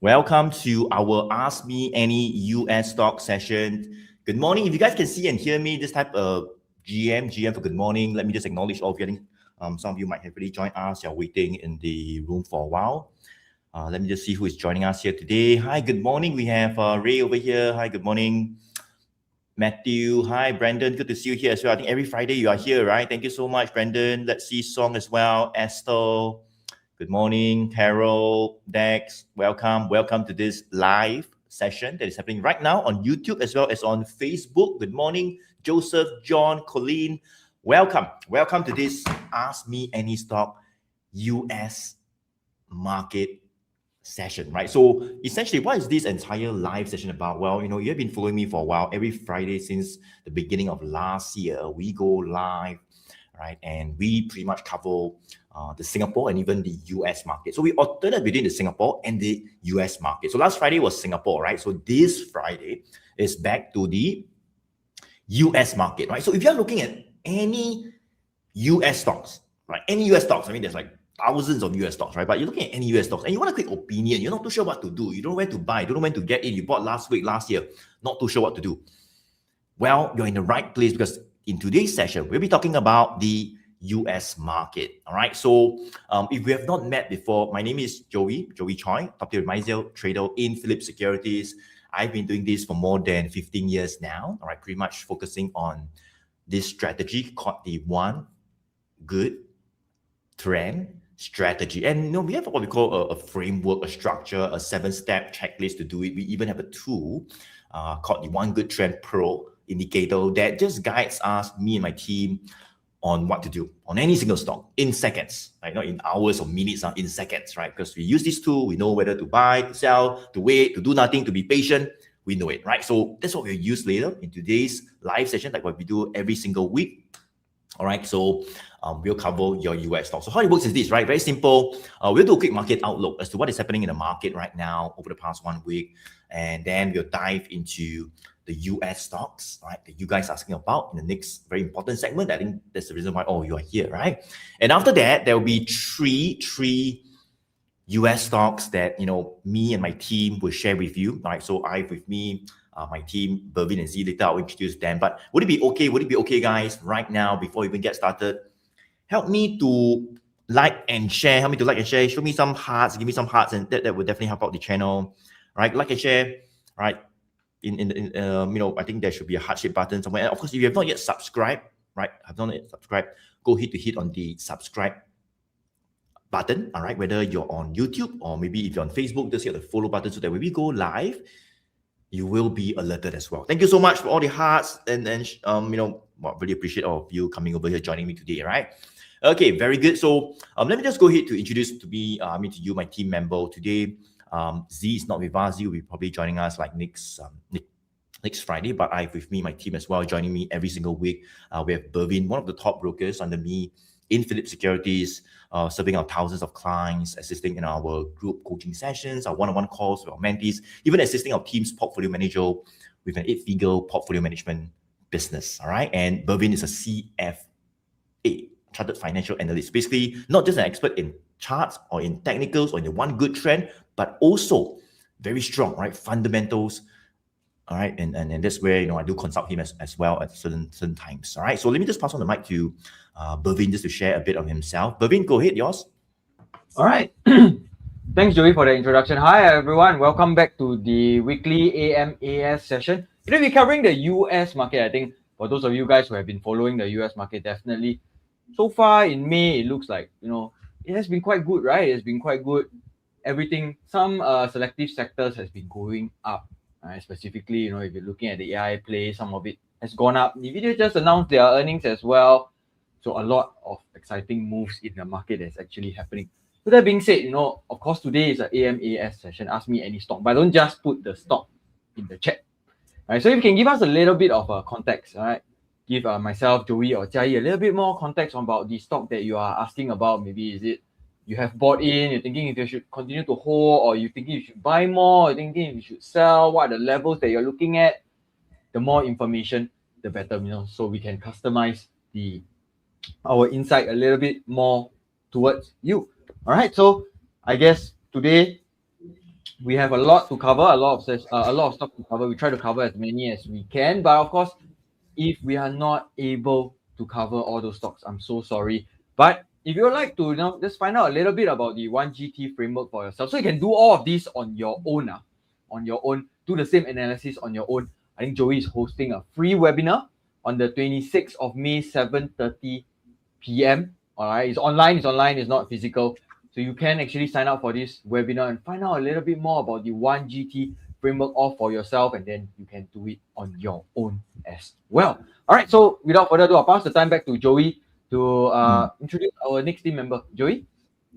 Welcome to our Ask Me Any US Stock session. Good morning. If you guys can see and hear me, this type of GM for good morning. Let me just acknowledge all of you. Some of you might have already joined us. You're waiting in the room for a while. Let me just see who is joining us here today. Hi, good morning. We have Ray over here. Hi, good morning. Matthew. Hi, Brandon. Good to see you here as well. I think every Friday you are here, right? Thank you so much, Brandon. Let's see Song as well. Estelle. Good morning, Carol, Dex, welcome to this live session that is happening right now on YouTube as well as on Facebook. Good morning, Joseph, John, Colleen, welcome to this Ask Me Any Stock US market session, right? So essentially, what is this entire live session about? Well, you know, you have been following me for a while. Every Friday since the beginning of last year, we go live, right? And we pretty much cover the Singapore and even the US market. So we alternate between the Singapore and the US market. So last Friday was Singapore, right? So this Friday is back to the US market, right? So if you're looking at any US stocks, right? Any US stocks, I mean, there's like thousands of US stocks, right? But you're looking at any US stocks and you want a quick opinion. You're not too sure what to do. You don't know where to buy. You don't know when to get in. You bought last week, last year, not too sure what to do. Well, you're in the right place because in today's session, we'll be talking about the US market. All right. So if we have not met before, my name is Choy, top-tier advisor, trader in Philips Securities. I've been doing this for more than 15 years now. All right. Pretty much focusing on this strategy called the one good trend strategy. And you know, we have what we call a framework, a structure, a 7-step checklist to do it. We even have a tool called the One Good Trend Pro indicator that just guides us, me and my team, on what to do on any single stock in seconds, right? Not in hours or minutes, in seconds, right? Because we use this tool, we know whether to buy, to sell, to wait, to do nothing, to be patient. We know it, right? So that's what we'll use later in today's live session, like what we do every single week. All right, so we'll cover your US stock. So how it works is this, right? Very simple. We'll do a quick market outlook as to what is happening in the market right now over the past 1 week. And then we'll dive into the US stocks, right, that you guys are asking about in the next very important segment. I think that's the reason why you are here, right? And after that, there will be three US stocks that, you know, me and my team will share with you, right? So I have with me my team, Bervin and Z. Later I'll introduce them. But would it be okay, guys, right now, before we even get started, help me to like and share, show me some hearts, give me some hearts, and that will definitely help out the channel, right? Like and share, right? You know, I think there should be a heart shape button somewhere. And of course, if you have not yet subscribed, right, go hit on the subscribe button, all right, whether you're on YouTube or maybe if you're on Facebook, just hit the follow button so that when we go live, you will be alerted as well. Thank you so much for all the hearts and you know, really appreciate all of you coming over here, joining me today, right? Okay, very good. So let me just go ahead to introduce to you, my team member today. Z is not with us. Z will be probably joining us like next Friday, but I have with me my team as well, joining me every single week. We have Bervin, one of the top brokers under me in Philips Securities, serving our thousands of clients, assisting in our group coaching sessions, our one-on-one calls with our mentees, even assisting our team's portfolio manager with an 8-figure portfolio management business. All right, and Bervin is a CFA, Chartered Financial Analyst, basically not just an expert in charts or in technicals or in the one good trend, but also very strong, right? Fundamentals, all right? And that's where, you know, I do consult him as well at certain times, all right? So let me just pass on the mic to Bervin just to share a bit of himself. Bervin, go ahead, yours. All right. Thanks, Joey, for the introduction. Hi, everyone. Welcome back to the weekly AMAS session. Today, we're covering the US market. I think for those of you guys who have been following the US market, definitely. So far in May, it looks like, you know, it has been quite good, right? It's been quite good. Everything, some selective sectors has been going up. Specifically, you know, if you're looking at the AI play, some of it has gone up. Nvidia just announced their earnings as well. So a lot of exciting moves in the market that's actually happening. So that being said, you know, of course, today is an AMAS session. Ask me any stock, but don't just put the stock in the chat. All right, so if you can give us a little bit of context, all right? Give myself, Joey, or Jai a little bit more context about the stock that you are asking about. Maybe is it you have bought in, you're thinking if you should continue to hold, or you're thinking you should buy more, you're thinking if you should sell, what are the levels that you're looking at. The more information, the better, you know, so we can customize our insight a little bit more towards you. All right, so I guess today we have a lot to cover, a lot of stuff to cover. We try to cover as many as we can, but of course, if we are not able to cover all those stocks, I'm so sorry. But if you would like to just find out a little bit about the 1GT framework for yourself, so you can do all of this on your own, do the same analysis on your own. I think Joey is hosting a free webinar on the 26th of May, 7:30 p.m. All right, it's online, it's not physical. So you can actually sign up for this webinar and find out a little bit more about the 1GT framework all for yourself, and then you can do it on your own as well. All right, so without further ado, I'll pass the time back to Joey to introduce our next team member. Joey?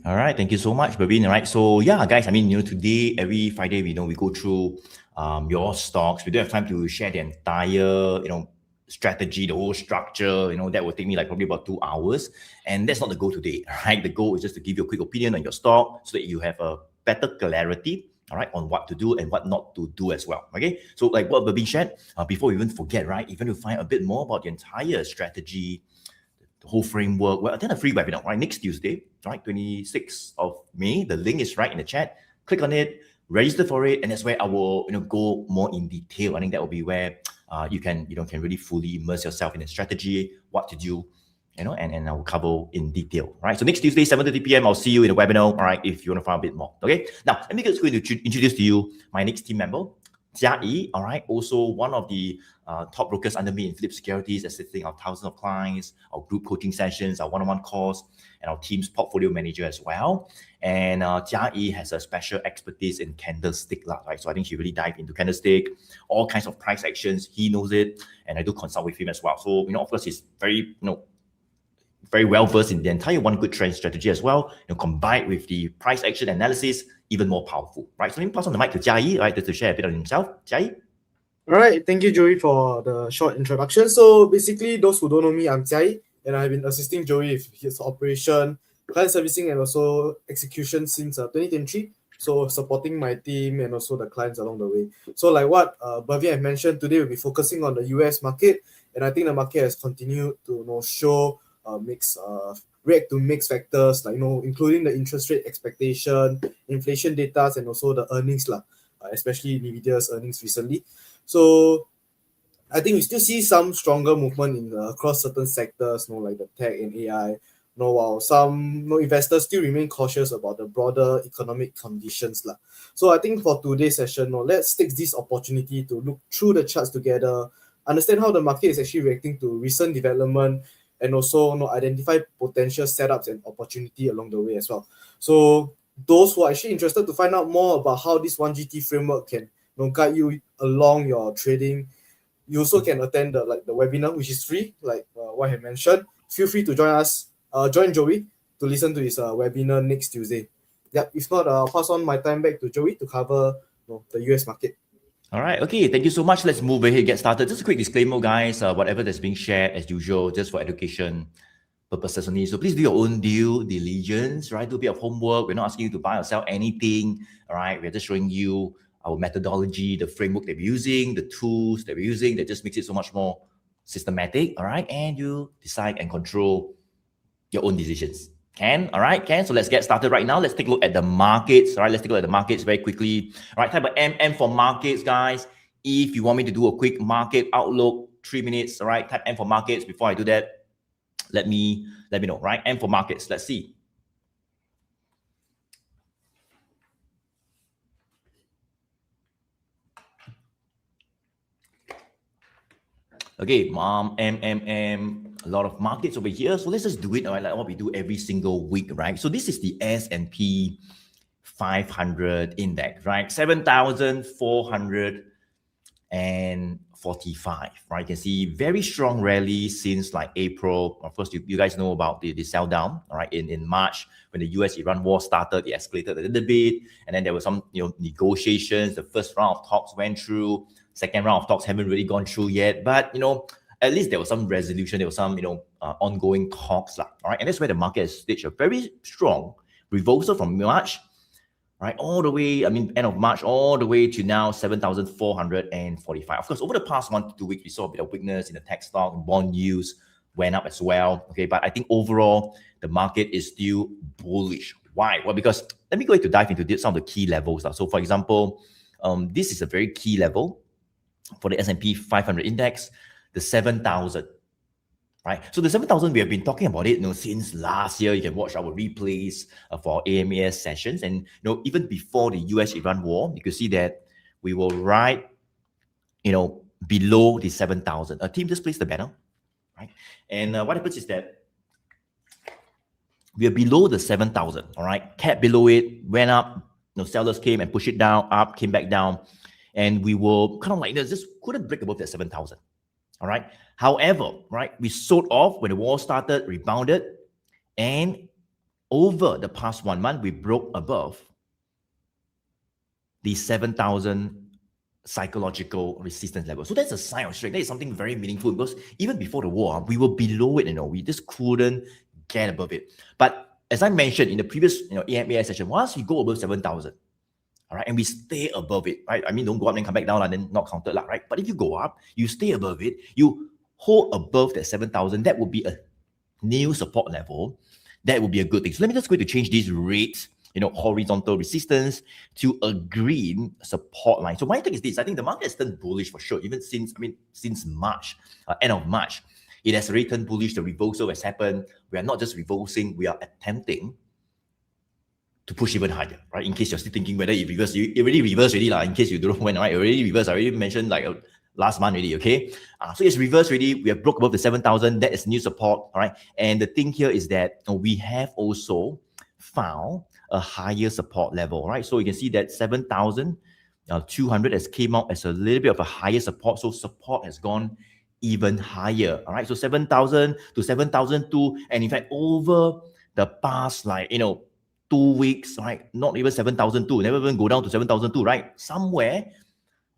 All right, thank you so much, Babin. All right, so yeah, guys, I mean, today, every Friday, we go through your stocks. We don't have time to share the entire, strategy, the whole structure, that will take me like probably about 2 hours. And that's not the goal today, right? The goal is just to give you a quick opinion on your stock so that you have a better clarity, all right, on what to do and what not to do as well, okay? So like what Babin shared, before we even forget, right, even to find a bit more about the entire strategy, the whole framework, well, attend a free webinar, right, next Tuesday, right, 26th of May. The link is right in the chat. Click on it, register for it, and that's where I will, go more in detail. I think that will be where you can really fully immerse yourself in the strategy, what to do, and I will cover in detail, right? So next Tuesday, 7:30 p.m., I'll see you in the webinar, all right, if you want to find a bit more, okay? Now, let me just going to introduce to you my next team member, DJI, all right, also one of the top brokers under me in Philip Securities, assisting our thousands of clients, our group coaching sessions, our one-on-one calls, and our team's portfolio manager as well. And DJI has a special expertise in candlestick, right? So I think he really dived into candlestick, all kinds of price actions. He knows it, and I do consult with him as well. So, of course, he's very, very well versed in the entire one good trend strategy as well, combined with the price action analysis, even more powerful, right? So let me pass on the mic to Jai, right, to share a bit on himself. Jai? All right, thank you, Joey, for the short introduction. So basically, those who don't know me, I'm Jai, and I've been assisting Joey with his operation, client servicing, and also execution since 2023. So supporting my team and also the clients along the way. So like what Bhavin had mentioned, today we'll be focusing on the US market, and I think the market has continued to show react to mixed factors, like including the interest rate expectation, inflation data, and also the earnings especially Nvidia's earnings recently. So I think we still see some stronger movement in across certain sectors, like the tech and AI. While some investors still remain cautious about the broader economic conditions. So I think for today's session, let's take this opportunity to look through the charts together, understand how the market is actually reacting to recent development, and also identify potential setups and opportunity along the way as well. So those who are actually interested to find out more about how this 1GT framework can guide you along your trading, you also can attend the webinar, which is free, like what I mentioned. Feel free to join Joey to listen to his webinar next Tuesday. If not, I'll pass on my time back to Joey to cover the US market. All right, okay, thank you so much. Let's move ahead, get started. Just a quick disclaimer, guys. Whatever that's being shared, as usual, just for education purposes only. So please do your own due diligence, right? Do a bit of homework. We're not asking you to buy or sell anything, all right? We're just showing you our methodology, the framework that we're using, the tools that we're using that just makes it so much more systematic, all right? And you decide and control your own decisions. All right, so let's get started right now. Let's take a look at the markets, all right? Let's take a look at the markets very quickly. All right, type of MM for markets, guys. If you want me to do a quick market outlook, 3 minutes, all right? Type M for markets. Before I do that, let me know, right? M for markets, let's see. Okay, a lot of markets over here. So let's just do it, all right, like what we do every single week, right? So this is the S&P 500 index, right? 7,445, right? You can see very strong rally since like April. Of course, you guys know about the sell down, all right? In March, when the US-Iran war started, it escalated a little bit. And then there were some, negotiations. The first round of talks went through. Second round of talks haven't really gone through yet, but at least there was some resolution. There was some ongoing talks, all right. And that's where the market has staged a very strong reversal from March, right, all the way. End of March, all the way to now 7,445. Of course, over the past 1 to 2 weeks, we saw a bit of weakness in the tech stock, and bond yields went up as well. Okay, but I think overall the market is still bullish. Why? Well, because let me go to dive into some of the key levels. So for example, this is a very key level for the S&P 500 index, the 7,000. Right, so the 7,000, we have been talking about it, since last year. You can watch our replays for AMAS sessions, and even before the US-Iran war, you can see that we were right, below the 7,000. A team just placed the banner, right? And what happens is that we are below the 7,000. All right, kept below it, went up. Sellers came and pushed it down, up, came back down, and we were kind of like just couldn't break above that 7,000. All right. However, right, we sold off when the war started, rebounded, and over the past 1 month, we broke above the 7,000 psychological resistance level. So that's a sign of strength. That is something very meaningful, because even before the war, we were below it. We just couldn't get above it. But as I mentioned in the previous AMAS session, once we go above 7,000. All right, and we stay above it, right? I mean, don't go up and come back down and then not counted, right? But if you go up, you stay above it, you hold above that 7,000, that would be a new support level. That would be a good thing. So let me just go to change this red, horizontal resistance to a green support line. So my take is this: I think the market has turned bullish for sure, even since March, end of March. It has already turned bullish. The reversal has happened. We are not just reversing, we are attempting to push even higher, right? In case you're still thinking whether it reversed, it already reversed already, in case you don't know when, right? It already reversed. I already mentioned last month already, okay? So it's reversed already. We have broke above the 7,000. That is new support, all right? And the thing here is that we have also found a higher support level, right? So you can see that 7,200 has came out as a little bit of a higher support. So support has gone even higher, all right? So 7,000 to 7,002, and in fact, over the past 2 weeks, right? Not even 7,002, never even go down to 7,002, right? Somewhere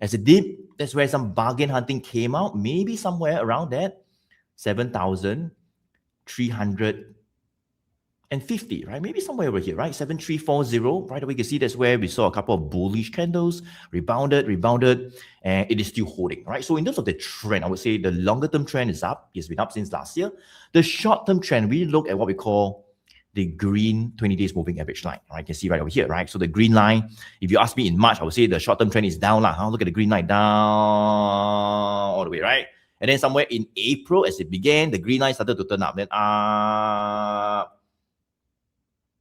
as a dip, that's where some bargain hunting came out. Maybe somewhere around that 7,350, right? Maybe somewhere over here, right? 7,340, right? We can see that's where we saw a couple of bullish candles, rebounded, and it is still holding, right? So in terms of the trend, I would say the longer term trend is up. It's been up since last year. The short term trend, we look at what we call the green 20 days moving average line, right? You can see right over here, right? So the green line, if you ask me in March, I would say the short-term trend is down. Look at the green line, down all the way, right? And then somewhere in April, as it began, the green line started to turn up. Then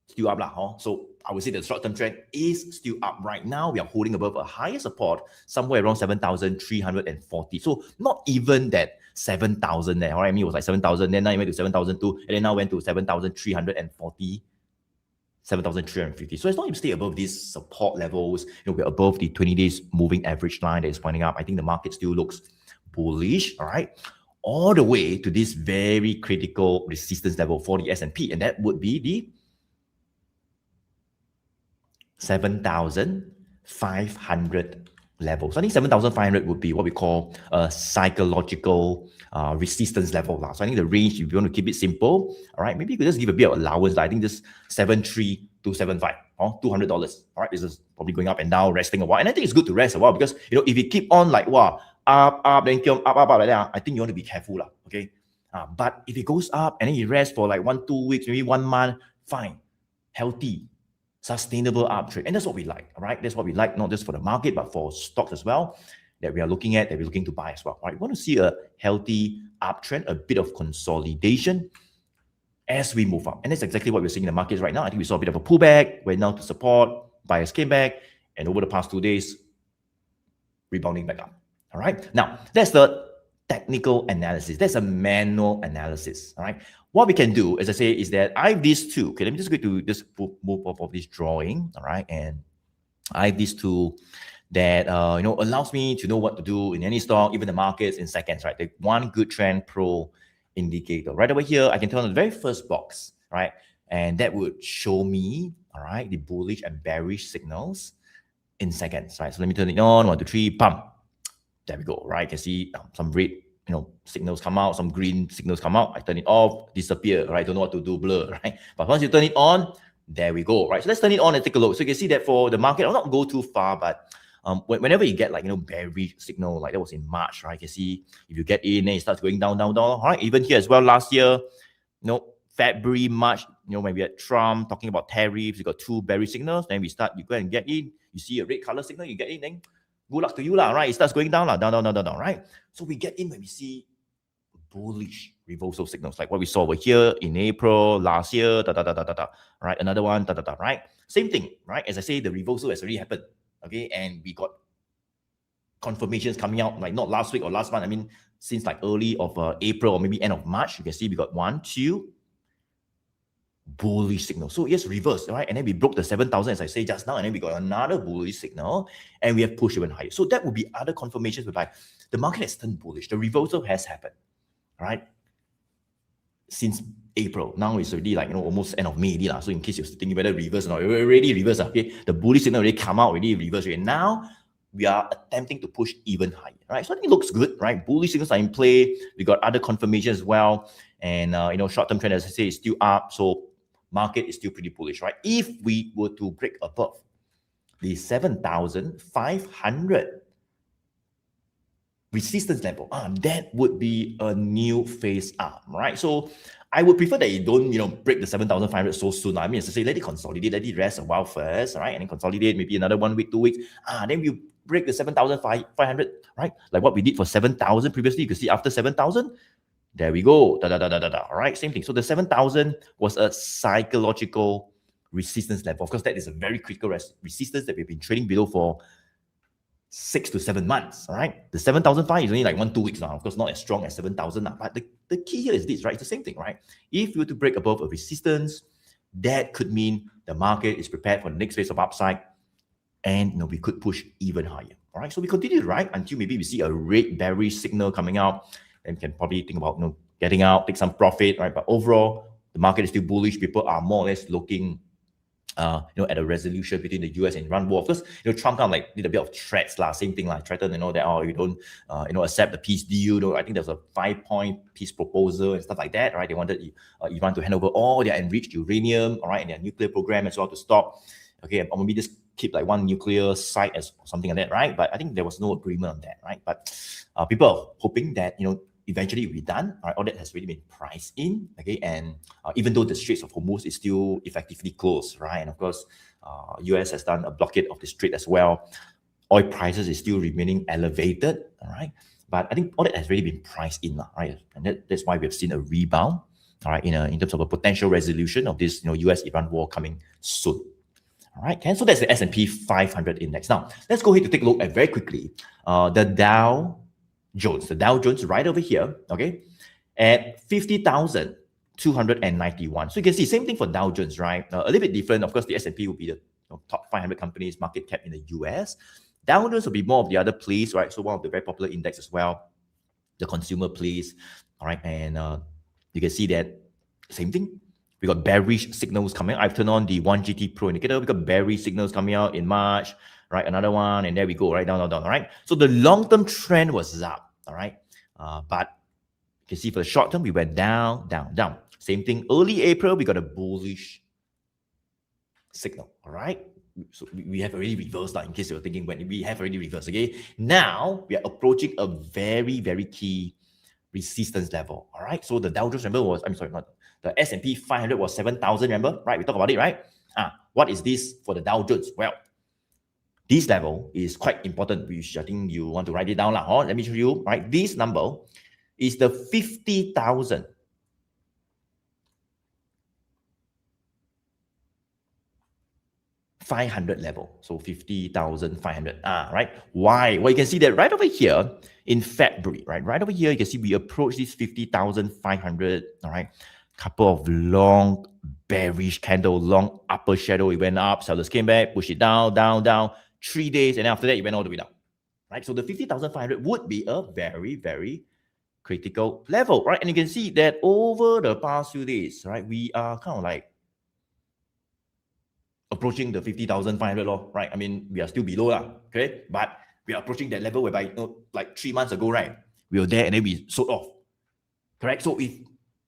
still up. So I would say the short-term trend is still up right now. We are holding above a higher support, somewhere around 7,340. So not even that 7,000 there. All right, I mean, it was like 7,000, then now it went to 7,002, and then now went to 7,340, 7,350. So as long as you stay above these support levels, we're above the 20 days moving average line that is pointing up. I think the market still looks bullish, all right, all the way to this very critical resistance level for the S&P, and that would be the 7,500 level. So I think 7,500 would be what we call a psychological resistance level. So I think the range, if you want to keep it simple, all right, maybe you could just give a bit of allowance. I think this 7.3 to 7.5, $200. All right, this is probably going up and down, resting a while. And I think it's good to rest a while, because if you keep on up, then keep up like that, I think you want to be careful, okay? But if it goes up and then you rest for 1-2 weeks, maybe 1 month, fine, healthy, sustainable uptrend. And that's what we like, all right? That's what we like, not just for the market, but for stocks as well, that we are looking at, that we're looking to buy as well, right? We want to see a healthy uptrend, a bit of consolidation as we move up. And that's exactly what we're seeing in the markets right now. I think we saw a bit of a pullback, went down to support, buyers came back, and over the past 2 days, rebounding back up, all right? Now, that's the technical analysis. That's a manual analysis, all right? What we can do, as I say, is that I have these two. Okay, let me just go to this move off of this drawing, all right? And I have these two that allows me to know what to do in any stock, even the markets, in seconds, right? The one good trend pro indicator. Right over here, I can turn on the very first box, right? And that would show me, all right, the bullish and bearish signals in seconds, right? So let me turn it on, 1, 2, 3, pump. There we go, right? You can see some red signals come out, some green signals come out. I turn it off, disappear, right? Don't know what to do, blur, right? But once you turn it on, there we go, right? So let's turn it on and take a look. So you can see that for the market, I'll not go too far, but whenever you get bearish signal, like that was in March, right? You can see if you get in, then it starts going down, all right? Even here as well, last year, February, March, you know, when we had Trump talking about tariffs, you got two bearish signals, then we start, you go and get in, you see a red color signal, you get in, then good luck to you, right? It starts going down, down, right? So we get in when we see bullish reversal signals, like what we saw over here in April last year, right? Another one, right? Same thing, right? As I say, the reversal has already happened, okay? And we got confirmations coming out, like not last week or last month, I mean, since like early of April or maybe end of March. You can see we got 1, 2 bullish signals. So yes, reversed, right? And then we broke the 7,000 as I say just now, and then we got another bullish signal, and we have pushed even higher. So that would be other confirmations whereby the market has turned bullish. The reversal has happened, right? Since April. Now it's already like, you know, almost end of May already. So in case you're thinking whether reverse or not, it already reversed. Okay, the bullish signal already come out, already reversed. Right? Now we are attempting to push even higher, right? So I think it looks good, right? Bullish signals are in play. We got other confirmations as well. And, you know, short-term trend, as I say, is still up. So market is still pretty bullish, right? If we were to break above the 7,500 resistance level, that would be a new phase up, right? So I would prefer that you don't, you know, break the 7,500 so soon. I mean, as I say, let it consolidate, let it rest a while first, right? And then consolidate maybe another 1 week, 2 weeks. Then we break the 7,500, right? Like what we did for 7,000 previously. You can see after 7,000, there we go, all right? Same thing. So the 7,000 was a psychological resistance level. Of course, that is a very critical resistance that we've been trading below for 6 to 7 months, all right? The 7,005 is only like 1-2 weeks now. Of course, not as strong as 7,000 now. But the key here is this, right? It's the same thing, right? If you were to break above a resistance, that could mean the market is prepared for the next phase of upside, and, you know, we could push even higher, all right? So we continue, right, until maybe we see a red bearish signal coming out, and can probably think about, you know, getting out, take some profit, right? But overall, the market is still bullish. People are more or less looking you know, at a resolution between the US and Iran war. Of course, you know, Trump kind of like did a bit of threats, same thing, like threatened, you know, that, oh, you don't, you know, accept the peace deal. You know, I think there was a 5-point peace proposal and stuff like that, right? They wanted Iran to hand over all their enriched uranium, all right, and their nuclear program as well to stop. Okay, or maybe just keep like one nuclear site as something like that, right? But I think there was no agreement on that, right? But people are hoping that, you know, eventually will be done. Right? All that has already been priced in, okay? And even though the Straits of Hormuz is still effectively closed, right? And of course, US has done a blockade of the strait as well. Oil prices is still remaining elevated, all right? But I think all that has already been priced in, right? And that's why we have seen a rebound, all right, in terms of a potential resolution of this, you know, US-Iran war coming soon. All right, so that's the S&P 500 index. Now, let's go ahead to take a look at very quickly the Dow Jones right over here, okay, at 50,291. So you can see same thing for Dow Jones, right? A little bit different. Of course, the S&P will be the top 500 companies market cap in the US. Dow Jones will be more of the other plays, right? So one of the very popular index as well, the consumer plays, all right, and you can see that same thing. We got bearish signals coming out. I've turned on the 1GT Pro indicator. We got bearish signals coming out in March, right? Another one, and there we go, right? Down, all right? So the long-term trend was up, all right? But you can see for the short term, we went down. Same thing. Early April, we got a bullish signal, all right? So we have already reversed now, in case you're thinking when we have already reversed, okay? Now, we are approaching a very, very key resistance level, all right? So the Dow Jones, remember, was, I'm sorry, not the S&P 500 was 7,000, remember? Right, we talked about it, right? What is this for the Dow Jones? Well, this level is quite important, which I think you want to write it down. Let me show you, right? This number is the 50,000 500 level. So 50,500. Right? Why? Well, you can see that right over here in February, right? Right over here, you can see we approach this 50,500, all right? Couple of long bearish candle, long upper shadow. It went up, sellers came back, push it down, 3 days, and after that, it went all the way down, right? So the 50,500 would be a very, very critical level, right? And you can see that over the past few days, right, we are kind of like approaching the 50,500, right? I mean, we are still below, okay? But we are approaching that level whereby, you know, like 3 months ago, right? We were there and then we sold off, correct? So if,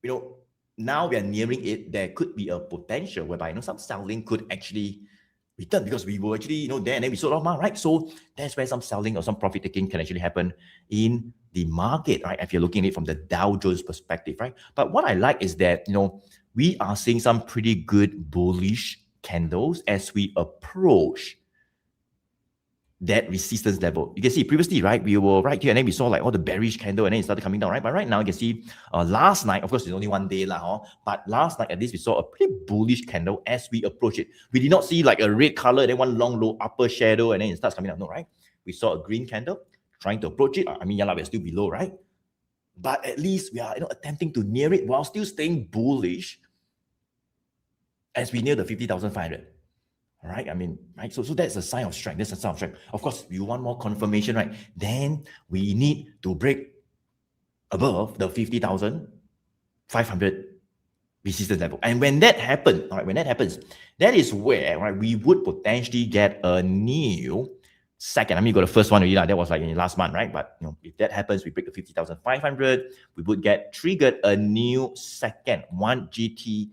you know, now we are nearing it, there could be a potential whereby, you know, some selling could actually return because we were actually, you know, there and then we sold off, right? So that's where some selling or some profit taking can actually happen in the market, right? If you're looking at it from the Dow Jones perspective, right? But what I like is that, you know, we are seeing some pretty good bullish candles as we approach that resistance level. You can see previously, right, we were right here and then we saw like all the bearish candle and then it started coming down, right? But right now you can see last night, of course, it's only one day but last night at least we saw a pretty bullish candle as we approach it. We did not see like a red color, then one long low upper shadow and then it starts coming down, no, right? We saw a green candle trying to approach it. I mean, yeah, we're still below, right? But at least we are attempting to near it while still staying bullish as we near the 50,500. All right, I mean, right, so that's a sign of strength. That's a sign of strength. Of course, you want more confirmation, right? Then we need to break above the 50,500 resistance level. And when that happens, all right, that is where, right, we would potentially get a new second. I mean, you got the first one already, that was like in last month, right? But if that happens, we break the 50,500, we would get triggered a new second 1 GT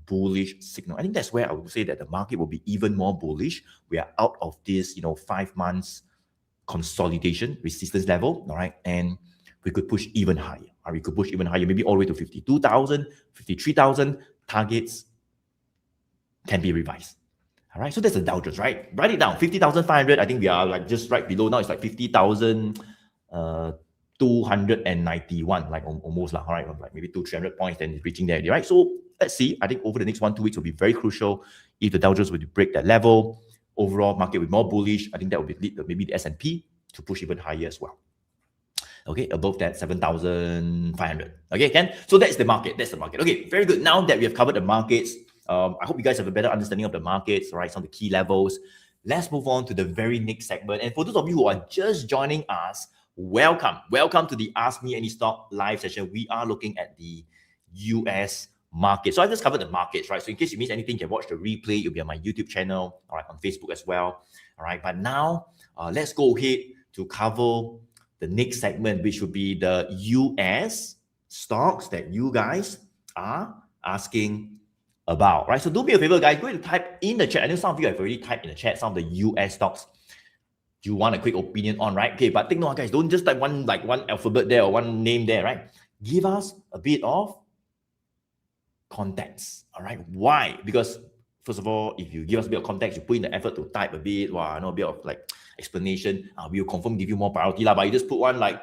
bullish signal. I think that's where I would say that the market will be even more bullish. We are out of this, 5 months consolidation resistance level, all right? And we could push even higher. Or we could push even higher, maybe all the way to 52,000, 53,000. Targets can be revised. All right, so that's the Dow Jones, right? Write it down, 50,500. I think we are like just right below now. It's like 50,291, like almost, all right, like maybe 200-300 points, then it's reaching there, right? So let's see. I think over the next 1-2 weeks will be very crucial. If the Dow Jones were to break that level, overall market will be more bullish. I think that will lead maybe the S&P to push even higher as well. Okay, above that 7,500. Okay, Ken? So that's the market. Okay, very good. Now that we have covered the markets, I hope you guys have a better understanding of the markets, right? Some of the key levels. Let's move on to the very next segment. And for those of you who are just joining us, welcome. Welcome to the Ask Me Any Stock live session. We are looking at the US market. So I just covered the markets, right? So in case you miss anything, you can watch the replay. It'll be on my YouTube channel, all right, on Facebook as well. All right, but now let's go ahead to cover the next segment, which would be the US stocks that you guys are asking about, right? So do me a favor, guys, go ahead and type in the chat. I know some of you have already typed in the chat some of the US stocks you want a quick opinion on, right? Okay, but take note, guys, don't just type one alphabet there or one name there, right? Give us a bit of context, all right? Why? Because first of all, if you give us a bit of context, you put in the effort to type a bit, a bit of like explanation, we'll confirm give you more priority lah. But you just put one like,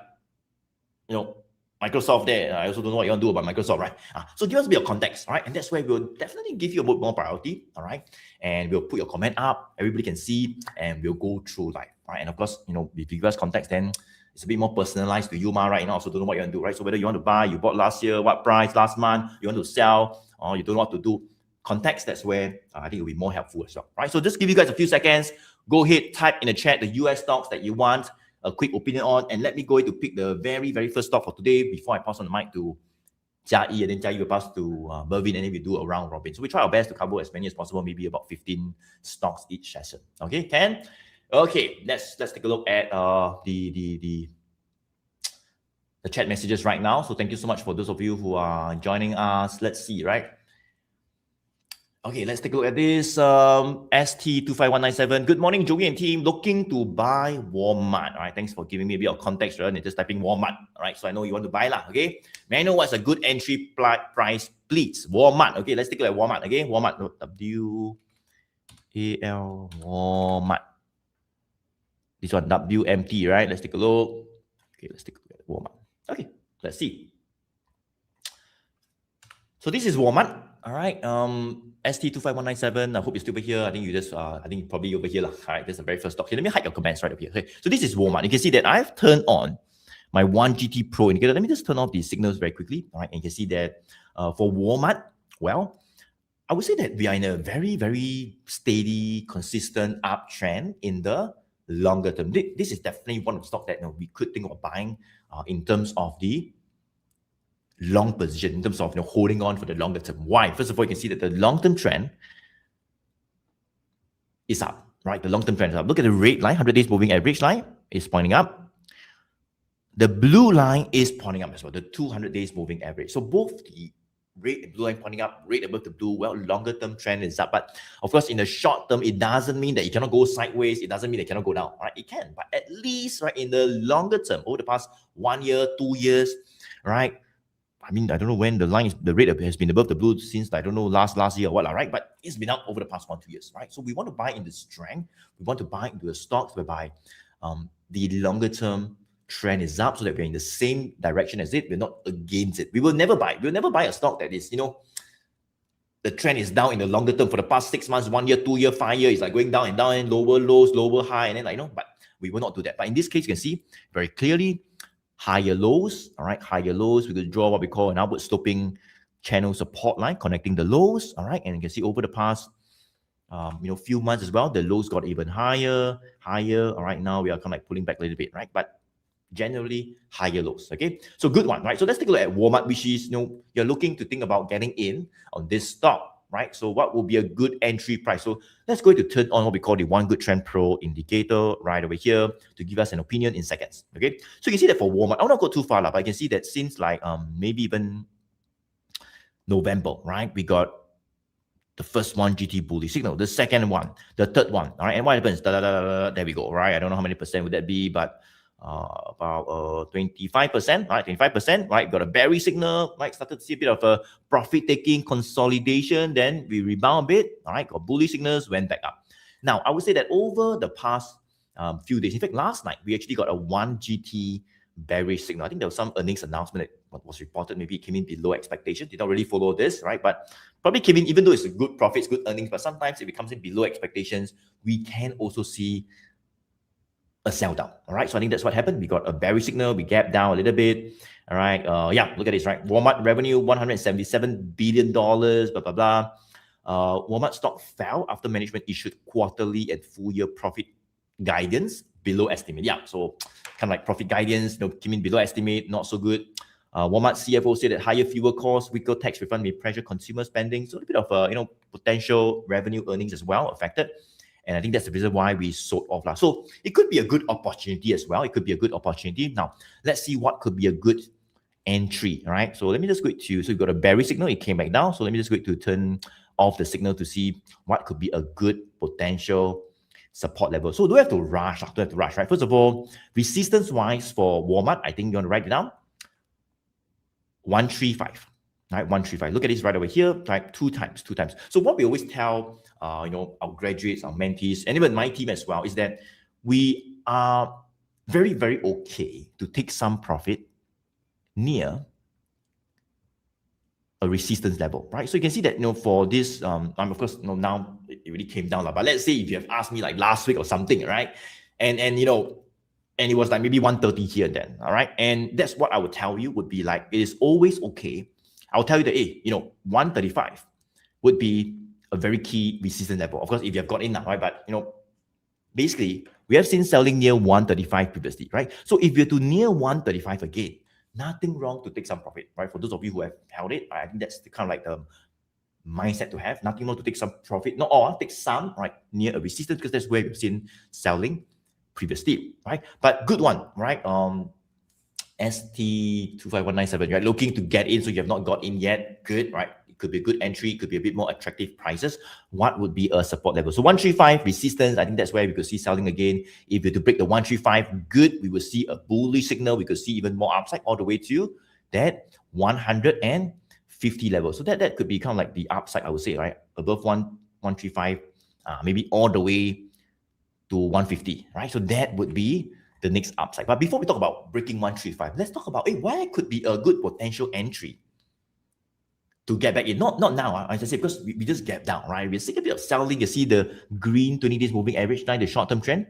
Microsoft there. I also don't know what you want to do about Microsoft, right? So give us a bit of context, right? And that's where we'll definitely give you a bit more priority, all right? And we'll put your comment up, everybody can see, and we'll go through live, right? And of course, if you give us context, then it's a bit more personalized to you, right? Also don't know what you want to do, right? So whether you want to buy, you bought last year, what price, last month, you want to sell, or you don't know what to do, context, that's where I think it'll be more helpful as well, right? So just give you guys a few seconds, go ahead, type in the chat the US stocks that you want a quick opinion on, and let me go to pick the very, very first stock for today before I pass on the mic to Jia-Yi, and then Jia-Yi will pass to Mervin, and then we do a round robin. So we try our best to cover as many as possible, maybe about 15 stocks each session. Okay, Ken? Okay, let's take a look at the chat messages right now. So thank you so much for those of you who are joining us. Let's see, right? Okay, let's take a look at this. ST25197. Good morning, Joey and team. Looking to buy Walmart. All right, thanks for giving me a bit of context rather than just typing Walmart. All right, so I know you want to buy lah. Okay, may I know what's a good entry price, please? Walmart. Okay, let's take a look at Walmart. Okay, Walmart. W-A-L Walmart. This one WMT, right? Let's take a look. Okay, let's take a look at Walmart. Okay, let's see. So this is Walmart. All right. ST25197. I hope you're still over here. I think you just, I think probably over here. All right. That's the very first stock. Okay, let me hide your comments right up here. Okay. So this is Walmart. You can see that I've turned on my 1GT Pro indicator. Let me just turn off the signals very quickly. All right. And you can see that for Walmart, well, I would say that we are in a very, very steady, consistent uptrend in the longer term. This is definitely one of the stocks that we could think of buying in terms of the long position, in terms of holding on for the longer term. Why? First of all, you can see that the long-term trend is up, right? The long-term trend is up. Look at the red line, 100 days moving average line is pointing up. The blue line is pointing up as well, the 200 days moving average. So both the red and blue line pointing up, red above the blue, well, longer term trend is up. But of course, in the short term, it doesn't mean that it cannot go sideways. It doesn't mean it cannot go down, right? It can, but at least, right, in the longer term, over the past 1 year, 2 years, right, I mean, I don't know when the rate has been above the blue since, I don't know, last year or what, right? But it's been up over the past 1-2 years, right? So we want to buy into strength. We want to buy into the stocks whereby the longer term trend is up, so that we're in the same direction as it. We're not against it. We'll never buy a stock that is, the trend is down in the longer term for the past 6 months, 1 year, 2 year, 5 years. It's like going down and down, and lower lows, lower high, and then but we will not do that. But in this case, you can see very clearly higher lows. All right, higher lows. We could draw what we call an upward sloping channel support line connecting the lows. All right, and you can see over the past few months as well, the lows got even higher. All right, now we are kind of like pulling back a little bit, right? But generally higher lows. Okay, so good one, right? So let's take a look at Walmart, which is you're looking to think about getting in on this stock, right? So what will be a good entry price? So let's go to turn on what we call the One Good Trend Pro indicator right over here to give us an opinion in seconds. Okay, so you can see that for Walmart, I will not go too far, but I can see that since like maybe even November, right? We got the first one GT bullish signal, the second one, the third one, all right? And what happens? There we go, right? I don't know how many percent would that be, but about 25%, right? 25%, right? Got a bearish signal, right? Started to see a bit of a profit taking consolidation. Then we rebound a bit, all right? Got bullish signals, went back up. Now, I would say that over the past few days, in fact, last night, we actually got a 1 GT bearish signal. I think there was some earnings announcement that was reported. Maybe it came in below expectation. Did not really follow this, right? But probably came in, even though it's a good profits, good earnings, but sometimes if it comes in below expectations, we can also see a sell down. All right, so I think that's what happened. We got a bearish signal, we gapped down a little bit. All right, yeah, look at this, right? Walmart revenue $177 billion, blah blah blah. Walmart stock fell after management issued quarterly and full year profit guidance below estimate. Yeah, so kind of like profit guidance, came in below estimate, not so good. Walmart CFO said that higher fuel costs, weaker tax refund may pressure consumer spending, so a bit of potential revenue earnings as well affected. And I think that's the reason why we sold off. So it could be a good opportunity as well. It could be a good opportunity. Now, let's see what could be a good entry. All right. So let me just go to, so you got a bearish signal. It came back down. So let me just go to turn off the signal to see what could be a good potential support level. So don't have to rush. Right? First of all, resistance-wise for Walmart, I think you want to write it down. 135. Right, 135. Look at this right over here, like two times. So what we always tell, our graduates, our mentees, and even my team as well, is that we are very, very okay to take some profit near a resistance level, right? So you can see that, for this, of course, now it really came down, but let's say if you have asked me like last week or something, right? And it was like maybe 130 here and then, all right? And that's what I would tell you would be like, it is always okay. I'll tell you that, 135 would be a very key resistance level. Of course, if you have got in now, right? But, basically, we have seen selling near 135 previously, right? So if you're to near 135 again, nothing wrong to take some profit, right? For those of you who have held it, I think that's kind of like the mindset to have. Nothing wrong to take some profit. Not all, take some, right? Near a resistance, because that's where we've seen selling previously, right? But good one, right? ST25197, right? Looking to get in, so you have not got in yet. Good, right? It could be a good entry, it could be a bit more attractive prices. What would be a support level? So 135 resistance, I think that's where we could see selling again. If you're to break the 135, good, we will see a bullish signal. We could see even more upside all the way to that 150 level. So that could be kind of like the upside, I would say, right? Above 135, maybe all the way to 150, right? So that would be the next upside. But before we talk about breaking 135, let's talk about where could be a good potential entry to get back in. Not now, as I said, because we just get down, right? We're seeing a bit of selling. You see the green 20 days moving average line, the short-term trend,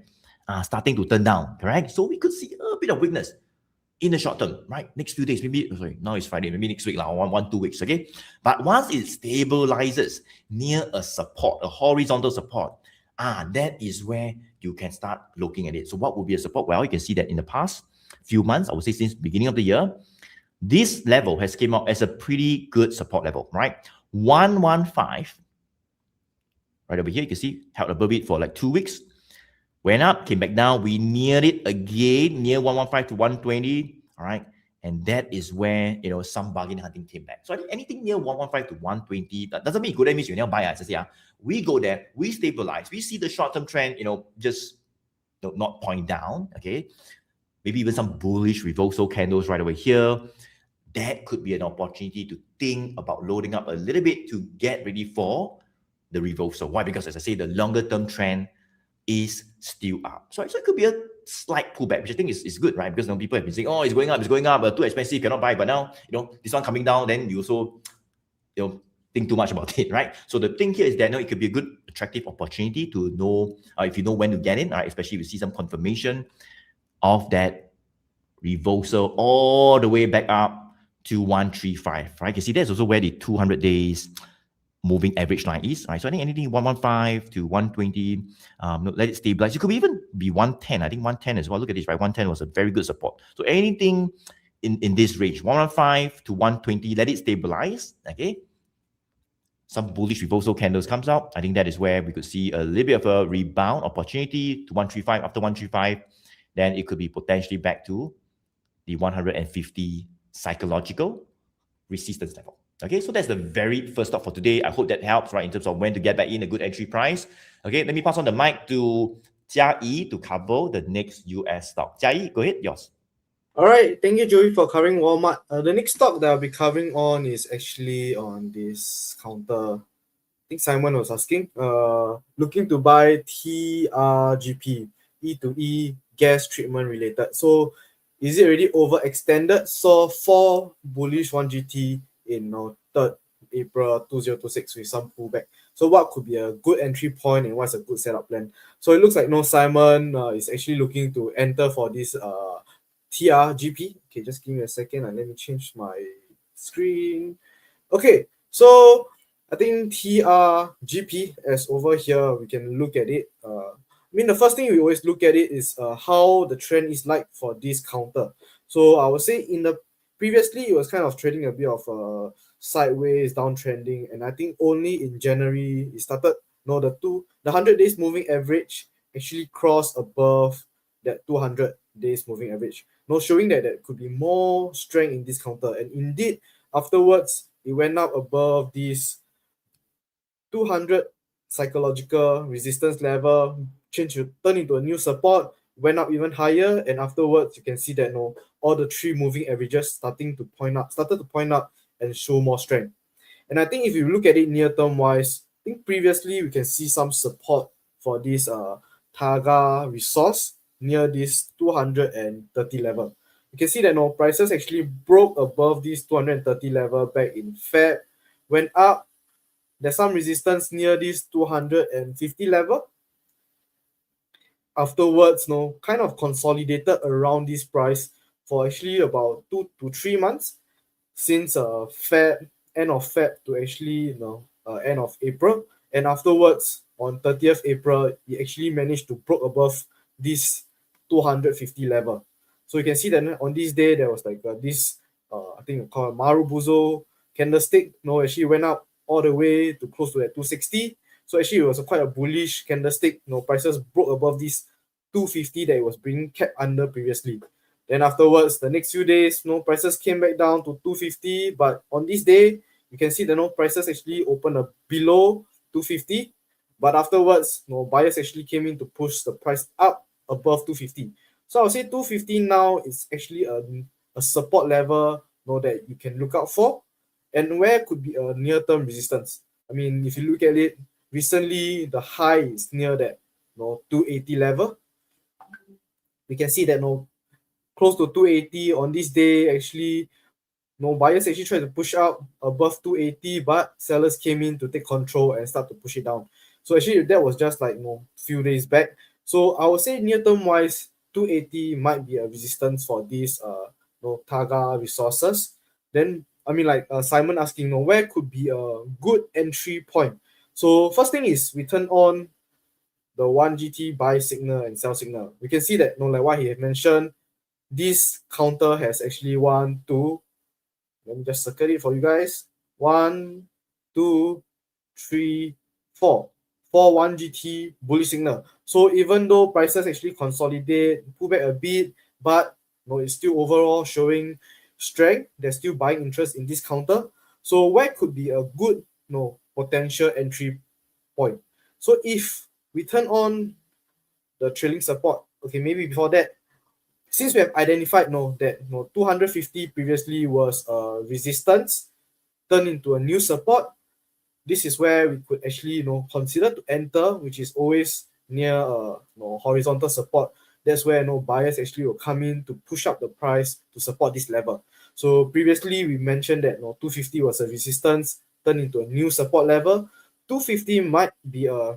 starting to turn down, correct? So we could see a bit of weakness in the short term, right? Next few days, maybe, sorry, now it's Friday, maybe next week, like 1-2 weeks, okay? But once it stabilizes near a support, a horizontal support, that is where you can start looking at it. So what would be a support? Well, you can see that in the past few months, I would say since beginning of the year, this level has came out as a pretty good support level, right? 115, right over here, you can see, held above it for like 2 weeks, went up, came back down, we neared it again, near 115 to 120, all right? And that is where, some bargain hunting came back. So I think anything near 115 to 120, that doesn't mean good, that means you never buy, as I say, we go there, we stabilize, we see the short-term trend, just not point down, okay? Maybe even some bullish reversal candles right over here. that could be an opportunity to think about loading up a little bit to get ready for the reversal. Why? Because as I say, the longer term trend is still up. So it could be a slight pullback, which I think is good, right? Because people have been saying, oh, it's going up, but too expensive, cannot buy. But now, this one coming down, then you also, think too much about it, right? So the thing here is that it could be a good, attractive opportunity to know if you know when to get in, right? Especially if you see some confirmation of that reversal all the way back up to 135, right? You see, that's also where the 200 days moving average line is, right? So I think anything 115 to 120, let it stabilize. It could even be 110. I think 110 as well. Look at this, right? 110 was a very good support. So anything in this range, 115 to 120, let it stabilize, okay? Some bullish reversal candles comes out. I think that is where we could see a little bit of a rebound opportunity to 135. After 135, then it could be potentially back to the 150 psychological resistance level. Okay, so that's the very first stop for today. I hope that helps, right, in terms of when to get back in a good entry price. Okay, let me pass on the mic to Jia to cover the next US stock. Jia, go ahead, yours. All right, thank you, Joey, for covering Walmart. The next stock that I'll be covering on is actually on this counter. I think Simon was asking. Looking to buy TRGP, E2E gas treatment related. So, is it already overextended? So, 4 bullish 1GT in 3rd April 2026 with some pullback. So, what could be a good entry point and what's a good setup plan? So, it looks like Simon is actually looking to enter for this TRGP. Okay, just give me a second and let me change my screen. Okay, so I think TRGP, as over here, we can look at it. The first thing we always look at it is how the trend is like for this counter. So I would say previously it was kind of trading a bit of sideways, downtrending, and I think only in January it started. The 100 days moving average actually crossed above that 200 days moving average. Showing that there could be more strength in this counter, and indeed afterwards it went up above this 200 psychological resistance level, turned into a new support, went up even higher, and afterwards you can see that all the 3 moving averages started to point up and show more strength. And I think if you look at it near term wise, I think previously we can see some support for this Taga Resource near this 230 level. You can see that prices actually broke above this 230 level back in Feb, went up. There's some resistance near this 250 level. Afterwards, kind of consolidated around this price for actually about 2 to 3 months since end of Feb to actually end of April. And afterwards, on 30th April, it actually managed to broke above this 250 level. So you can see that on this day, there was like this, I think called Marubozu candlestick. Actually went up all the way to close to that 260. So actually it was quite a bullish candlestick. Prices broke above this 250 that it was being kept under previously. Then afterwards, the next few days, prices came back down to 250. But on this day, you can see the prices actually opened below 250. But afterwards, buyers actually came in to push the price up above 250. So I would say 250 now is actually a support level that you can look out for. And where could be a near-term resistance? If you look at it, recently the high is near that 280 level. We can see that close to 280 on this day. Actually, buyers actually tried to push out above 280, but sellers came in to take control and start to push it down. So actually that was just like few days back. So I would say near-term wise, 280 might be a resistance for these Taga Resources. Then Simon asking where could be a good entry point. So first thing is we turn on the 1GT buy signal and sell signal. We can see that like what he had mentioned, this counter has actually 1, 2. Let me just circle it for you guys. 1, 2, 3, 4. 1GT bullish signal. So even though prices actually consolidate, pull back a bit, but it's still overall showing strength. There's still buying interest in this counter. So where could be a good potential entry point? So if we turn on the trailing support, okay, maybe before that, since we have identified that 250 previously was a resistance turned into a new support, this is where we could actually consider to enter, which is always near horizontal support. That's where buyers actually will come in to push up the price to support this level. So previously we mentioned that 250 was a resistance turned into a new support level. 250 might be a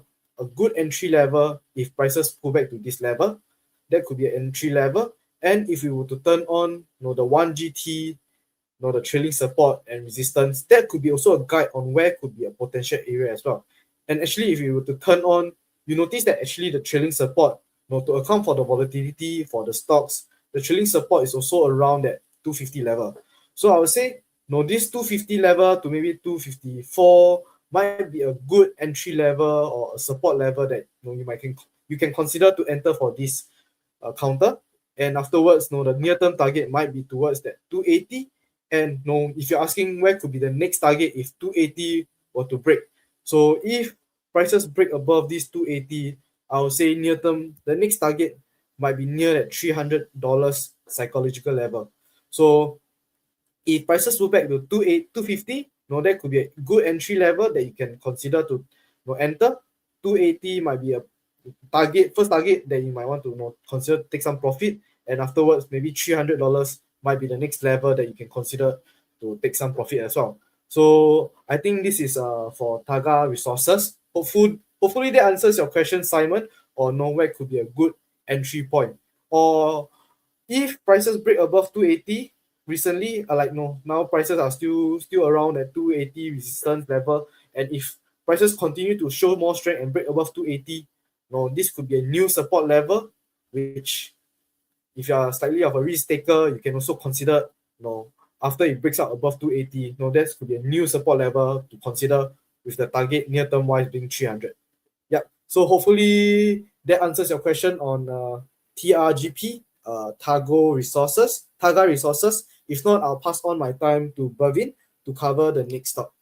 good entry level if prices pull back to this level. That could be an entry level. And if we were to turn on the 1GT, the trailing support and resistance, that could be also a guide on where could be a potential area as well. And actually, if you were to turn on, you notice that actually the trailing support, to account for the volatility for the stocks, the trailing support is also around that 250 level. So I would say, this 250 level to maybe 254 might be a good entry level or a support level that you can consider to enter for this counter. And afterwards, the near-term target might be towards that 280. And if you're asking where could be the next target if 280 were to break. So if prices break above this 280, I would say near term, the next target might be near that $300 psychological level. So if prices move back to 250, that could be a good entry level that you can consider to enter. 280 might be a first target that you might want to consider take some profit, and afterwards maybe $300 might be the next level that you can consider to take some profit as well. So I think this is for Taga Resources. Hopefully that answers your question, Simon, or where could be a good entry point. Or if prices break above 280 recently, now prices are still around at 280 resistance level, and if prices continue to show more strength and break above 280, this could be a new support level, which if you are slightly of a risk taker, you can also consider, after it breaks out above 280, that could be a new support level to consider with the target near term wise being 300. Yeah. So hopefully that answers your question on TRGP, Taga Resources. If not, I'll pass on my time to Bhavin to cover the next stock.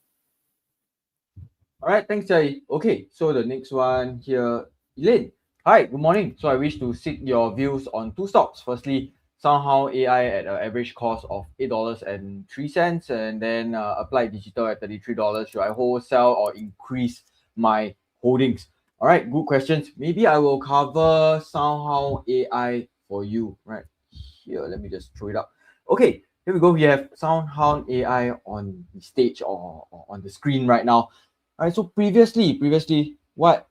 All right, thanks, Jai. Okay, so the next one here, Elaine. Hi, good morning. So I wish to seek your views on two stocks. Firstly, SoundHound AI at an average cost of $8.03, and then Applied Digital at $33. Should I hold, sell, or increase my holdings? All right, good questions. Maybe I will cover SoundHound AI for you right here. Let me just throw it up. Okay, here we go. We have SoundHound AI on the stage or on the screen right now. All right, so previously, what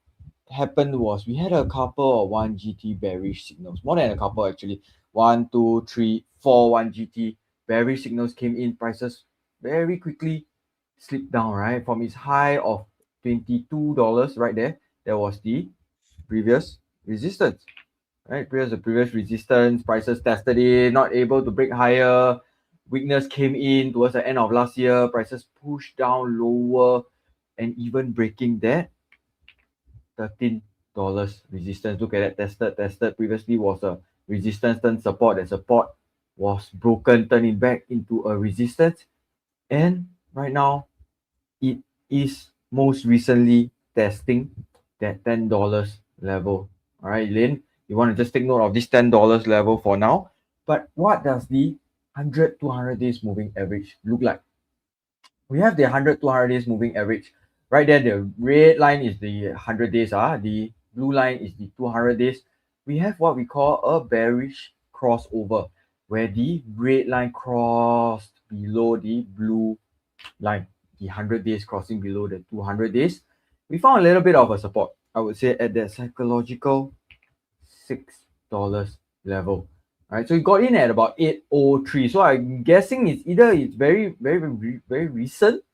happened was we had a couple of 1GT bearish signals, more than a couple actually. 1, 2, 3, 4 1GT bearish signals came in. Prices very quickly slipped down, right? From its high of $22 right there. There was the previous resistance, right? The previous resistance, prices tested it, not able to break higher. Weakness came in towards the end of last year. Prices pushed down lower, and even breaking that $13 resistance. Look at that, tested. Previously was a resistance, then support. The support was broken, turning back into a resistance. And right now, it is most recently testing that $10 level. All right, Lynn, you want to just take note of this $10 level for now. But what does the 100, 200 days moving average look like? We have the 100, 200 days moving average. Right there, the red line is the 100 days. The blue line is the 200 days. We have what we call a bearish crossover, where the red line crossed below the blue line, the 100 days crossing below the 200 days. We found a little bit of a support, I would say, at that psychological $6 level. All right, so it got in at about 803. So I'm guessing it's very, very, very recent,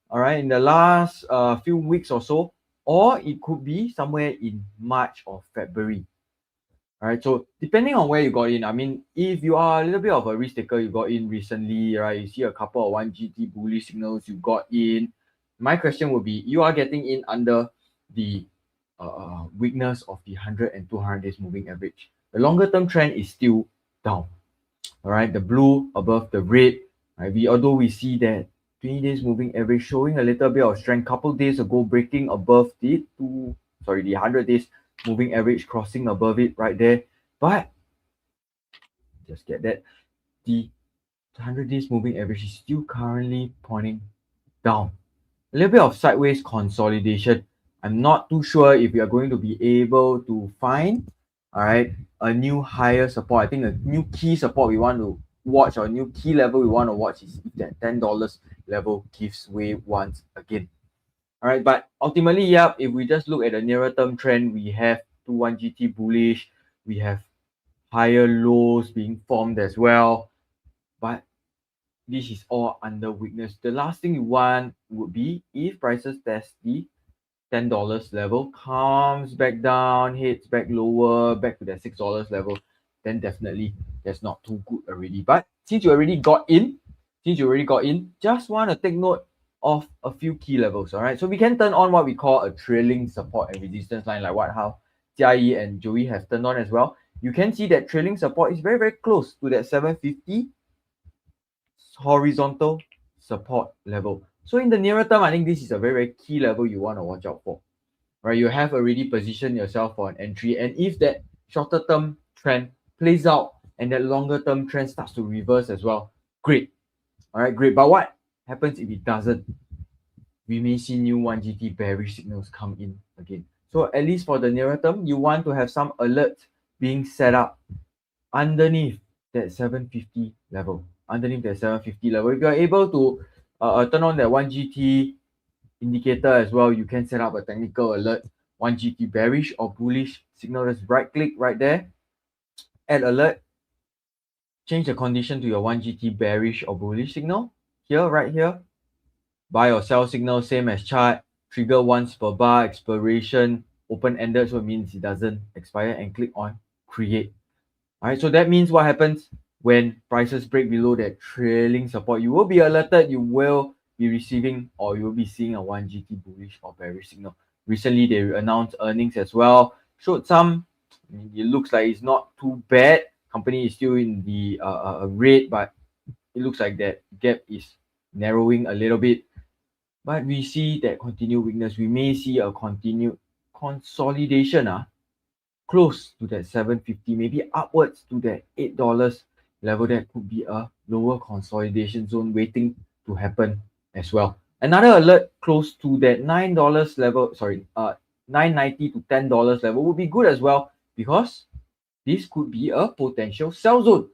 all right, in the last few weeks or so, or it could be somewhere in March or February. All right, so depending on where you got in, I mean, if you are a little bit of a risk taker, you got in recently, right? You see a couple of 1GT bullish signals, you got in. My question would be, you are getting in under the weakness of the 100 and 200 days moving average. The longer term trend is still down. All right, the blue above the red. Right? Although we see that 20 days moving average showing a little bit of strength. Couple days ago, breaking above the 100 days moving average, crossing above it right there. But just get that. The 100 days moving average is still currently pointing down. A little bit of sideways consolidation. I'm not too sure if we are going to be able to find, all right, a new higher support. I think a new key support we want to watch, or a new key level we want to watch, is if that $10 level gives way once again. All right, but ultimately, yeah, if we just look at the nearer term trend, we have 21GT bullish, we have higher lows being formed as well, but this is all under weakness. The last thing you want would be if prices test the $10 level, comes back down, hits back lower, back to that $6 level, then definitely that's not too good already. But since you already got in, just want to take note of a few key levels. All right, so we can turn on what we call a trailing support and resistance line, like how Jia and Joey have turned on as well. You can see that trailing support is very, very close to that 750 horizontal support level. So in the nearer term, I think this is a very, very key level you want to watch out for. Right, you have already positioned yourself for an entry, and if that shorter term trend plays out and that longer term trend starts to reverse as well, great. All right, great. But what happens if it doesn't? We may see new 1GT bearish signals come in again. So at least for the nearer term, you want to have some alerts being set up underneath that 750 level. If you are able to turn on that 1GT indicator as well, you can set up a technical alert, 1GT bearish or bullish signal. Just right click right there, add alert, change the condition to your 1GT bearish or bullish signal here, right here. Buy or sell signal, same as chart, trigger once per bar, expiration open-ended, so it means it doesn't expire, and click on create. All right, so that means what happens when prices break below that trailing support, you will be alerted, you will be receiving, or you will be seeing a 1GT bullish or bearish signal. Recently, they announced earnings as well, showed some, it looks like it's not too bad. Company is still in the red, but it looks like that gap is narrowing a little bit. But we see that continued weakness. We may see a continued consolidation close to that 750, maybe upwards to that $8 level. That could be a lower consolidation zone waiting to happen as well. Another alert close to that $9 level, $9.90 to $10 level would be good as well, because this could be a potential sell zone.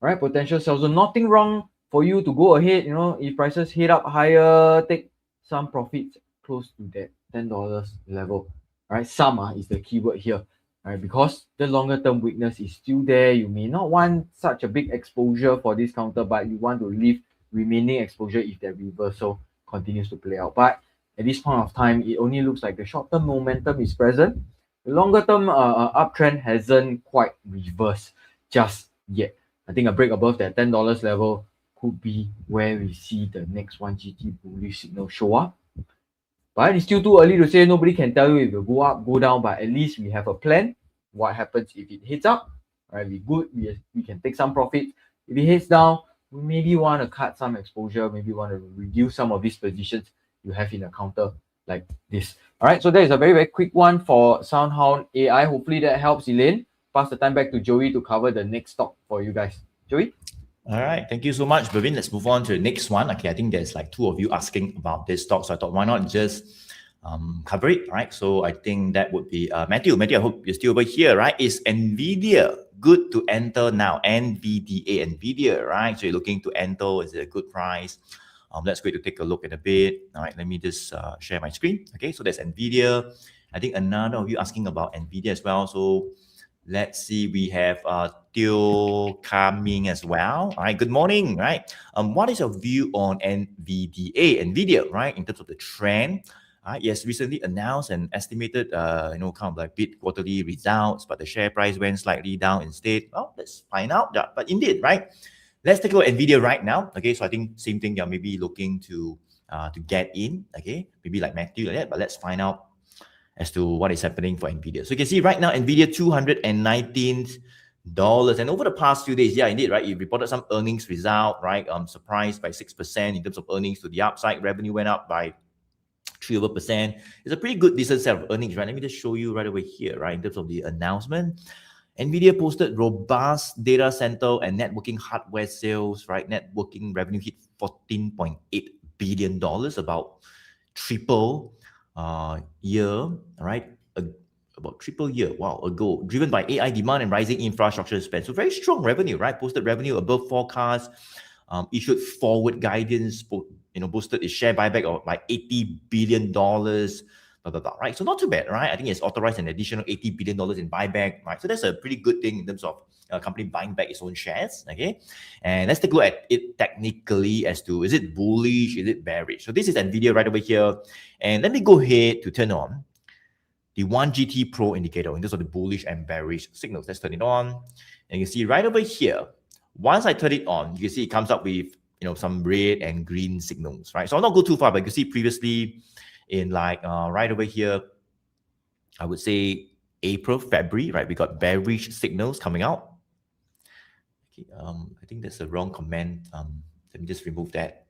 Right, potential sell zone. Nothing wrong for you to go ahead, if prices head up higher, take some profits close to that $10 level. Right, some is the keyword here. Right, because the longer term weakness is still there. You may not want such a big exposure for this counter, but you want to leave remaining exposure if that reversal continues to play out. But at this point of time, it only looks like the short term momentum is present. The longer term uptrend hasn't quite reversed just yet. I think a break above that $10 level could be where we see the next 1GT bullish signal show up. But it's still too early to say. Nobody can tell you if it will go up, go down, but at least we have a plan. What happens if it hits up? Right, we good. We can take some profit. If it hits down, we maybe want to cut some exposure, maybe want to reduce some of these positions you have in a counter like this. All right, so that is a very, very quick one for SoundHound AI. Hopefully that helps, Elaine. Pass the time back to Joey to cover the next stock for you guys. Joey? All right, thank you so much, Bhavin. Let's move on to the next one. Okay, I think there's like two of you asking about this stock, so I thought why not just cover it, right? So I think that would be Matthew. Matthew, I hope you're still over here, right? Is Nvidia good to enter now? NVDA, Nvidia, right? So you're looking to enter, is it a good price? Let's go to take a look at a bit. All right, let me just share my screen. Okay, so that's Nvidia. I think another of you asking about Nvidia as well. So let's see, we have Theo coming as well. All right, good morning, right? What is your view on Nvidia, right? In terms of the trend, yes, recently announced and estimated, kind of like big quarterly results, but the share price went slightly down instead. Well, let's find out that. But indeed, right? Let's take a look at Nvidia right now. Okay, so I think same thing. You're maybe looking to get in. Okay, maybe like Matthew like that. But let's find out as to what is happening for Nvidia. So you can see right now Nvidia $219, and over the past few days, yeah, indeed, right? It reported some earnings result, right? Surprised by 6% in terms of earnings to the upside. Revenue went up by 3%. It's a pretty good decent set of earnings, right? Let me just show you right over here, right? In terms of the announcement. Nvidia posted robust data center and networking hardware sales, right? Networking revenue hit $14.8 billion, about triple year, right? About triple year, wow, ago, driven by AI demand and rising infrastructure spend. So very strong revenue, right? Posted revenue above forecast, issued forward guidance, boosted its share buyback of like $80 billion, right? So not too bad, right? I think it's authorized an additional $80 billion in buyback, right? So that's a pretty good thing in terms of a company buying back its own shares, okay? And let's take a look at it technically as to, is it bullish, is it bearish? So this is NVIDIA right over here. And let me go ahead to turn on the 1GT Pro indicator in terms of the bullish and bearish signals. Let's turn it on. And you see right over here, once I turn it on, you can see it comes up with, some red and green signals, right? So I'll not go too far, but you can see previously in like right over here, I would say April, February, right? We got bearish signals coming out. Okay, I think that's the wrong comment. Let me just remove that.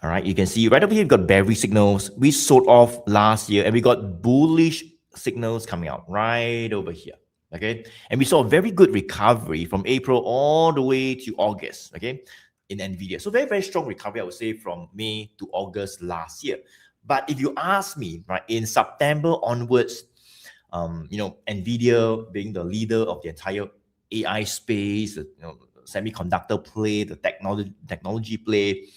All right, you can see right over here, we've got bearish signals. We sold off last year and we got bullish signals coming out right over here. Okay, and we saw a very good recovery from April all the way to August, okay, in NVIDIA. So very, very strong recovery, I would say, from May to August last year. But if you ask me, right, in September onwards, NVIDIA being the leader of the entire AI space, semiconductor play, the technology play,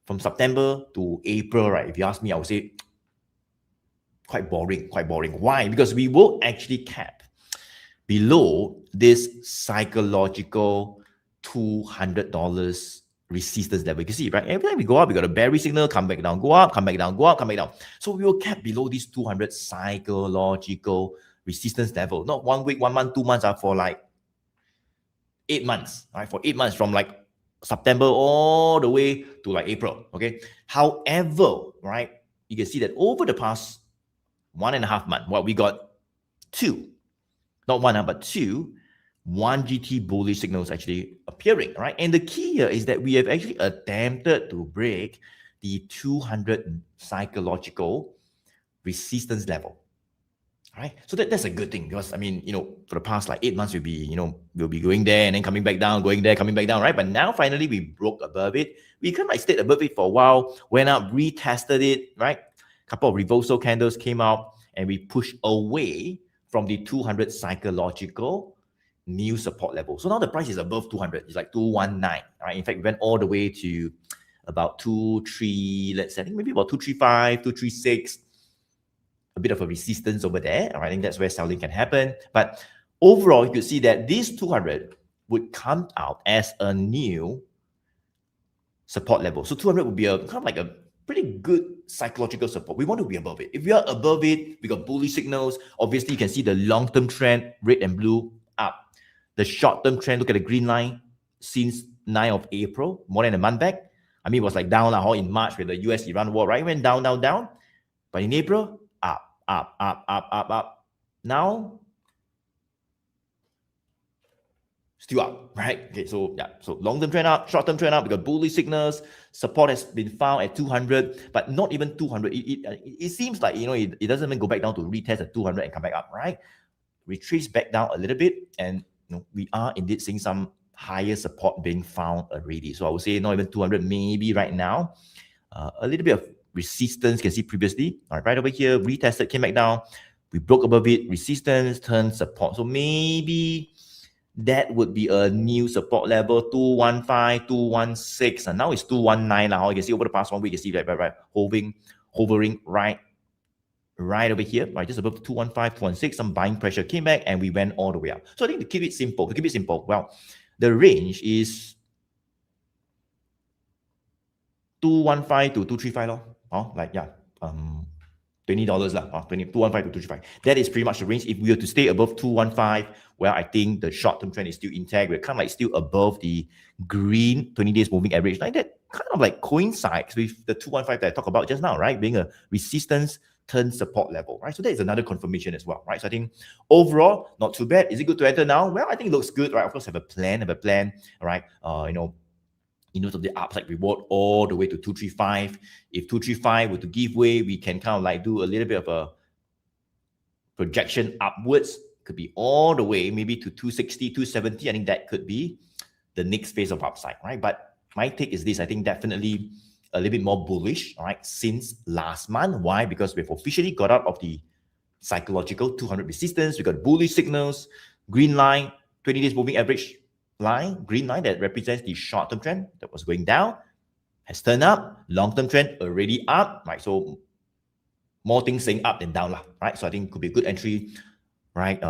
from September to April, right, if you ask me, I would say quite boring. Why? Because we will actually cap below this psychological $200 resistance level. You can see, right? Every time we go up, we got a bearish signal, come back down, go up, come back down, go up, come back down. So we will cap below this 200 psychological resistance level. Not 1 week, 1 month, 2 months, for like 8 months, right? For 8 months, from like September all the way to like April, okay? However, right, you can see that over the past 1.5 months, we got two, not one, but two 1GT bullish signals actually appearing, right? And the key here is that we have actually attempted to break the 200 psychological resistance level, right? So that's a good thing, because I mean, for the past like 8 months, we'll be going there and then coming back down, going there, coming back down, right? But now finally we broke above it. We kind of like stayed above it for a while, went up, retested it, right? A couple of reversal candles came out and we pushed away from the 200 psychological new support level. So now the price is above 200. It's like 219, right? In fact, we went all the way to about 23, let's say, I think maybe about 235, 236. A bit of a resistance over there. All right, I think that's where selling can happen. But overall, you could see that this 200 would come out as a new support level. So 200 would be a kind of like a pretty good psychological support. We want to be above it. If we are above it, we got bullish signals. Obviously, you can see the long-term trend, red and blue, up. The short-term trend, look at the green line, since 9th of April, more than a month back. I mean, it was like down in March with the US-Iran war, right? It went down, down, down. But in April, up. Now, still up, right? Okay, so yeah, so long-term trend up, short-term trend up. We got bullish signals. Support has been found at 200, but not even 200. It seems like, it doesn't even go back down to retest at 200 and come back up, right? Retrace back down a little bit, and we are indeed seeing some higher support being found already. So I would say not even 200, maybe right now. A little bit of resistance, you can see previously, right over here, retested, came back down, we broke above it, resistance, turned support. So maybe that would be a new support level, 215, 216, and now it's 219 now. You can see over the past 1 week, you can see right, hovering right over here, right, just above 215, 216, some buying pressure came back, and we went all the way up. So I think to keep it simple, well, the range is 215 to 235 $20 lah, 215 to 235. That is pretty much the range. If we were to stay above 215, well, I think the short-term trend is still intact. We're kind of like still above the green 20 days moving average. Like that kind of like coincides with the 215 that I talked about just now, right? Being a resistance turn support level, right? So that is another confirmation as well, right? So I think overall, not too bad. Is it good to enter now? Well, I think it looks good, right? Of course, have a plan, all right? In terms of the upside reward all the way to 235. If 235 were to give way, we can kind of like do a little bit of a projection upwards could be all the way maybe to 260, 270. I think that could be the next phase of upside, right? But my take is this, I think definitely a little bit more bullish, all right, since last month. Why? Because we've officially got out of the psychological 200 resistance. We got bullish signals, green line, 20 days moving average line, green line that represents the short-term trend that was going down, has turned up, long-term trend already up, right? So more things saying up than down, right? So I think it could be a good entry, right?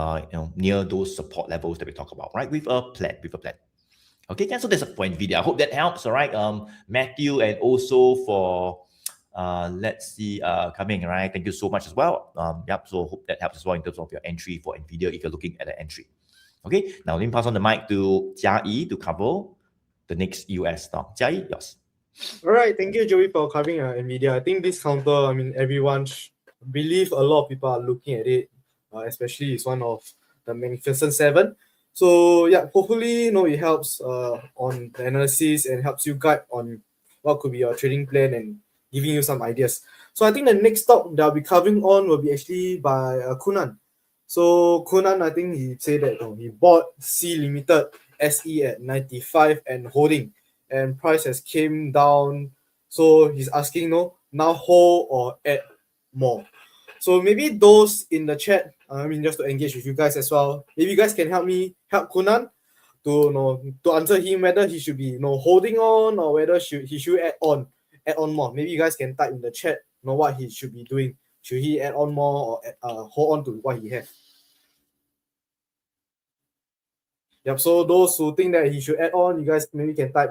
Near those support levels that we talk about, right? With a plan. Okay, so that's for NVIDIA. I hope that helps, all right? Matthew, and also for let's see, coming, right? Thank you so much as well. Yep, so hope that helps as well in terms of your entry for NVIDIA if you're looking at an entry. Okay, now let me pass on the mic to Jia to cover the next US stock. Jia, yours. All right, thank you, Joey, for covering Nvidia. I think this counter, I mean, everyone believe a lot of people are looking at it, especially it's one of the Magnificent Seven. So yeah, hopefully, it helps on the analysis and helps you guide on what could be your trading plan and giving you some ideas. So I think the next stock that I'll be covering on will be actually by Kunan. So Kunan, I think he said that he bought C Limited SE at 95 and holding, and price has came down. So he's asking, now hold or add more. So maybe those in the chat, just to engage with you guys as well, maybe you guys can help Kunan to answer him whether he should be holding on or whether he should add on more. Maybe you guys can type in the chat what he should be doing. Should he add on more or hold on to what he has? Yep, so those who think that he should add on, you guys maybe can type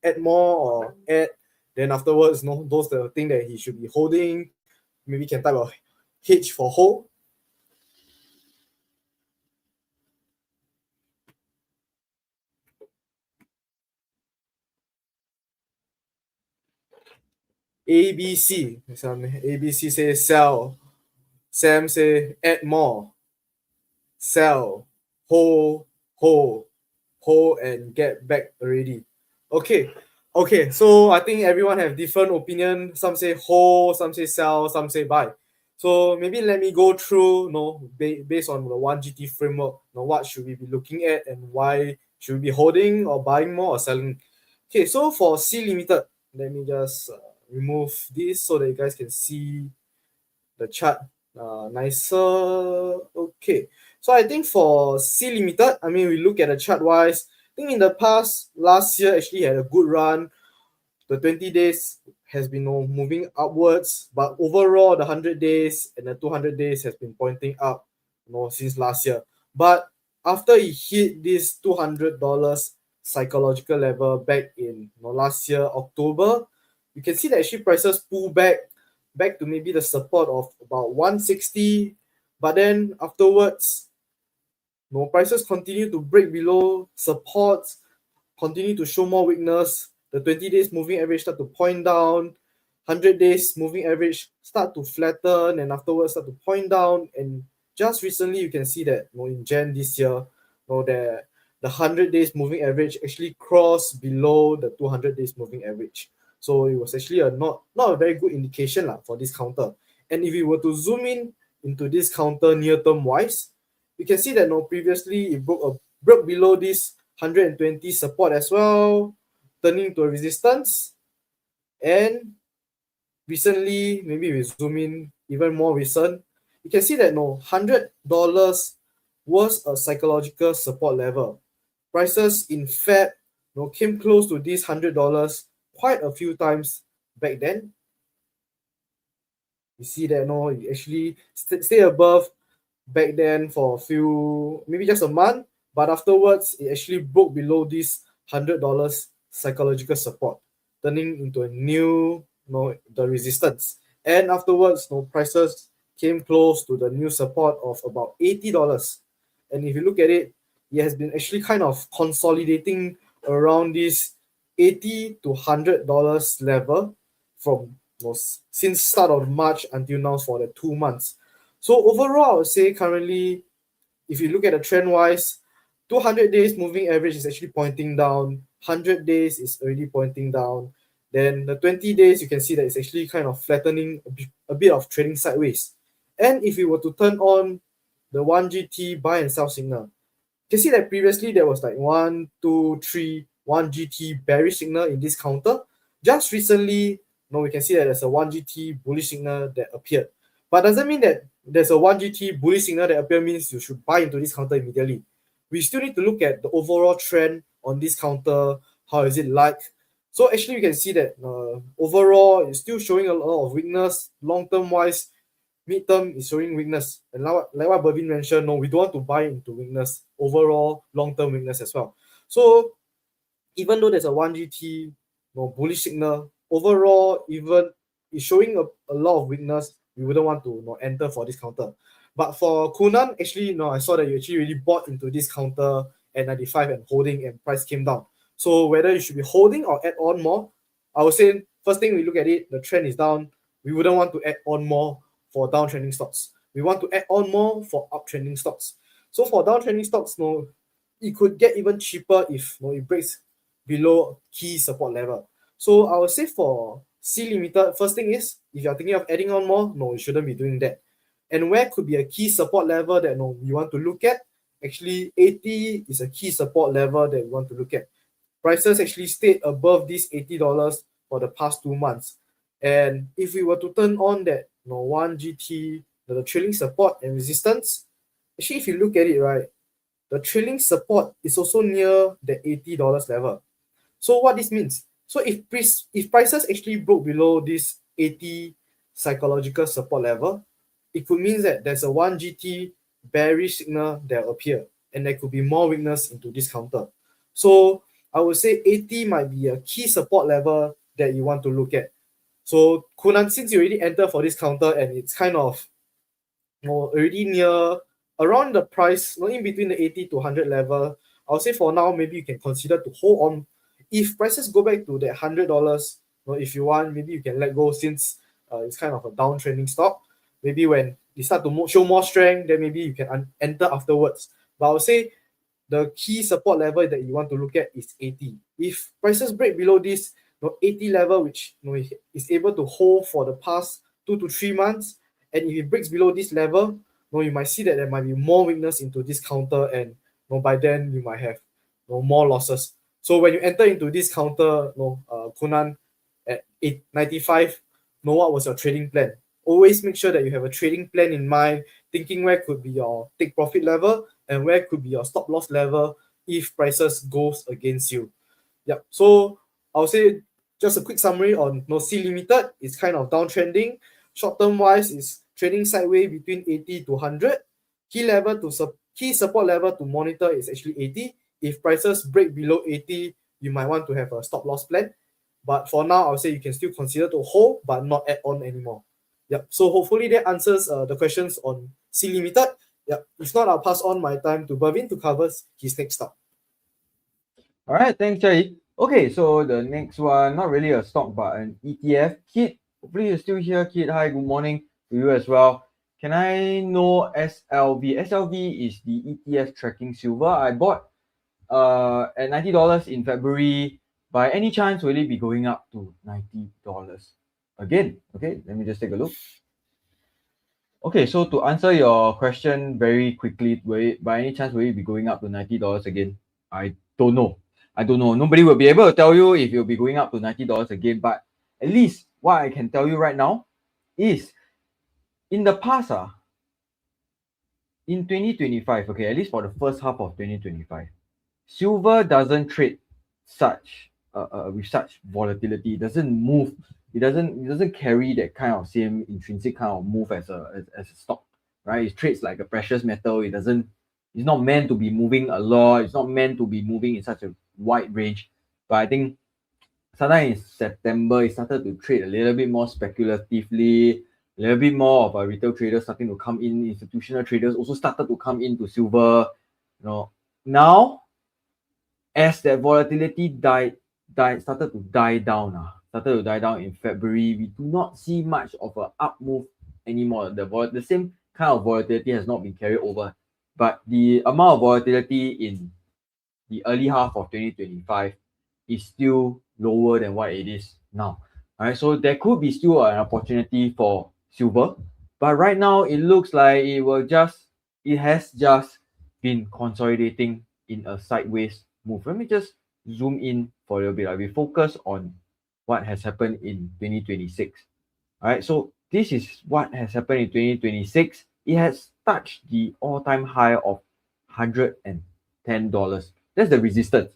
add more or add. Then afterwards, those that think that he should be holding, maybe can type a H for hold. ABC. ABC says sell. Sam say add more. Sell. Hold, and get back already. Okay, so I think everyone have different opinion. Some say hold, some say sell, some say buy. So maybe let me go through, based on the 1GT framework, what should we be looking at and why should we be holding or buying more or selling. Okay, so for C Limited, let me just remove this so that you guys can see the chart nicer. Okay, so I think for C Limited, we look at the chart wise. I think in the past, last year actually had a good run. The 20 days has been moving upwards, but overall the 100 days and the 200 days has been pointing up since last year. But after it hit this $200 psychological level back in last year, October, you can see that actually prices pull back to maybe the support of about 160, but then afterwards, prices continue to break below supports, continue to show more weakness. The 20 days moving average start to point down, 100 days moving average start to flatten, and afterwards start to point down. And just recently, you can see that in Jan this year, the 100 days moving average actually crossed below the 200 days moving average. So it was actually not a very good indication for this counter. And if we were to zoom in into this counter near term wise, you can see that previously it broke below this 120 support as well, turning to a resistance. And recently, maybe we zoom in even more recent, you can see that $100 was a psychological support level. Prices in Feb came close to this $100 quite a few times back then. You see that it actually stay above back then for a few, maybe just a month, but afterwards it actually broke below this $100 psychological support, turning into a new the resistance. And afterwards prices came close to the new support of about $80. And if you look at it, it has been actually kind of consolidating around this $80 to $100 level from since start of March until now for the 2 months. So overall, I would say currently, if you look at the trend wise, 200 days moving average is actually pointing down, 100 days is already pointing down. Then the 20 days, you can see that it's actually kind of flattening a bit of trading sideways. And if we were to turn on the 1GT buy and sell signal. You can see that previously there was like 1, 2, 3, 1GT bearish signal in this counter. Just recently, we can see that there's a 1GT bullish signal that appeared. But doesn't mean that there's a 1GT bullish signal that appeared means you should buy into this counter immediately. We still need to look at the overall trend on this counter. How is it like? So actually we can see that overall it's still showing a lot of weakness. Long-term wise, mid-term is showing weakness. And like what Bervin mentioned, no, we don't want to buy into weakness. Overall, long-term weakness as well. So even though there's a 1GT bullish signal, overall, even it's showing a lot of weakness, we wouldn't want to enter for this counter. But for Kunan, actually, I saw that you actually really bought into this counter at 95 and holding, and price came down. So whether you should be holding or add on more, I would say first thing we look at it, the trend is down. We wouldn't want to add on more for downtrending stocks. We want to add on more for uptrending stocks. So for downtrending stocks, it could get even cheaper if it breaks below key support level. So I would say for C Limited, first thing is, if you're thinking of adding on more, no, you shouldn't be doing that. And where could be a key support level that you want to look at? Actually, 80 is a key support level that you want to look at. Prices actually stayed above this $80 for the past 2 months. And if we were to turn on that 1GT, the trailing support and resistance, actually if you look at it, right, the trailing support is also near the $80 level. So what this means? So if prices actually broke below this 80 psychological support level, it could mean that there's a 1GT bearish signal that will appear, and there could be more weakness into this counter. So I would say 80 might be a key support level that you want to look at. So Kunan, since you already entered for this counter and it's kind of already near around the price, in between the 80 to 100 level, I would say for now maybe you can consider to hold on. If prices go back to that $100, if you want, maybe you can let go since it's kind of a downtrending stock. Maybe when you start to show more strength, then maybe you can enter afterwards. But I would say the key support level that you want to look at is 80. If prices break below this 80 level, which is able to hold for the past 2 to 3 months, and if it breaks below this level, you might see that there might be more weakness into this counter, and by then you might have more losses. So when you enter into this counter, Kunan at 95, what was your trading plan? Always make sure that you have a trading plan in mind, thinking where could be your take profit level and where could be your stop loss level if prices goes against you. Yep. So I'll say just a quick summary on C Limited. It's kind of downtrending. Short term wise, is trading sideways between 80 to 100. Key support level to monitor is actually 80. If prices break below 80, you might want to have a stop loss plan. But for now, I'll say you can still consider to hold, but not add on anymore. Yep. So hopefully that answers the questions on C Limited. Yep. If not, I'll pass on my time to Bervin to cover his next stock. All right, thanks, Choy. Okay, so the next one, not really a stock, but an ETF. Kit, hopefully you're still here. Kit, hi, good morning to you as well. Can I know SLV? SLV is the ETF tracking silver. I bought at $90 in February. By any chance, will it be going up to $90 again? Okay, let me just take a look. Okay, so to answer your question very quickly, by any chance will it be going up to $90 again? I don't know. Nobody will be able to tell you if it'll be going up to $90 again, but at least what I can tell you right now is in the past, in 2025, okay, at least for the first half of 2025, silver doesn't trade with such volatility. It doesn't move. It doesn't carry that kind of same intrinsic kind of move as a stock, right? It trades like a precious metal. It's not meant to be moving a lot. It's not meant to be moving in such a wide range. But I think sometime in September, it started to trade a little bit more speculatively. A little bit more of a retail traders starting to come in. Institutional traders also started to come into silver. Now, as that volatility started to die down in February, we do not see much of an up move anymore. The same kind of volatility has not been carried over, but the amount of volatility in the early half of 2025 is still lower than what it is now. All right, so there could be still an opportunity for silver, but right now it looks like it will just it has just been consolidating in a sideways move. Let me just zoom in for a little bit. We focus on what has happened in 2026. All right, so this is what has happened in 2026. It has touched the all-time high of $110. That's the resistance.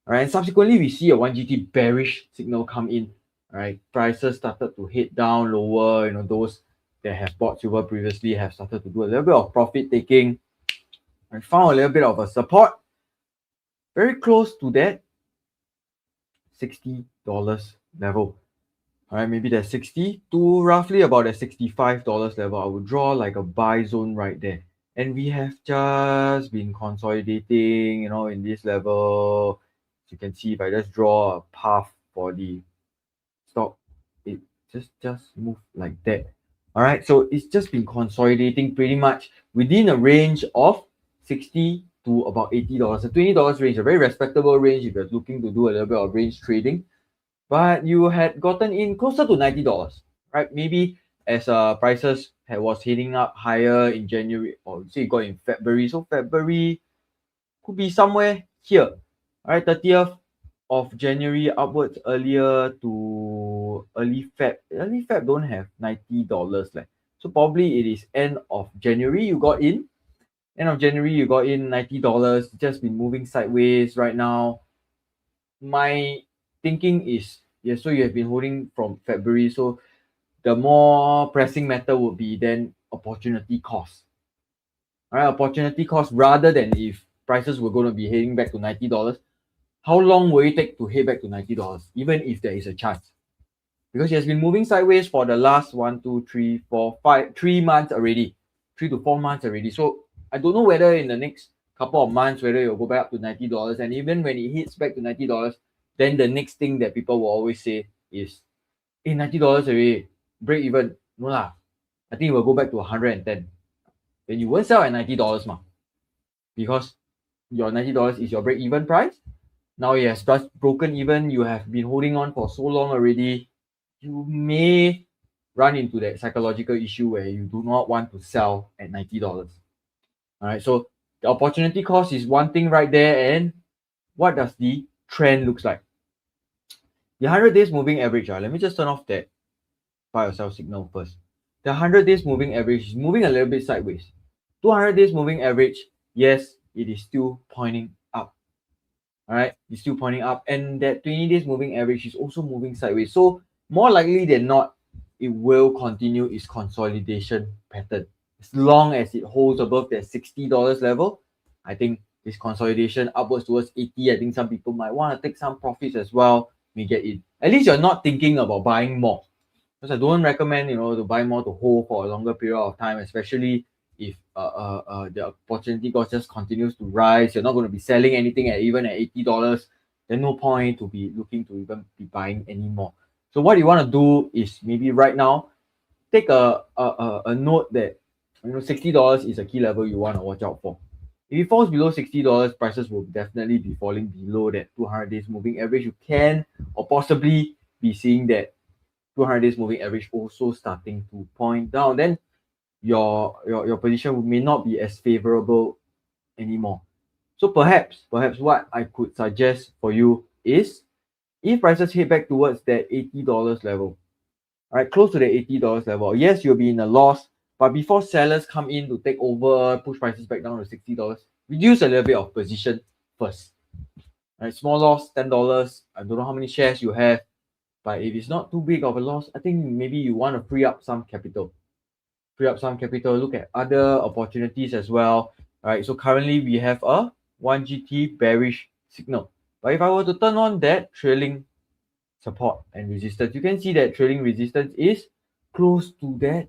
All right, and subsequently we see a 1GT bearish signal come in. All right, prices started to head down lower. Those that have bought silver previously have started to do a little bit of profit taking. I found a little bit of a support, very close to that $60 level. All right, maybe that 60 to roughly about that $65 level. I would draw like a buy zone right there. And we have just been consolidating, in this level. As you can see, if I just draw a path for the stock, it just move like that. All right, so it's just been consolidating pretty much within a range of 60 to about $80, a $20 range, a very respectable range if you're looking to do a little bit of range trading. But you had gotten in closer to $90, right? Maybe as prices was heading up higher in January, or say you got in February. So February could be somewhere here, all right? 30th of January upwards earlier to early Feb. Early Feb don't have $90 left. So probably it is end of January you got in. End of January you got in $90. Just been moving sideways right now. My thinking is, yes, so you have been holding from February. So the more pressing matter would be then opportunity cost. All right, opportunity cost rather than if prices were going to be heading back to $90. How long will it take to head back to $90, even if there is a chance? Because it has been moving sideways for the last 3 months already, 3 to 4 months already. So I don't know whether in the next couple of months, whether it'll go back up to $90. And even when it hits back to $90, then the next thing that people will always say is, hey, $90 already, break even. No lah, I think it will go back to 110. Then you won't sell at $90 ma, because your $90 is your break even price. Now it has just broken even. You have been holding on for so long already. You may run into that psychological issue where you do not want to sell at $90. All right, so the opportunity cost is one thing right there. And what does the trend looks like? The 100 days moving average, let me just turn off that buy or sell signal first. The 100 days moving average is moving a little bit sideways. 200 days moving average, yes, it is still pointing up. All right, it's still pointing up. And that 20 days moving average is also moving sideways. So more likely than not, it will continue its consolidation pattern. As long as it holds above that $60 level, I think this consolidation upwards towards 80, I think some people might want to take some profits as well, may get in. At least you're not thinking about buying more. Because I don't recommend, to buy more to hold for a longer period of time, especially if the opportunity cost just continues to rise. You're not going to be selling anything even at $80. Then no point to be looking to even be buying any more. So what you want to do is maybe right now take a note that $60 is a key level you want to watch out for. If it falls below $60, prices will definitely be falling below that 200 days moving average. You can or possibly be seeing that 200 days moving average also starting to point down. Then your position may not be as favorable anymore. So perhaps what I could suggest for you is, if prices head back towards that $80 level, all right, close to the $80 level, yes, you'll be in a loss. But before sellers come in to take over, push prices back down to $60, reduce a little bit of position first. All right, small loss, $10. I don't know how many shares you have, but if it's not too big of a loss, I think maybe you want to free up some capital. Look at other opportunities as well. All right, so currently we have a 1GT bearish signal. But if I were to turn on that trailing support and resistance, you can see that trailing resistance is close to that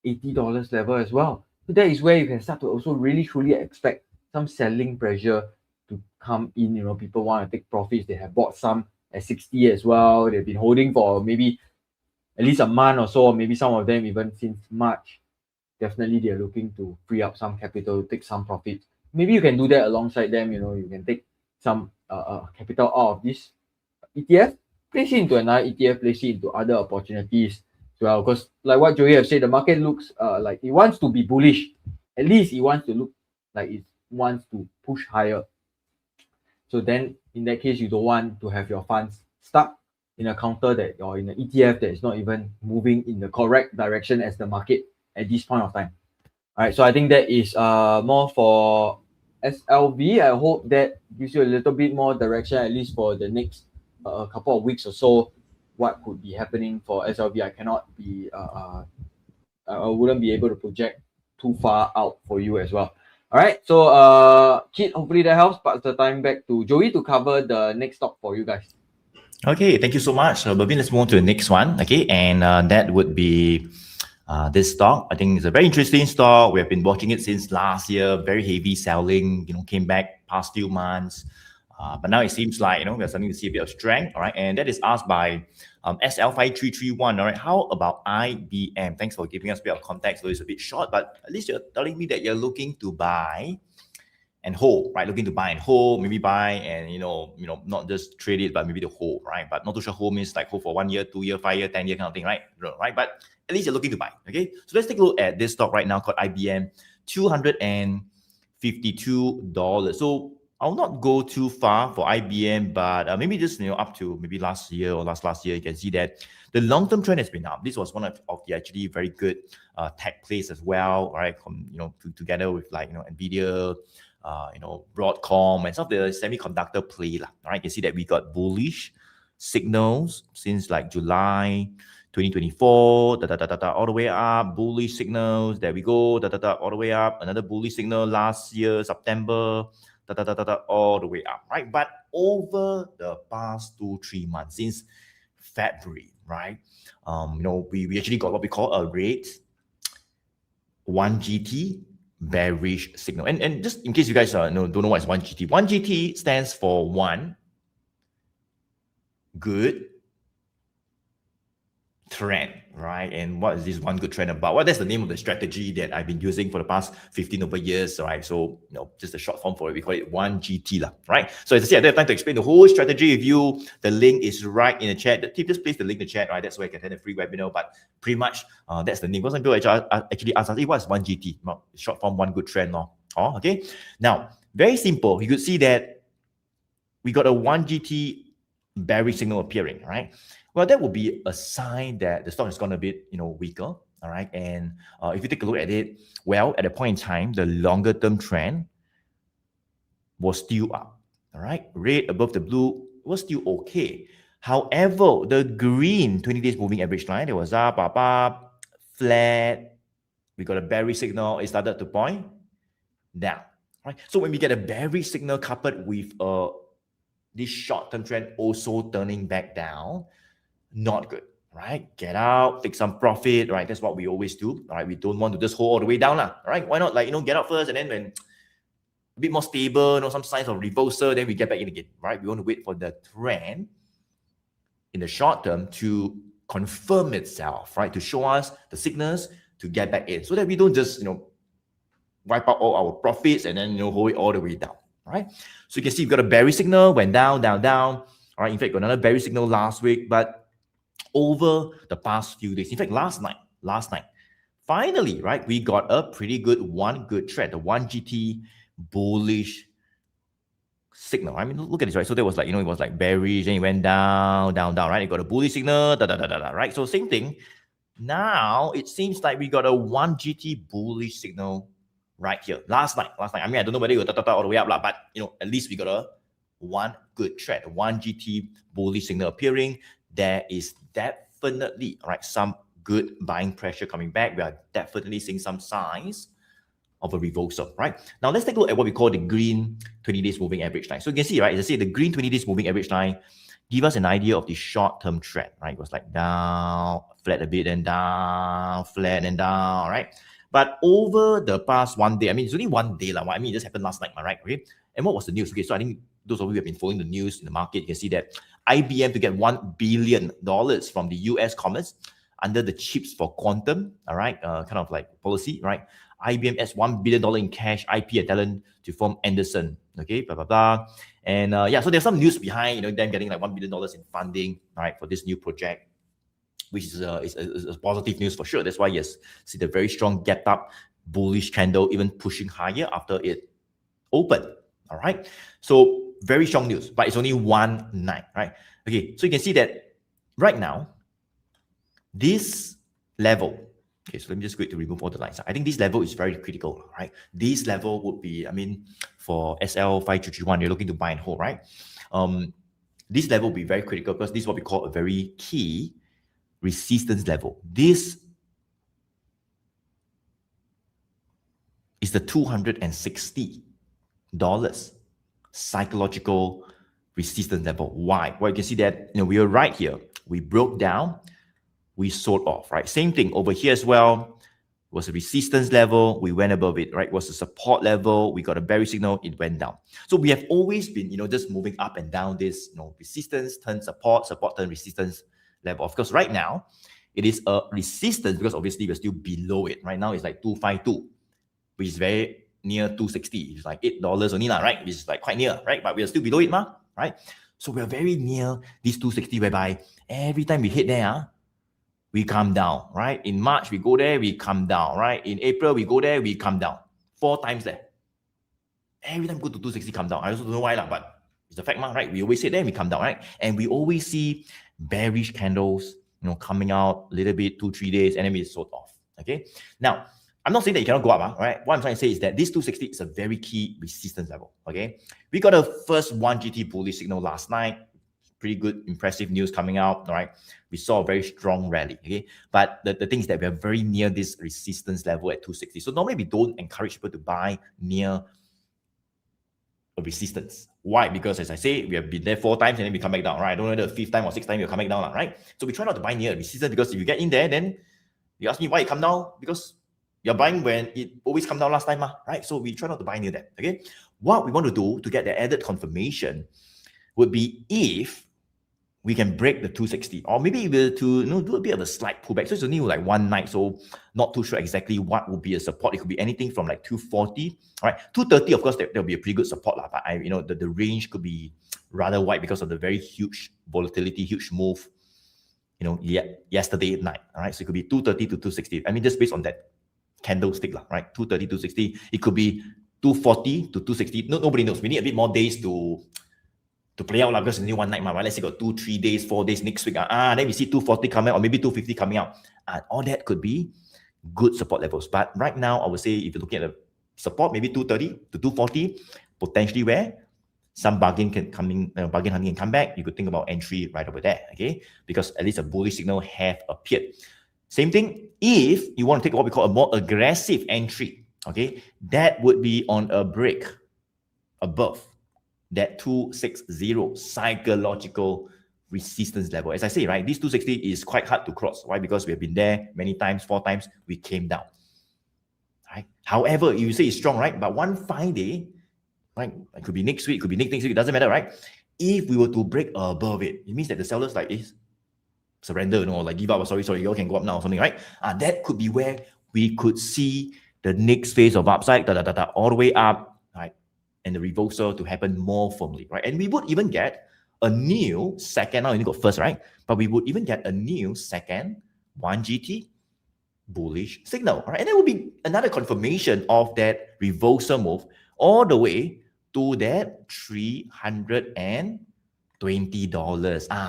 $80 level as well. So that is where you can start to also really truly expect some selling pressure to come in. People want to take profits. They have bought some at 60 as well. They've been holding for maybe at least a month or so, or maybe some of them even since March. Definitely they're looking to free up some capital, take some profits. Maybe you can do that alongside them. You can take some capital out of this ETF, place it into another ETF, place it into other opportunities as well. Because like what Joey have said, the market looks like it wants to be bullish at least it wants to look like it wants to push higher. So then in that case, you don't want to have your funds stuck in a counter that or in an ETF that is not even moving in the correct direction as the market at this point of time. All right, so I think that is more for SLV. I hope that gives you a little bit more direction, at least for the next couple of weeks or so, what could be happening for SLV. I cannot be, I wouldn't be able to project too far out for you as well. All right, so Kit, hopefully that helps. Pass the time back to Joey to cover the next stock for you guys. Okay, thank you so much. Bavin, let's move on to the next one. Okay, and that would be this stock. I think it's a very interesting stock. We have been watching it since last year. Very heavy selling, came back past few months. But now it seems like, we're starting to see a bit of strength. All right, and that is asked by SL5331. All right, how about IBM? Thanks for giving us a bit of context. So it's a bit short, but at least you're telling me that you're looking to buy and hold, right? Looking to buy and hold, maybe buy and not just trade it, but maybe the hold, right? But not too sure hold means like hold for 1 year, 2 year, 5 year, 10 year kind of thing, right? Right? But at least you're looking to buy. Okay, so let's take a look at this stock right now called IBM, $252. So I'll not go too far for IBM, but maybe just up to maybe last year or last year, you can see that the long-term trend has been up. This was one of the actually very good tech plays as well, right? Together with like Nvidia, Broadcom and some of the semiconductor play. All right, you can see that we got bullish signals since like July 2024, all the way up, bullish signals. There we go, all the way up. Another bullish signal last year, September, all the way up, right? But over the past 2-3 months, since February, right? We actually got what we call a rate 1GT bearish signal. And just in case you guys don't know what is 1GT. 1GT stands for one good trend, right? And what is this one good trend about? Well, that's the name of the strategy that I've been using for the past 15 over years, right? So, just a short form for it, we call it 1GT, right? So as I said, I don't have time to explain the whole strategy with you. The link is right in the chat. The tip, just place the link in the chat, right? That's where you can attend a free webinar, but pretty much that's the name. Because some people actually ask us, hey, what's 1GT? Short form, one good trend, okay? Now, very simple. You could see that we got a 1GT bearish signal appearing, right? Well, that would be a sign that the stock has gone a bit, weaker, all right? And if you take a look at it, well, at a point in time, the longer term trend was still up, all right? Red above the blue was still okay. However, the green 20 days moving average line, it was up, flat. We got a bearish signal. It started to point down, right? So when we get a bearish signal coupled with this short-term trend also turning back down, not good, right? Get out, take some profit, right? That's what we always do, all right? We don't want to just hold all the way down, all right? Why not, get out first, and then when a bit more stable, some signs of reversal, then we get back in again, right? We want to wait for the trend in the short term to confirm itself, right? To show us the signals to get back in, so that we don't just, wipe out all our profits and then, hold it all the way down, all right? So you can see we've got a bearish signal, went down, all right? In fact, got another bearish signal last week, but over the past few days, in fact, last night, finally, right, we got a pretty good one good trend, the 1GT bullish signal. I mean, look at this, right? So there was like, it was like bearish, and it went down, right? It got a bullish signal, right? So same thing. Now it seems like we got a 1GT bullish signal right here. Last night. I mean, I don't know whether it got all the way up, but at least we got a one good trend, 1GT bullish signal appearing. There is definitely, right, some good buying pressure coming back. We are definitely seeing some signs of a reversal, right? Now let's take a look at what we call the green 20 days moving average line. So you can see, right, as I say, the green 20 days moving average line give us an idea of the short-term trend, right? It was like down, flat a bit, and down, flat and down, right? But over the past 1 day, I mean, it's only 1 day, I mean, it just happened last night, right? Okay. And what was the news? Okay, so I think those of you who have been following the news in the market, you can see that IBM to get $1 billion from the US Commerce under the Chips for Quantum, all right, kind of like policy, right? IBM has $1 billion in cash, IP, and talent to form Anderson, okay, blah, blah, blah. And yeah, so there's some news behind, them getting like $1 billion in funding, all right, for this new project, which is positive news for sure. That's why, yes, see the very strong gap up bullish candle, even pushing higher after it opened. All right. So very strong news, but it's only one night, right? Okay. So you can see that right now, this level. Okay, so let me just go to remove all the lines. I think this level is very critical, right? This level would be, I mean, for SL5331, you're looking to buy and hold, right? This level will be very critical because this is what we call a very key resistance level. This is the $260 psychological resistance level. Why? Well, you can see that we are right here. We broke down, we sold off, right? Same thing over here as well. It was a resistance level, we went above it, right? It was a support level, we got a bearish signal, it went down. So we have always been, just moving up and down this, resistance, turn support, support, turn resistance level. Of course, right now, it is a resistance because obviously we're still below it. Right now, it's like 252, which is very near 260. It's like $8 only, right? Which is like quite near, right? But we are still below it, right? So we are very near this 260, whereby every time we hit there, we come down, right? In March, we go there, we come down, right? In April, we go there, we come down. 4 times there. Every time we go to 260, come down. I also don't know why, but it's the fact, right? We always hit there, we come down, right? And we always see bearish candles, coming out a little bit, 2-3 days, and then we sold off, okay? Now, I'm not saying that you cannot go up, right? What I'm trying to say is that this 260 is a very key resistance level, okay? We got a first 1 GT bullish signal last night. Pretty good, impressive news coming out, all right? We saw a very strong rally, okay? But the thing is that we are very near this resistance level at 260. So normally we don't encourage people to buy near a resistance. Why? Because as I say, we have been there 4 times and then we come back down, right? I don't know the 5th time or 6th time we're coming down, right? So we try not to buy near a resistance, because if you get in there, then you ask me why it come down, because you're buying when it always come down last time, right? So we try not to buy near that, okay? What we want to do to get the added confirmation would be if we can break the 260, or maybe we'll do a bit of a slight pullback. So it's only like one night, so not too sure exactly what would be a support. It could be anything from like 240, all right? 230, of course, there'll be a pretty good support, but the range could be rather wide because of the very huge volatility, huge move, yesterday night, all right? So it could be 230 to 260. I mean, just based on that candlestick, right? 230, 260. It could be 240 to 260. Nobody knows. We need a bit more days to play out, because it's only one night, right? Let's say got 2-3 days, 4 days next week. Then we see 240 coming out, or maybe 250 coming out. All that could be good support levels. But right now, I would say if you're looking at the support, maybe 230 to 240, potentially where some bargain hunting can come back. You could think about entry right over there, okay? Because at least a bullish signal have appeared. Same thing, if you want to take what we call a more aggressive entry, okay, that would be on a break above that 260 psychological resistance level. As I say, right, this 260 is quite hard to cross. Why? Because we have been there many times, 4 times, we came down. Right? However, you say it's strong, right? But one fine day, right, it could be next week, it could be next week, it doesn't matter, right? If we were to break above it, it means that the sellers surrender, like give up, sorry, you all can go up now or something, right? That could be where we could see the next phase of upside, all the way up, right? And the reversal to happen more firmly, right? And we would even get a new second, now you got first, right? But we would even get a new second 1 GT bullish signal, right? And it will be another confirmation of that reversal move all the way to that $320.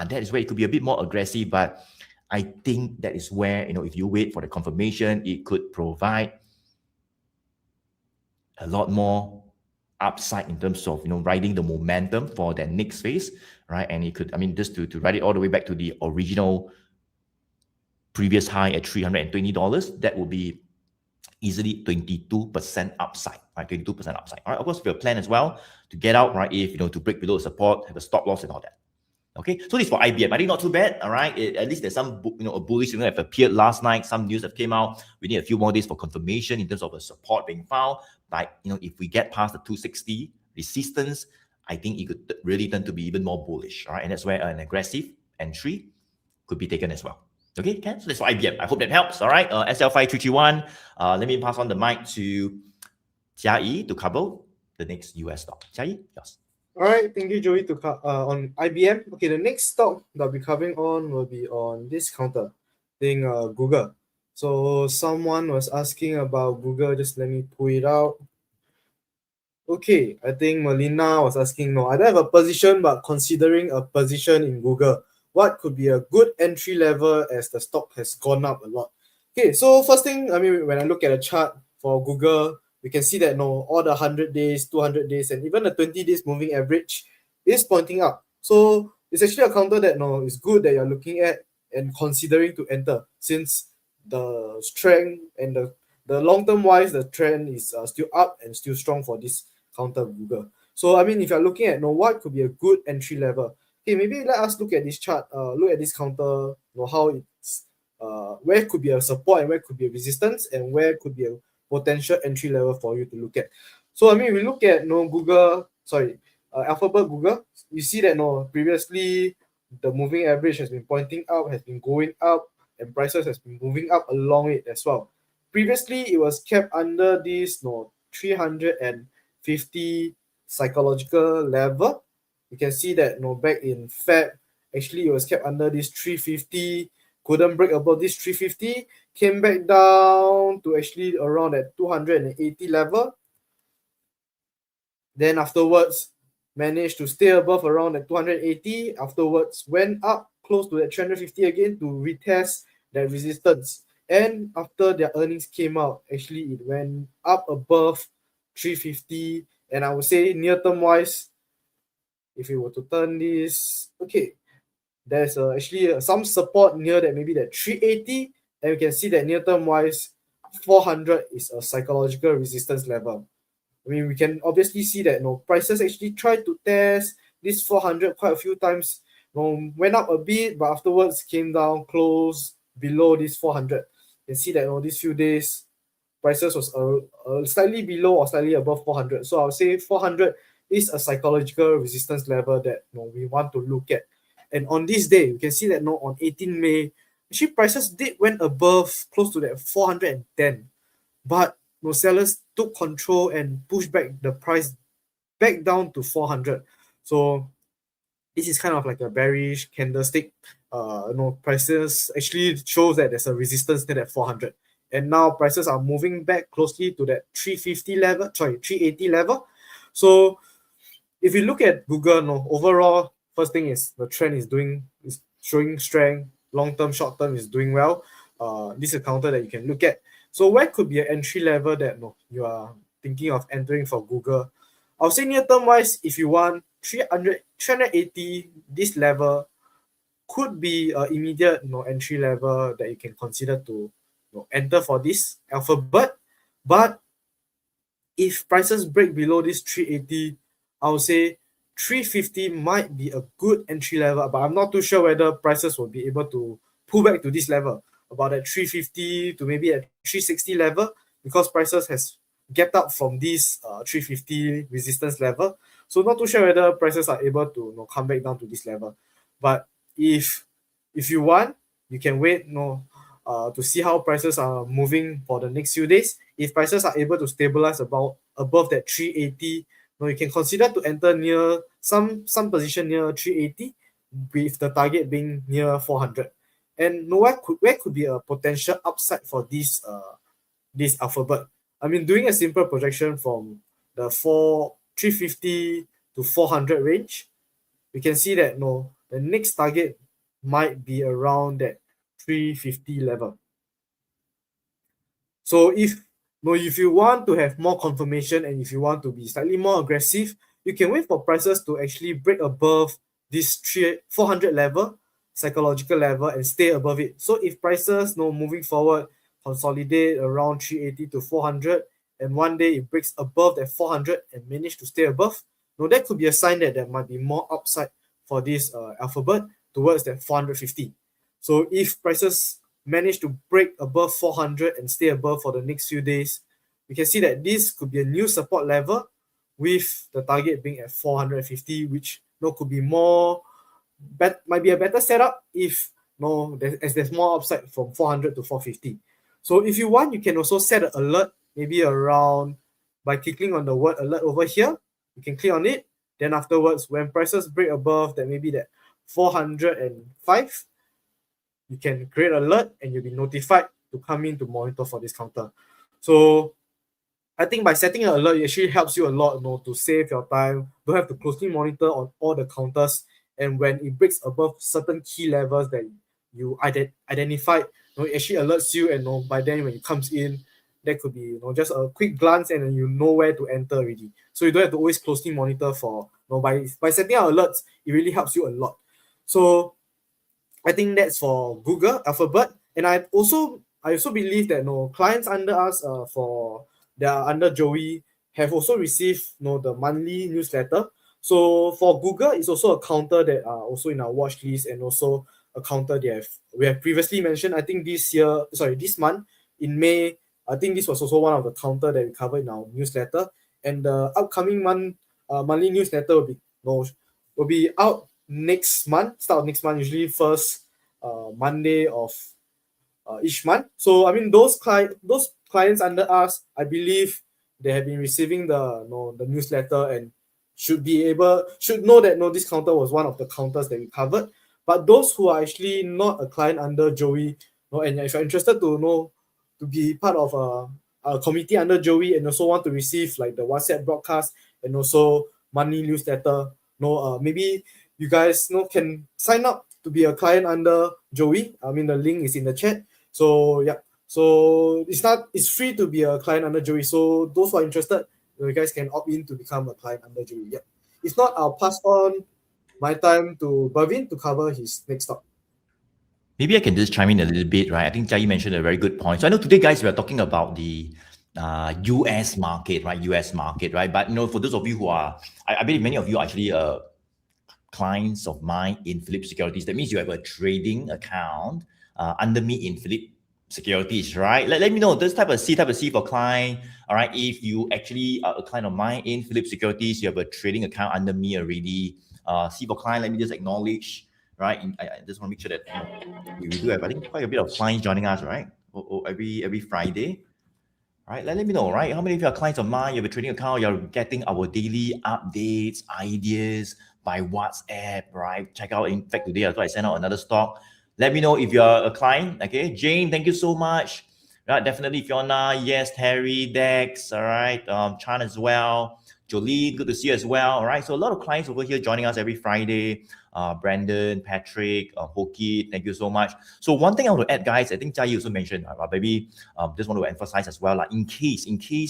That is where it could be a bit more aggressive, but I think that is where, if you wait for the confirmation, it could provide a lot more upside in terms of, riding the momentum for that next phase, right? And it could, just to ride it all the way back to the original previous high at $320, that would be easily 22% upside, right? 22% upside. All right, of course, we have a plan as well to get out, right? If, to break below support, have a stop loss and all that. Okay, so this is for IBM. I think not too bad, all right? At least there's some, a bullish signal have appeared last night. Some news have came out. We need a few more days for confirmation in terms of a support being found. But, if we get past the 260 resistance, I think it could really turn to be even more bullish, all right? And that's where an aggressive entry could be taken as well. Okay, Ken? So that's for IBM. I hope that helps, all right? SL5331. Let me pass on the mic to Jia to cover the next US stock. Jia, yours. All right, thank you, Joey, on IBM. Okay, the next stock that I'll be covering on will be on this counter, Google. So someone was asking about Google. Just let me pull it out. Okay, I think Melina was asking, no, I don't have a position, but considering a position in Google, what could be a good entry level as the stock has gone up a lot? Okay, so first thing, I mean, when I look at a chart for Google, we can see that no, all the 100 days, 200 days, and even the 20 days moving average is pointing up. So it's actually a counter that no, is good that you're looking at and considering to enter, since the strength and the long term wise, the trend is still up and still strong for this counter Google. So I mean, if you're looking at what could be a good entry level, okay, maybe let us look at this chart, look at this counter, how it's where could be a support and where could be a resistance and where could be a potential entry level for you to look at. So I mean, we look at Google, sorry, Alphabet Google, you see that previously the moving average has been pointing up, has been going up, and prices has been moving up along it as well. Previously, it was kept under this 350 psychological level. You can see that back in Feb, actually it was kept under this 350, couldn't break above this 350, came back down to actually around at 280 level. Then afterwards, managed to stay above around at 280. Afterwards, went up close to that 350 again to retest that resistance. And after their earnings came out, actually it went up above 350. And I would say near term wise, if you were to turn this, okay, there's actually some support near that, maybe that 380. And you can see that near term wise, 400 is a psychological resistance level. I mean, we can obviously see that prices actually tried to test this 400 quite a few times. Went up a bit, but afterwards came down close below this 400. You can see that these few days prices was slightly below or slightly above 400. So I would say 400 is a psychological resistance level that we want to look at. And on this day, you can see that on 18 May, actually prices did went above close to that 410, but sellers took control and pushed back the price back down to 400. So this is kind of like a bearish candlestick. Prices actually shows that there's a resistance near that 400. And now prices are moving back closely to that 350 level, 380 level. So if you look at Google, overall, first thing is the trend is showing strength. Long term, short term is doing well. This is a counter that you can look at. So where could be an entry level that you are thinking of entering for Google? I'll say near term wise, if you want 380, this level could be an immediate entry level that you can consider to enter for this Alphabet. But if prices break below this 380, I would say 350 might be a good entry level, but I'm not too sure whether prices will be able to pull back to this level, about at 350 to maybe at 360 level, because prices has gapped up from this 350 resistance level. So not too sure whether prices are able to come back down to this level. But if you want, you can wait to see how prices are moving for the next few days. If prices are able to stabilize above that 380, you can consider to enter near some position near 380, with the target being near 400. And where could be a potential upside for this Alphabet? I mean, doing a simple projection from the 350 to 400 range, we can see that the next target might be around that 350 level. So if you want to have more confirmation and if you want to be slightly more aggressive, you can wait for prices to actually break above this 400 level, psychological level, and stay above it. So if prices moving forward consolidate around 380 to 400, and one day it breaks above that 400 and manage to stay above, that could be a sign that there might be more upside for this Alphabet towards that 450. So if prices manage to break above 400 and stay above for the next few days, we can see that this could be a new support level, with the target being at 450, which could be might be a better setup if as there's more upside from 400 to 450. So if you want, you can also set an alert, maybe around by clicking on the word alert over here. You can click on it. Then afterwards, when prices break above that, maybe that 405, you can create an alert and you'll be notified to come in to monitor for this counter. So I think by setting an alert, it actually helps you a lot, to save your time. Don't have to closely monitor on all the counters. And when it breaks above certain key levels that you identified, it actually alerts you. And by then when it comes in, that could be just a quick glance, and then you know where to enter already. So you don't have to always closely monitor for. By setting out alerts, it really helps you a lot. So I think that's for Google Alphabet. And I also believe that clients under us that are under Joey have also received the monthly newsletter. So for Google, it's also a counter that are also in our watch list, and also a counter we have previously mentioned. I think this month in May, I think this was also one of the counter that we covered in our newsletter. And the upcoming monthly newsletter will be out next month, start of next month, usually first Monday of each month. So I mean, those clients under us, I believe they have been receiving the newsletter and should know that this counter was one of the counters that we covered. But those who are actually not a client under Joey, and if you're interested to be part of a committee under Joey, and also want to receive like the WhatsApp broadcast and also monthly newsletter, maybe you guys can sign up to be a client under Joey. I mean, the link is in the chat. So yeah, so it's free to be a client under Joey. So those who are interested, you guys can opt in to become a client under Joey. Yeah. If not, I'll pass on my time to Bhavin to cover his next talk. Maybe I can just chime in a little bit, right? I think Jai mentioned a very good point. So I know today, guys, we are talking about the US market, right? US market, right? But for those of you who are, I believe many of you are actually clients of mine in Philip Securities. That means you have a trading account under me in Philip Securities, right? Let me know this type of C for client. All right, if you actually are a client of mine in Philip Securities, you have a trading account under me already. C for client, let me just acknowledge, right? I just want to make sure that we do have, I think, quite a bit of clients joining us, right? Every Friday. Right, let me know, right? How many of you are clients of mine? You have a trading account, you're getting our daily updates, ideas by WhatsApp, right? Check out, in fact, today I sent out another stock. Let me know if you're a client, okay? Jane, thank you so much. Right, definitely Fiona, yes, Terry, Dex, all right, Chan as well. Jolene, good to see you as well, all right? So a lot of clients over here joining us every Friday. Brandon, Patrick, Hoki, thank you so much. So one thing I want to add, guys, I think Jai also mentioned, maybe just want to emphasize as well, like in case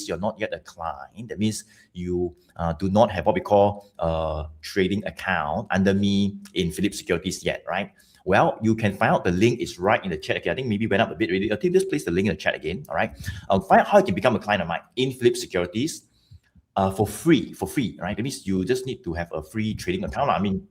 you're not yet a client, that means you do not have what we call a trading account under me in Philip Securities yet, right? Well, you can find out the link is right in the chat. Okay, I think maybe went up a bit already. I think just place the link in the chat again. All right. Find out how you can become a client of mine in Philip Securities for free, right? That means you just need to have a free trading account. I mean,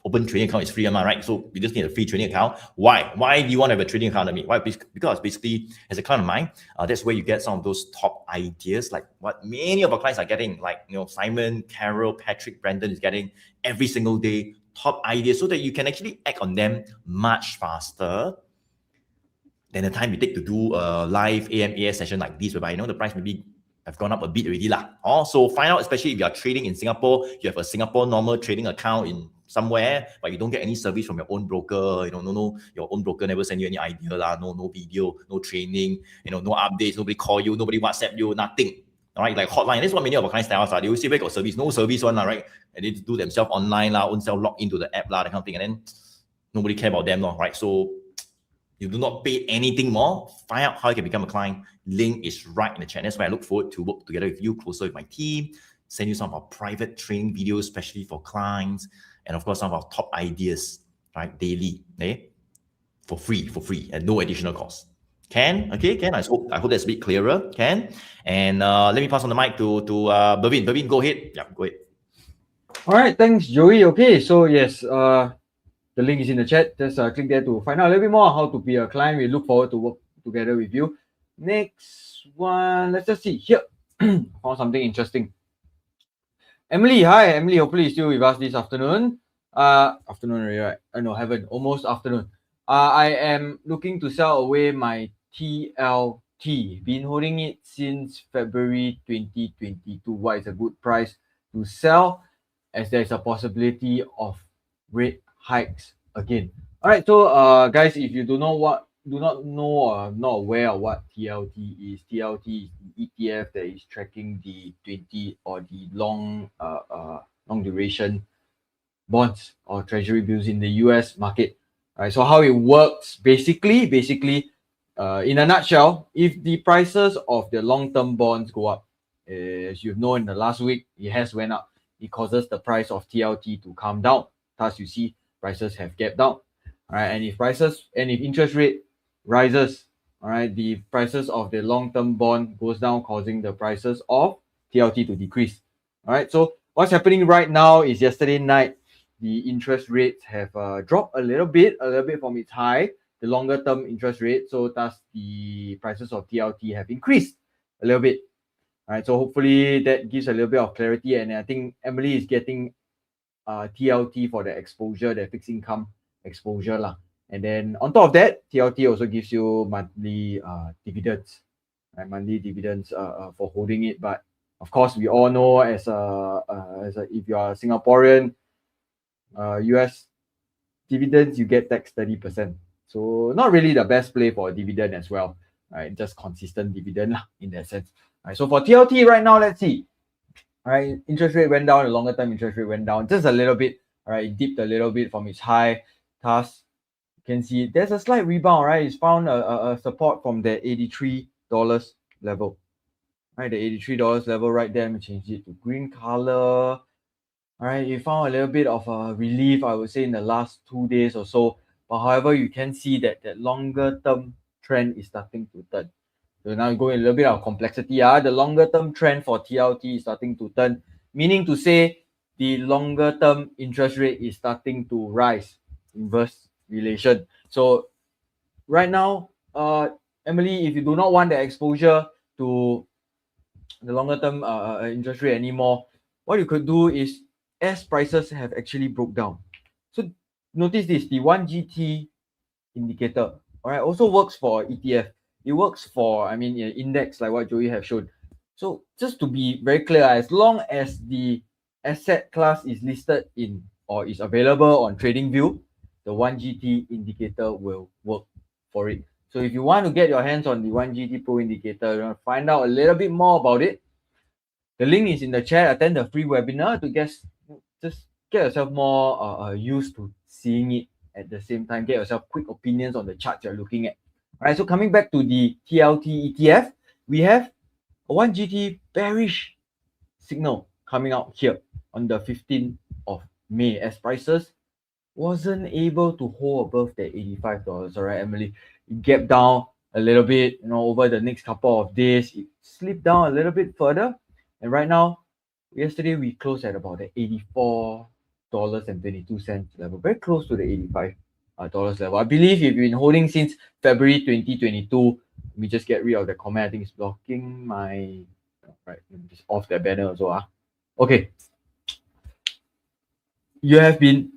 open trading account is free, right? So you just need a free trading account. Why? Why do you want to have a trading account? I mean, why? Because basically, as a client of mine, that's where you get some of those top ideas, like what many of our clients are getting, like Simon, Carol, Patrick, Brandon is getting every single day. Top ideas, so that you can actually act on them much faster than the time you take to do a live AMAS session like this, whereby the price maybe have gone up a bit already lah. So find out, especially if you are trading in Singapore, you have a Singapore normal trading account in somewhere, but you don't get any service from your own broker. Your own broker never send you any idea lah. No video, no training. No updates. Nobody call you. Nobody WhatsApp you. Nothing. All right, like hotline. That's what many of our clients tell us. They always say, where got service? No service one, right? And they do themselves online, own self log into the app, that kind of thing. And then nobody care about them, right? So you do not pay anything more. Find out how you can become a client. Link is right in the chat. That's why I look forward to work together with you, closer with my team, send you some of our private training videos, especially for clients, and of course, some of our top ideas, right, daily, okay? For free, at no additional cost. Ken, okay, Ken, I hope that's a bit clearer, Ken. And let me pass on the mic to Bhavin. Bhavin, go ahead. Yeah, go ahead. All right, thanks, Joey. Okay, so yes, the link is in the chat. Just click there to find out a little bit more how to be a client. We look forward to work together with you. Next one, let's just see here. Found something interesting. Emily, hi, Emily. Hopefully you're still with us this afternoon. Afternoon already, right? No, haven't. Almost afternoon. I am looking to sell away my TLT. Been holding it since February 2022. What is a good price to sell, as there's a possibility of rate hikes again? All right, so guys, if you don't know what do not know or are not aware of what TLT is, TLT is the ETF that is tracking the 20 or the long duration bonds or treasury bills in the US market. All right, so how it works basically, in a nutshell, if the prices of the long-term bonds go up, as you've known in the last week, it has went up. It causes the price of TLT to come down. Thus, you see prices have gapped down. All right, and if interest rate rises, all right, the prices of the long-term bond goes down, causing the prices of TLT to decrease. All right, so what's happening right now is yesterday night, the interest rates have dropped a little bit from its high, the longer term interest rate. So thus the prices of TLT have increased a little bit. All right, so hopefully that gives a little bit of clarity. And I think Emily is getting TLT for the exposure, the fixed income exposure lah. And then on top of that, TLT also gives you monthly dividends, right? Monthly dividends for holding it. But of course, we all know if you are a Singaporean, US dividends, you get taxed 30%. So not really the best play for a dividend as well, right? Just consistent dividend in that sense. All right, so for TLT right now, let's see. All right, interest rate went down, the longer term interest rate went down just a little bit. All right, it dipped a little bit from its high. Thus, you can see there's a slight rebound, right? It's found a support from the $83 level. Right, the $83 level right there. Let me change it to green color. All right, you found a little bit of a relief, I would say, in the last 2 days or so. But however, you can see that that longer term trend is starting to turn. So now going a little bit of complexity. The longer term trend for TLT is starting to turn, meaning to say the longer term interest rate is starting to rise, inverse relation. So right now, Emily, if you do not want the exposure to the longer term interest rate anymore, what you could do is, as prices have actually broke down. So notice this, the 1GT indicator, all right, also works for ETF. It works for, index like what Joey have shown. So just to be very clear, as long as the asset class is listed in or is available on TradingView, the 1GT indicator will work for it. So if you want to get your hands on the 1GT Pro indicator, you want to find out a little bit more about it, the link is in the chat. Attend the free webinar to just get yourself more used to seeing it at the same time. Get yourself quick opinions on the charts you're looking at. All right, so coming back to the TLT ETF, we have a 1GT bearish signal coming out here on the 15th of May as prices wasn't able to hold above the $85. All right, Emily, it gapped down a little bit, over the next couple of days. It slipped down a little bit further. And right now, yesterday we closed at about the $84.22 level, very close to the $85 level. I believe if you've been holding since February 2022, let me just get rid of the comment. I think it's blocking my, right, let me just off that banner also. Okay. You have been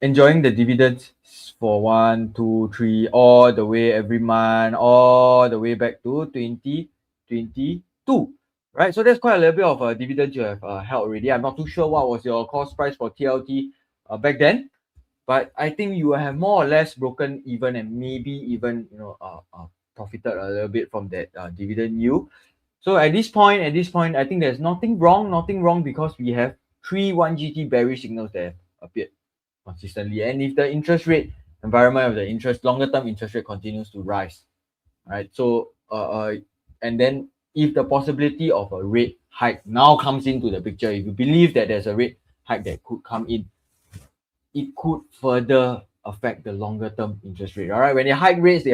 enjoying the dividends for 1, 2, 3, all the way every month, all the way back to 2022. Right, so that's quite a little bit of a dividend you have held already. I'm not too sure what was your cost price for TLT back then, but I think you have more or less broken even and maybe even profited a little bit from that dividend yield. So at this point, I think there's nothing wrong because we have 3 1GT bearish signals that have appeared consistently, and if the interest rate environment of the longer term interest rate continues to rise, right? So and then if the possibility of a rate hike now comes into the picture, if you believe that there's a rate hike that could come in, it could further affect the longer term interest rate. All right, when they hike rates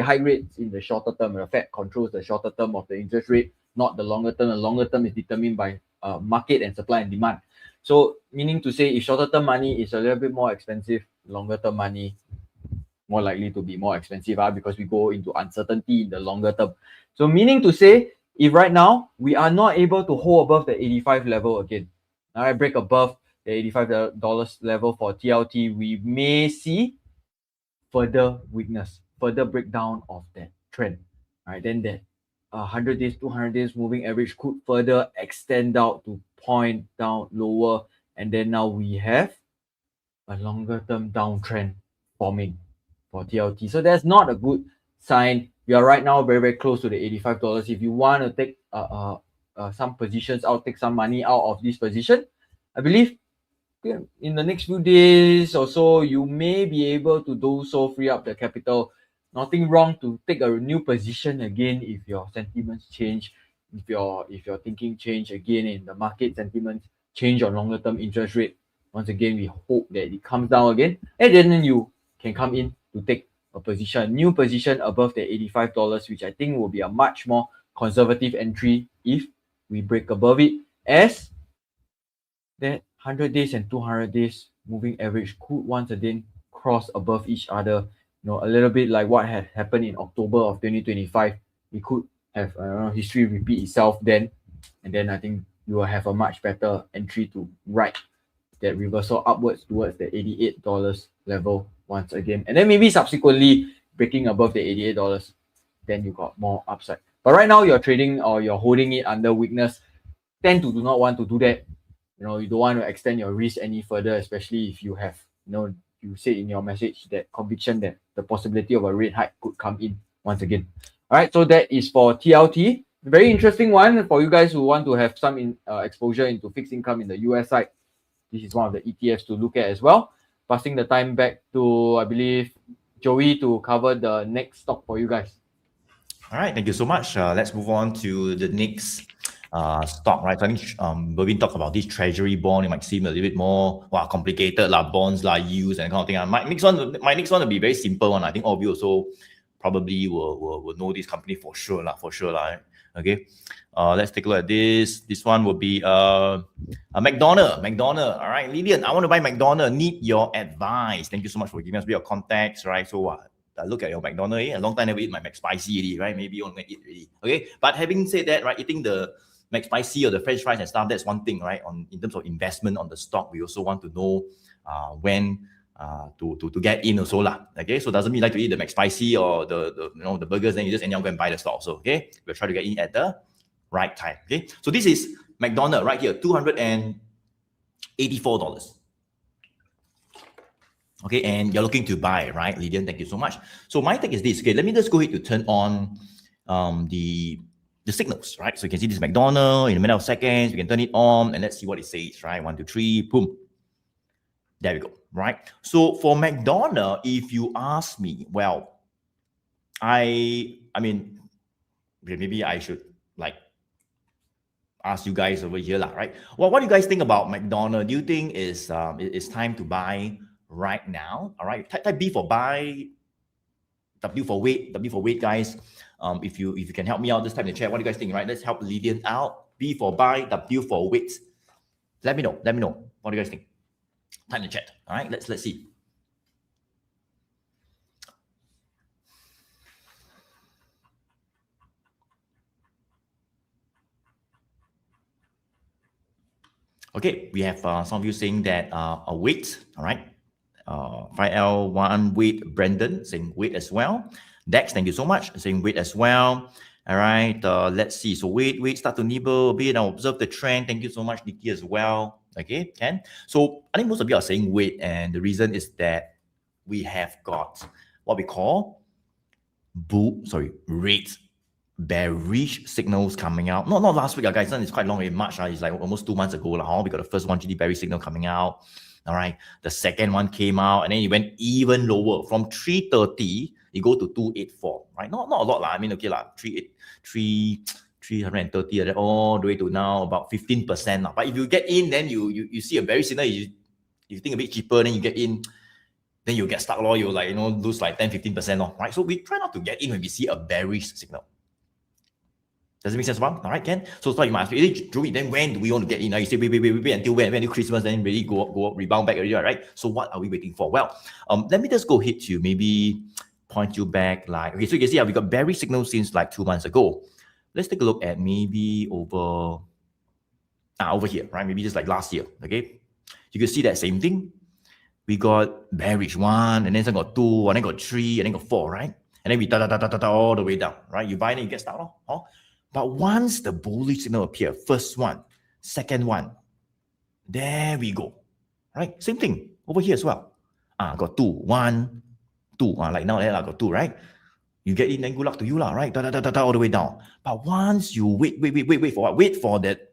in the shorter term. The Fed controls the shorter term of the interest rate, not the longer term. The longer term is determined by market and supply and demand. So meaning to say, if shorter term money is a little bit more expensive, longer term money more likely to be more expensive because we go into uncertainty in the longer term. So meaning to say, if right now we are not able to hold above the 85 level again, all right, break above the $85 level for TLT, we may see further weakness, further breakdown of that trend. All right, then that 100 days, 200 days moving average could further extend out to point down lower, and then now we have a longer term downtrend forming for TLT. So that's not a good sign. We are right now very, very close to the $85. If you want to take some positions out, take some money out of this position, I believe in the next few days or so, you may be able to do so, free up the capital. Nothing wrong to take a new position again if your sentiments change, if your thinking change again, and the market sentiments change on longer term interest rate. Once again, we hope that it comes down again, and then you can come in to take a position, new position above the $85, which I think will be a much more conservative entry if we break above it, as that 100 days and 200 days moving average could once again cross above each other. A little bit like what had happened in October of 2025. We could have history repeat itself then, and then I think you will have a much better entry to ride that reversal upwards towards the $88 level once again, and then maybe subsequently breaking above the $88, then you got more upside. But right now you're trading or you're holding it under weakness. Tend to do not want to do that. You don't want to extend your risk any further, especially if you have, you say in your message that conviction that the possibility of a rate hike could come in once again. All right, so that is for TLT. Very interesting one for you guys who want to have some exposure into fixed income in the US side. This is one of the ETFs to look at as well. Passing the time back to, I believe, Joey to cover the next stock for you guys. All right, thank you so much. Let's move on to the next stock, right? So I think Bervin talked about this treasury bond. It might seem a little bit more complicated, bonds, yields, and kind of thing. My next one will be very simple one. I think all of you also probably will know this company for sure, Okay, let's take a look at this. This one will be a McDonald. All right, Lillian, I want to buy McDonald. Need your advice. Thank you so much for giving us a bit of context, right? So I look at your McDonald. A long time never eat my McSpicy already, right? Maybe you want to eat already. Okay, but having said that, right, eating the McSpicy or the French fries and stuff, that's one thing, right? In terms of investment on the stock, we also want to know when to get in also lah. Okay, so doesn't mean like to eat the McSpicy or the burgers, then you just anyhow go and buy the stock. So okay, we'll try to get in at the right time. Okay, so this is McDonald right here, $284. Okay, and you're looking to buy, right, Lydian? Thank you so much. So my take is this. Okay, let me just go ahead to turn on the signals, right? So you can see this McDonald in a matter of seconds. We can turn it on and let's see what it says, right? 1, 2, 3, boom. There we go, right? So for McDonald, if you ask me, well, I mean, maybe I should ask you guys over here, right? Well, what do you guys think about McDonald? Do you think it's time to buy right now? All right, type B for buy, W for wait, guys. If you can help me out, just type in the chat. What do you guys think, right? Let's help Lydian out. B for buy, W for wait. Let me know. What do you guys think? Type in the chat. All right, let's see. Okay, we have some of you saying that a wait. All right. 5L1 wait. Brandon saying wait as well. Dex, thank you so much, saying wait as well. All right, let's see. So wait, start to nibble a bit. I'll observe the trend. Thank you so much, Nikki, as well. Okay, Ken. So I think most of you are saying wait, and the reason is that we have got what we call rate bearish signals coming out. Not last week, guys. It's quite long in March. It's like almost 2 months ago. We got the first one GD bearish signal coming out. All right, the second one came out, and then it went even lower from 330. You go to 284, right? Not a lot, I mean, okay, 330 all the way to now about 15%. But if you get in, then you see a bearish signal, you think a bit cheaper, then you get in, then you get stuck, you lose 10-15%, right? So we try not to get in when we see a bearish signal. Does it make sense, All right, Ken? So you might ask me, Joey, then when do we want to get in? You say, wait until when? Until Christmas, then really go up, rebound back already, right? So what are we waiting for? Well, let me just go ahead to maybe point you back okay, so you can see we got bearish signals since 2 months ago. Let's take a look at maybe over here, right? Maybe just last year, okay? You can see that same thing. We got bearish 1, and then some got 2, and then got 3, and then got 4, right? And then we all the way down, right? You buy and you get stuck, But once the bullish signal appear, first one, second one, there we go, right? Same thing over here as well. Got 2, 1, 2. Like now, I got 2, right? You get in, then good luck to you, lah, right? All the way down. But once you wait for what? Wait for that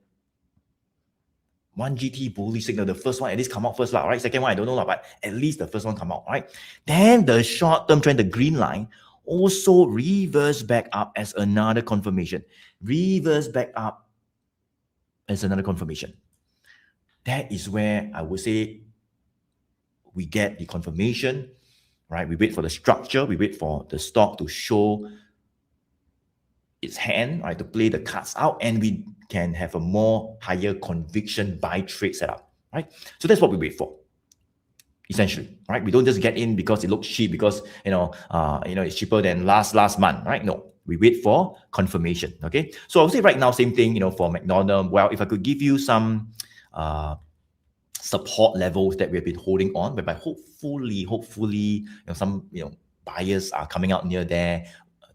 1 GT bullish signal, the first one at least come out first, lah, right? Second one, I don't know, lah, but at least the first one come out, right? Then the short-term trend, the green line, also reverse back up as another confirmation. Reverse back up as another confirmation. That is where I would say we get the confirmation, right? We wait for the structure, we wait for the stock to show its hand, right, to play the cards out, and we can have a more higher conviction buy trade setup, right? So that's what we wait for, essentially, right? We don't just get in because it looks cheap, because it's cheaper than last month, right? No, we wait for confirmation. Okay, so I would say right now, same thing, for McDonald. Well, if I could give you some support levels that we have been holding on, whereby hopefully, some buyers are coming out near there.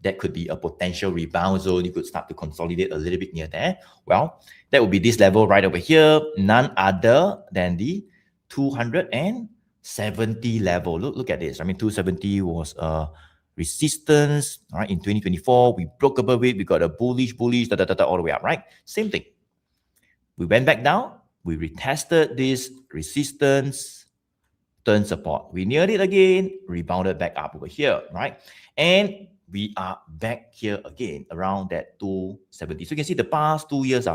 That could be a potential rebound zone. You could start to consolidate a little bit near there. Well, that would be this level right over here, none other than the 270 level. Look at this. I mean, 270 was a resistance, all right? In 2024, we broke above it. We got a bullish, all the way up, right? Same thing. We went back down. We retested this resistance, turn support. We neared it again, rebounded back up over here, right? And we are back here again around that 270. So you can see the past 2 years,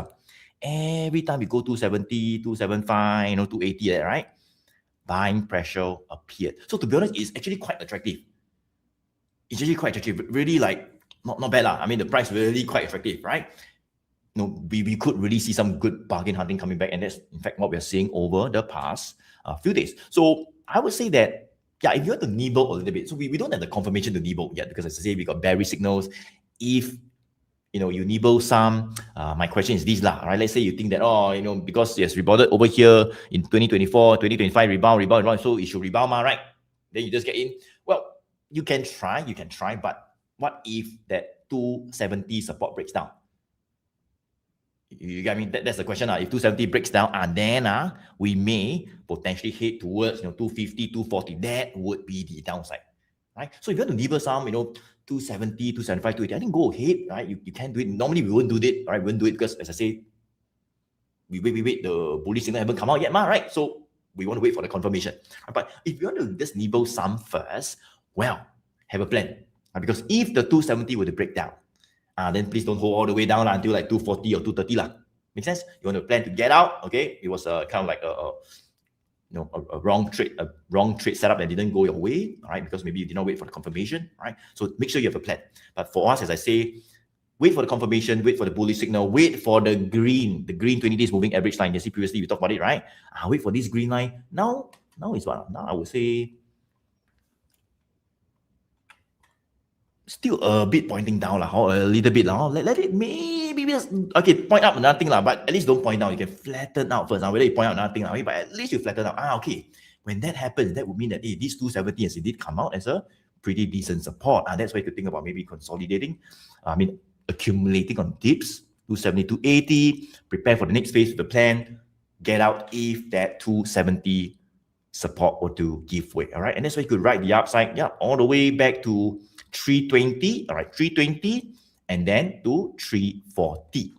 every time we go 270, 275, 280, right? Buying pressure appeared. So to be honest, it's actually quite attractive. It's actually quite attractive. Really, like, not bad. I mean, the price really quite attractive, right? We could really see some good bargain hunting coming back, and that's in fact what we're seeing over the past few days. So I would say that, yeah, if you want to nibble a little bit, so we don't have the confirmation to nibble yet, because as I say, we got bearish signals. If you nibble some, my question is this, right? Let's say you think that, because it's rebounded over here in 2024, 2025, rebound, so it should rebound, right? Then you just get in. Well, you can try, but what if that 270 support breaks down? You get me? That's the question. If 270 breaks down, and then we may potentially head towards 250, 240. That would be the downside, right? So if you want to nibble some, 270, 275, 280, I think go ahead, right? You can do it. Normally we won't do it, right? We won't do it because, as I say, we wait. The bullish signal haven't come out yet, right? So we want to wait for the confirmation. But if you want to just nibble some first, well, have a plan, because if the 270 were to break down, then please don't hold all the way down until like 240 or 230. Make sense? You want to plan to get out, okay? It was kind of like a wrong trade setup that didn't go your way, all right? Because maybe you did not wait for the confirmation, right? So make sure you have a plan. But for us, as I say, wait for the confirmation, wait for the bullish signal, wait for the green 20 days moving average line. You see previously we talked about it, right? Wait for this green line. Now is what? Now I would say still a bit pointing down, or a little bit. Let it maybe just, okay, point up nothing, but at least don't point down. You can flatten out first. Whether you point out nothing, but at least you flatten out. Okay. When that happens, that would mean that this 270 has indeed come out as a pretty decent support. That's why you could think about maybe consolidating. Accumulating on dips, 270, 280. Prepare for the next phase of the plan. Get out if that 270 support were to give way. All right. And that's why you could ride the upside, all the way back to 320, all right, 320, and then to 340.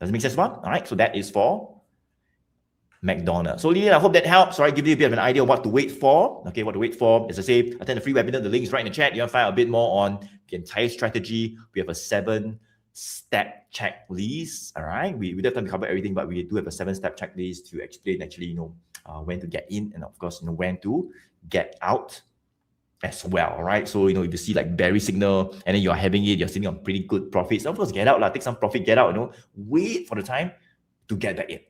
Does it make sense, one? All right, so that is for McDonald's. So, Lilian, I hope that helps, right? Give you a bit of an idea of what to wait for. Okay, what to wait for. As I say, attend the free webinar. The link is right in the chat. You want to find out a bit more on the entire strategy. We have a 7-step checklist, all right? We don't have time to cover everything, but we do have a 7-step checklist to explain actually, when to get in, and of course, when to get out as well, right? So, if you see like bearish signal and then you're having it, you're sitting on pretty good profits, of course, get out, take some profit, get out, wait for the time to get back in.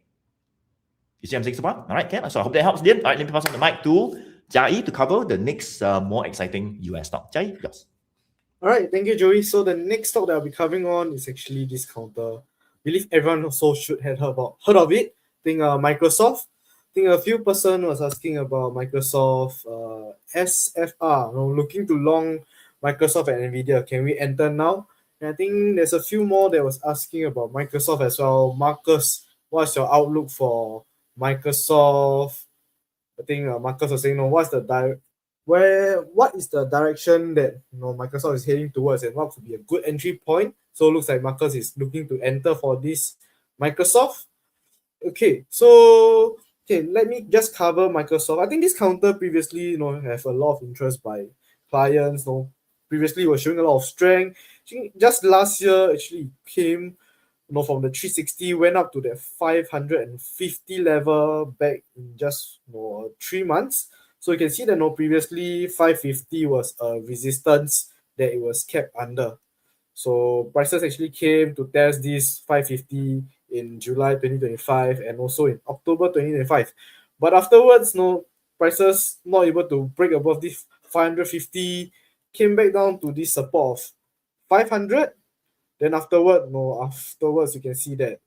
You see what I'm saying so far? All right, Ken. So I hope that helps, Lian. All right, let me pass on the mic to Jai to cover the next more exciting US stock. Jai, yours. All right, thank you, Joey. So the next stock that I'll be covering on is actually this counter. I believe everyone also should have heard of it. I think Microsoft. I think a few person was asking about Microsoft SFR, looking to long Microsoft and Nvidia. Can we enter now? And I think there's a few more that was asking about Microsoft as well. Marcus, what's your outlook for Microsoft? I think Marcus was saying, what's the what is the direction that Microsoft is heading towards, and what could be a good entry point. So it looks like Marcus is looking to enter for this Microsoft. Okay, so let me just cover Microsoft. I think this counter previously have a lot of interest by clients. Previously was showing a lot of strength. Just last year actually came from the 360, went up to the 550 level back in just 3 months. So you can see that previously 550 was a resistance that it was kept under. So prices actually came to test this 550 in July 2025 and also in October 2025. But afterwards, prices not able to break above this 550, came back down to this support of 500. Then afterwards you can see that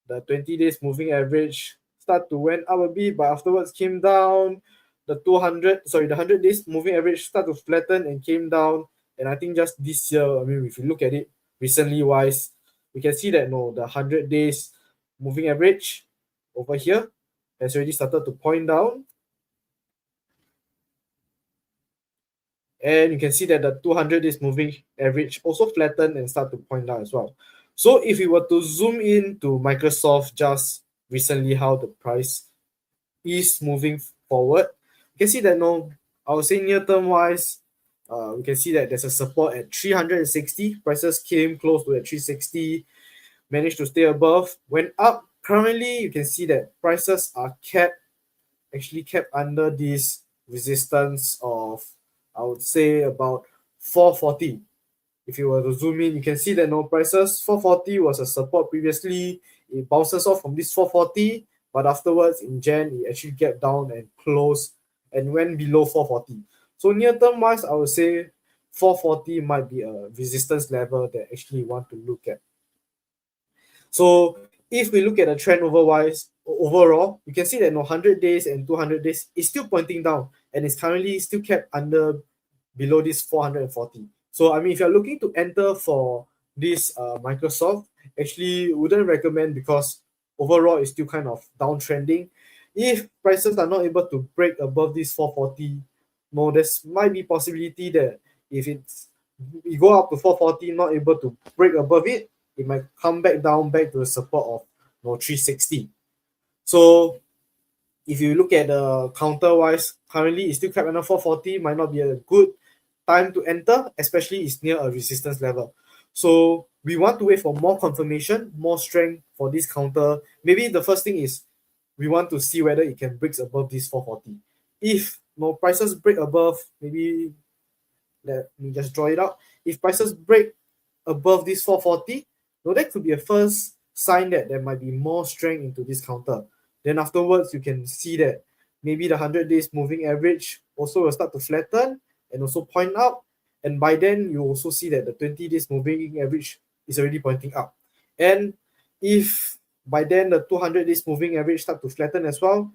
the 20 days moving average start to went up a bit, but afterwards came down. The 100 days moving average start to flatten and came down. And I think just this year, if you look at it recently wise, we can see that the 100 days moving average over here has already started to point down. And you can see that the 200 days moving average also flattened and start to point down as well. So if we were to zoom in to Microsoft just recently, how the price is moving forward, you can see that I would say near term wise, we can see that there's a support at 360. Prices came close to at 360, managed to stay above, went up. Currently, you can see that prices are kept under this resistance of, I would say, about 440. If you were to zoom in, you can see that prices 440 was a support previously. It bounces off from this 440, but afterwards in Jan, it actually gapped down and closed and went below 440. So near term wise, I would say 440 might be a resistance level that actually you want to look at. So if we look at the trend overall, you can see that 100 days and 200 days is still pointing down and is currently still kept below this 440. So if you're looking to enter for this Microsoft, actually wouldn't recommend, because overall it's still kind of downtrending. If prices are not able to break above this 440, there might be possibility that if you go up to 440, not able to break above it, it might come back down to the support of 360. So if you look at the counter wise, currently it's still kept under 440, might not be a good time to enter, especially it's near a resistance level. So we want to wait for more confirmation, more strength for this counter. Maybe the first thing is we want to see whether it can break above this 440. If prices break above, maybe let me just draw it out. If prices break above this 440, that could be a first sign that there might be more strength into this counter. Then afterwards, you can see that maybe the 100 days moving average also will start to flatten and also point up. And by then, you also see that the 20 days moving average is already pointing up. And if by then the 200 days moving average start to flatten as well,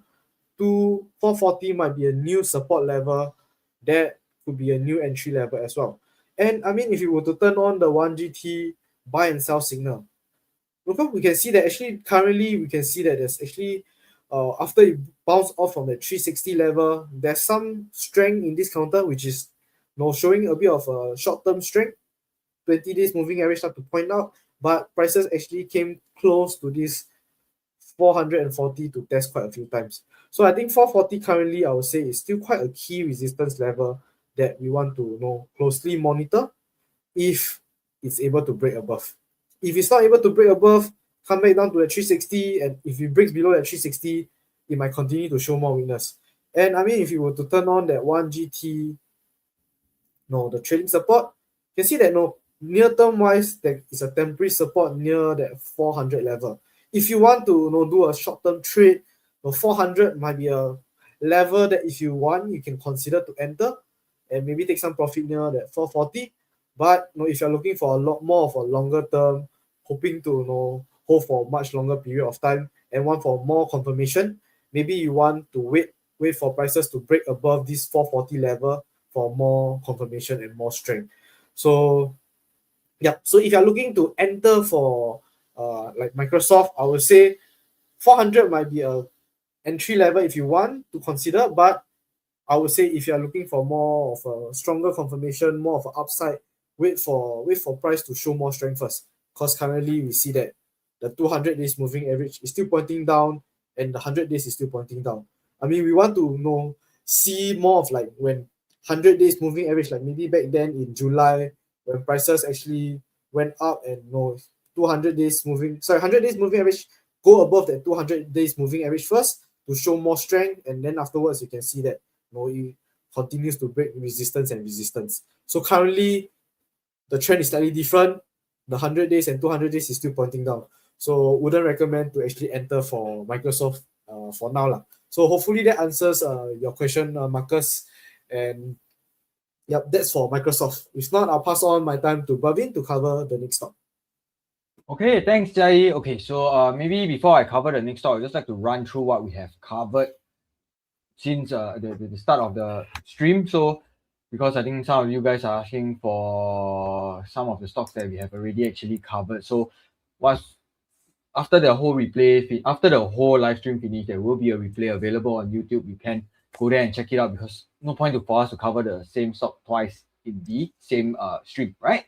440 might be a new support level. That could be a new entry level as well. And if you were to turn on the 1GT buy and sell signal, we can see that actually currently we can see that there's actually after it bounced off from the 360 level, there's some strength in this counter, which is showing a bit of a short-term strength. 20 days moving average start to point out, but prices actually came close to this 440 to test quite a few times. So I think 440 currently, I would say, is still quite a key resistance level that we want to closely monitor if it's able to break above. If it's not able to break above, come back down to the 360, and if it breaks below that 360, it might continue to show more weakness. And if you were to turn on that 1GT, the trading support, you can see that near term wise, there is a temporary support near that 400 level. If you want to do a short term trade, 400 might be a level that if you want, you can consider to enter and maybe take some profit near that 440. But if you're looking for a lot more of a longer term, hoping to hold for a much longer period of time and want for more confirmation, maybe you want to wait for prices to break above this 440 level for more confirmation and more strength. So so if you're looking to enter for like Microsoft, I would say 400 might be a entry level if you want to consider, but I would say if you are looking for more of a stronger confirmation, more of an upside, wait for price to show more strength first. Because currently we see that the 200 days moving average is still pointing down and the 100 days is still pointing down. I mean, we want to see more of like when 100 days moving average, like maybe back then in July when prices actually went up and 100 days moving average go above that 200 days moving average first to show more strength, and then afterwards you can see that it continues to break resistance. So currently the trend is slightly different. The 100 days and 200 days is still pointing down. So wouldn't recommend to actually enter for Microsoft for now lah. So hopefully that answers your question, Marcus. And yep, that's for Microsoft. If not, I'll pass on my time to Bhavin to cover the next stock. Okay, thanks, Jai. Okay, so maybe before I cover the next stock, I'd just like to run through what we have covered since the start of the stream. So because I think some of you guys are asking for some of the stocks that we have already actually covered. So after the whole replay, after the whole live stream finish, there will be a replay available on YouTube. You can go there and check it out because no point for us to cover the same stock twice in the same stream, right?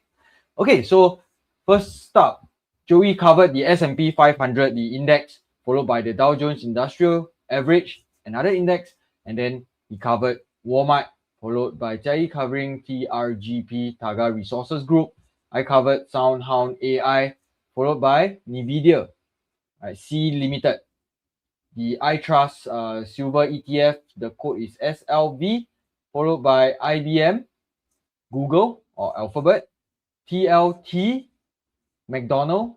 Okay, so first up, Joey covered the S&P 500, the index, followed by the Dow Jones Industrial Average, another index, and then he covered Walmart, followed by Jai covering TRGP, Taga Resources Group. I covered SoundHound AI, followed by Nvidia, right, C Limited. The iTrust Silver ETF, the code is SLV, followed by IBM, Google or Alphabet, TLT, McDonald,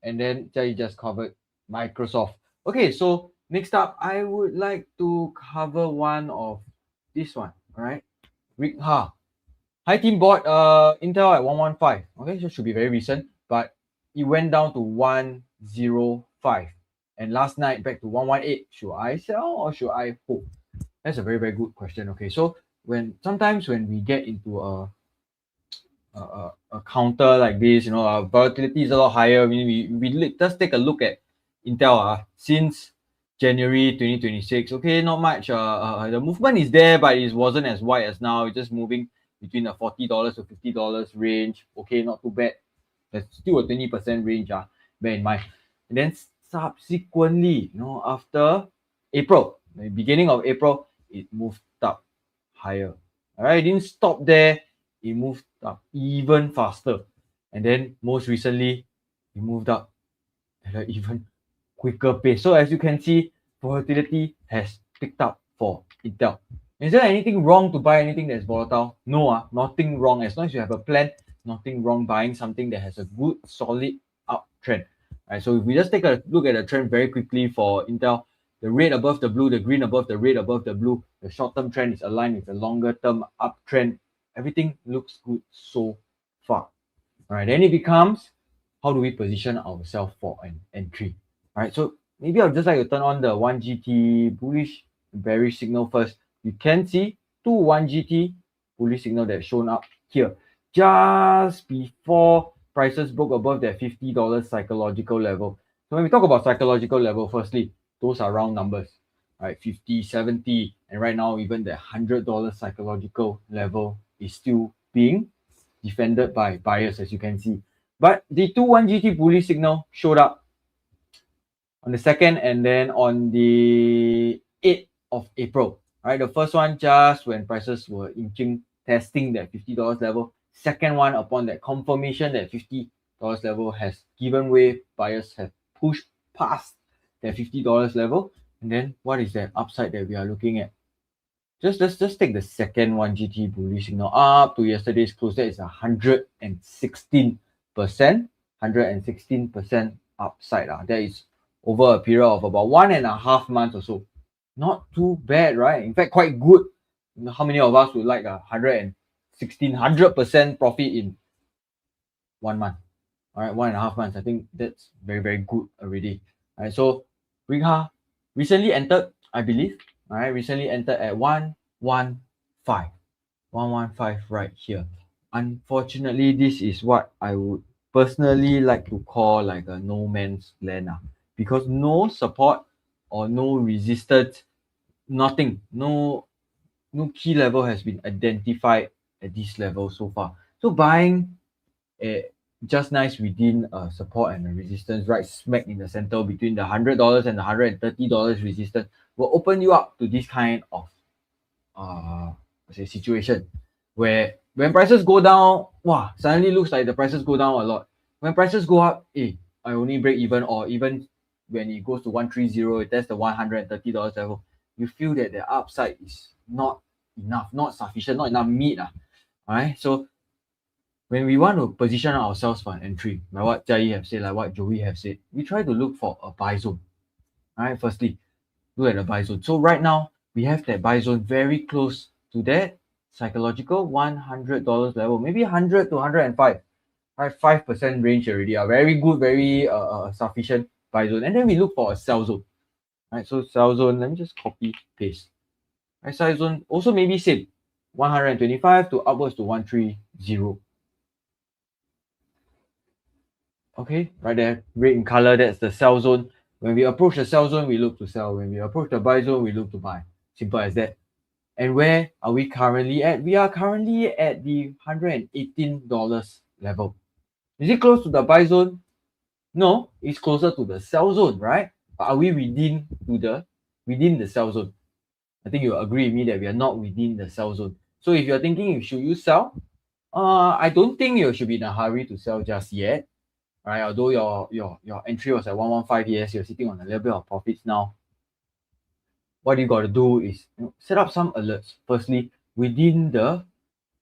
and then Jai just covered Microsoft. Okay, so next up, I would like to cover one of this one, all right? Rick Ha. Hi team bought Intel at 115. Okay, so should be very recent, but it went down to 105. And last night back to 118. Should I sell or should I hold? That's a very, very good question. Okay, so sometimes when we get into a counter like this, volatility is a lot higher. We just take a look at Intel since January 2026. Okay, not much. The movement is there, but it wasn't as wide as now. It's just moving between the $40 to $50 range. Okay, not too bad. There's still a 20% range. Bear in mind. And then subsequently, after April, the beginning of April, it moved up higher. All right, it didn't stop there. It moved up even faster. And then most recently, it moved up at an even quicker pace. So as you can see, volatility has picked up for Intel. Is there anything wrong to buy anything that's volatile? No, nothing wrong. As long as you have a plan, nothing wrong buying something that has a good, solid uptrend. Right, so if we just take a look at the trend very quickly for Intel, the red above the blue, the green above the red above the blue, the short-term trend is aligned with the longer-term uptrend. Everything looks good so far. All right, then it becomes, how do we position ourselves for an entry? All right, so maybe I'll just like to turn on the 1GT bullish bearish signal first. You can see two 1GT bullish signal that's shown up here just before prices broke above that $50 psychological level. So when we talk about psychological level, firstly, those are round numbers, right? 50, 70, and right now even the $100 psychological level is still being defended by buyers, as you can see. But the 1GT bullish signal showed up on the 2nd and then on the 8th of April. Right, the first one just when prices were testing that $50 level. Second one upon that confirmation that $50 level has given way, buyers have pushed past that $50 level. And then what is that upside that we are looking at? Just take the second 1GT bullish signal up to yesterday's close. That is 116%. 116% upside. That is over a period of about 1.5 months or so. Not too bad, right? In fact, quite good. How many of us would like 100% profit in 1 month? All right, 1.5 months. I think that's very, very good already. All right, so Ringha recently entered, I believe. All right, recently entered at 115. 115 right here. Unfortunately, this is what I would personally like to call like a no man's land, because no support or no resistance, nothing, no no key level has been identified at this level so far. So buying just nice within support and a resistance right smack in the center between the $100 and the $130 resistance will open you up to this kind of situation where when prices go down, wow, suddenly looks like the prices go down a lot. When prices go up, I only break even, or even when it goes to 130, it tests the $130 level, you feel that the upside is not enough, not sufficient, not enough meat. All right. So when we want to position ourselves for an entry, like what Jai have said, like what Joey have said, we try to look for a buy zone. All right. Firstly, look at the buy zone. So right now, we have that buy zone very close to that psychological $100 level, maybe 100 to 105, right? 5% range already. Very good, very sufficient buy zone. And then we look for a sell zone. Right, so sell zone, let me just copy, paste. Right, sell zone also maybe same, 125 to upwards to 130. Okay, right there, red in color, that's the sell zone. When we approach the sell zone, we look to sell. When we approach the buy zone, we look to buy. Simple as that. And where are we currently at? We are currently at the $118 level. Is it close to the buy zone? No, it's closer to the sell zone, right? But are we within the sell zone? I think you'll agree with me that we are not within the sell zone. So if you're thinking, should you sell? I don't think you should be in a hurry to sell just yet. Right? Although your entry was at 115, yes, you're sitting on a little bit of profits now. What you got to do is set up some alerts. Firstly, within the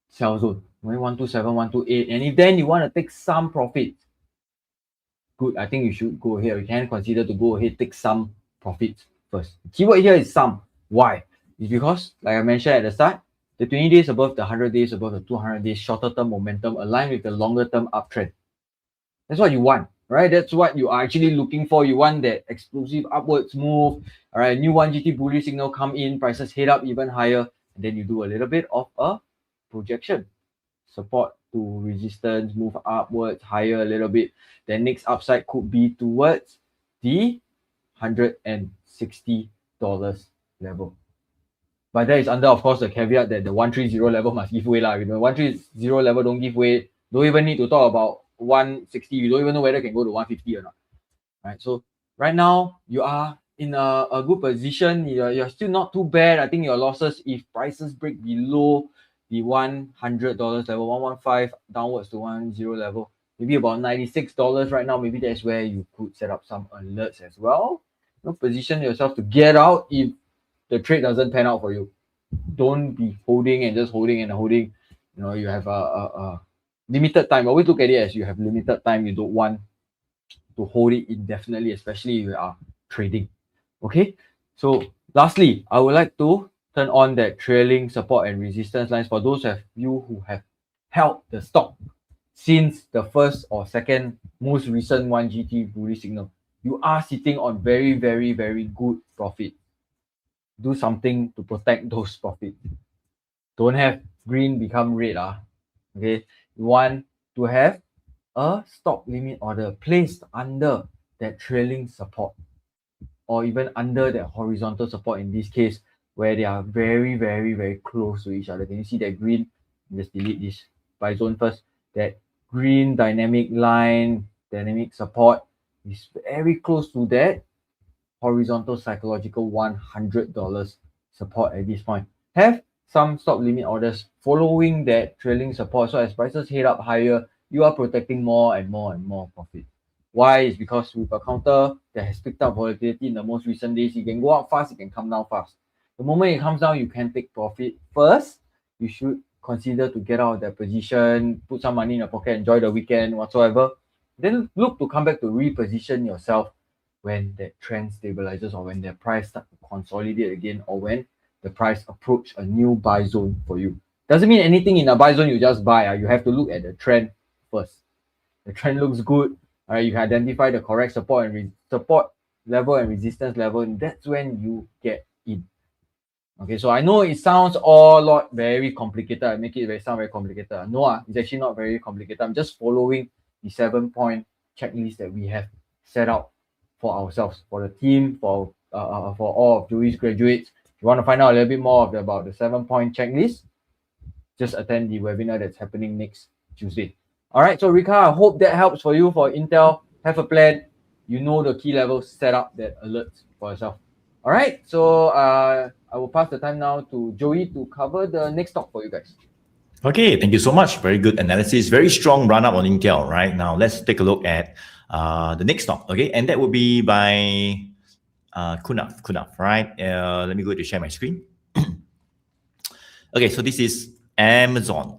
sell zone, 127, 128, and if then you want to take some profit, good. I think you should go ahead. You can consider to go ahead, take some profits first. Keyword here is some. Why? It's because, like I mentioned at the start, the 20 days above the 100 days above the 200 days shorter term momentum align with the longer term uptrend. That's what you want, right? That's what you are actually looking for. You want that explosive upwards move, all right? New 1GT bullish signal come in, prices head up even higher, and then you do a little bit of a projection. Support to resistance, move upwards, higher a little bit. The next upside could be towards the $160 level. But that is under, of course, the caveat that the 130 level must give way. If the 130 level don't give way, don't even need to talk about 160. You don't even know whether it can go to 150 or not. Right. So right now you are in a good position. You're still not too bad. I think your losses, if prices break below the $100 level, 115 downwards to 10 level, maybe about $96 right now. Maybe that's where you could set up some alerts as well. Position yourself to get out if the trade doesn't pan out for you. Don't be holding and just holding and holding. You have a limited time. Always look at it as you have limited time. You don't want to hold it indefinitely, especially if you are trading. Okay. So lastly, I would like to turn on that trailing support and resistance lines for those of you who have held the stock since the first or second most recent 1GT bullish signal. You are sitting on very, very, very good profit. Do something to protect those profits. Don't have green become red. Okay. You want to have a stop limit order placed under that trailing support or even under that horizontal support in this case where they are very, very, very close to each other. Can you see that green? Just delete this buy zone first. That green dynamic line, dynamic support is very close to that horizontal psychological $100 support at this point. Have some stop limit orders following that trailing support. So as prices head up higher, you are protecting more and more and more profit. Why? Is because with a counter that has picked up volatility in the most recent days, it can go up fast, it can come down fast. The moment it comes down, you can take profit. First, you should consider to get out of that position, put some money in your pocket, enjoy the weekend, whatsoever. Then look to come back to reposition yourself when that trend stabilizes or when the price starts to consolidate again or when the price approach a new buy zone for you. Doesn't mean anything in a buy zone you just buy. You have to look at the trend first. The trend looks good. All right, you identify the correct support and support level and resistance level, and that's when you get in. Okay, so I know it sounds all lot very complicated. I make it sound very complicated. No, it's actually not very complicated. I'm just following the 7-point checklist that we have set out for ourselves, for the team, for all of Joey's graduates. you want to find out a little bit more about the 7-point checklist, just attend the webinar that's happening next Tuesday. All right, so Rika, I hope that helps for you for Intel. Have a plan. You know the key levels, set up that alerts for yourself. All right, so I will pass the time now to Joey to cover the next stock for you guys. Okay, thank you so much. Very good analysis. Very strong run up on Intel. Right now, let's take a look at the next stock. Okay, and that would be by Kunaf. Right. Let me go to share my screen. Okay, so this is Amazon,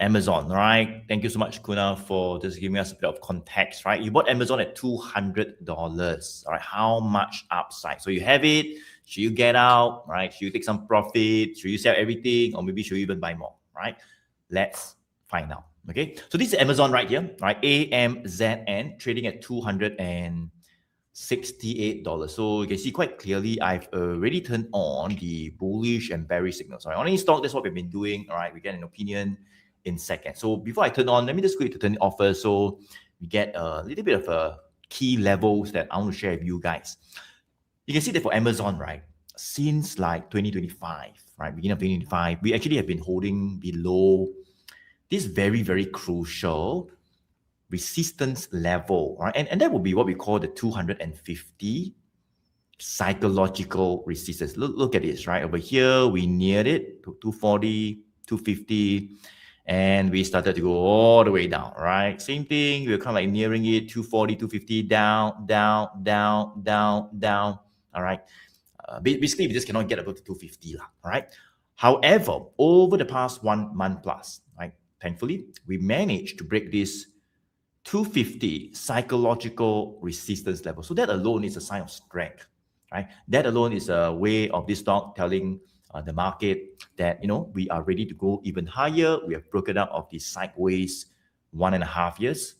right? Thank you so much, Kunal, for just giving us a bit of context, right? You bought Amazon at $200, all right? How much upside? So you have it. Should you get out, right? Should you take some profit? Should you sell everything? Or maybe should you even buy more, right? Let's find out, okay? So this is Amazon right here, right? AMZN trading at $268. So you can see quite clearly, I've already turned on the bullish and bearish signals. Right? On any stock, that's what we've been doing. All right, we get an opinion in seconds. So before I turn on, let me just quickly turn it off first, so we get a little bit of key levels that I want to share with you guys. You can see that for Amazon, right, since like 2025, right, beginning of 2025, we actually have been holding below this very, very crucial resistance level, right? And that would be what we call the 250 psychological resistance. Look at this, right? Over here, we neared it to 240, 250, and we started to go all the way down, right? Same thing, we're kind of like nearing it, 240, 250, down, all right? Basically, we just cannot get above the 250, all right? However, over the past 1 month plus, right, thankfully, we managed to break this 250 psychological resistance level. So that alone is a sign of strength, right? That alone is a way of this stock telling the market that, you know, we are ready to go even higher. We have broken out of the sideways 1.5 years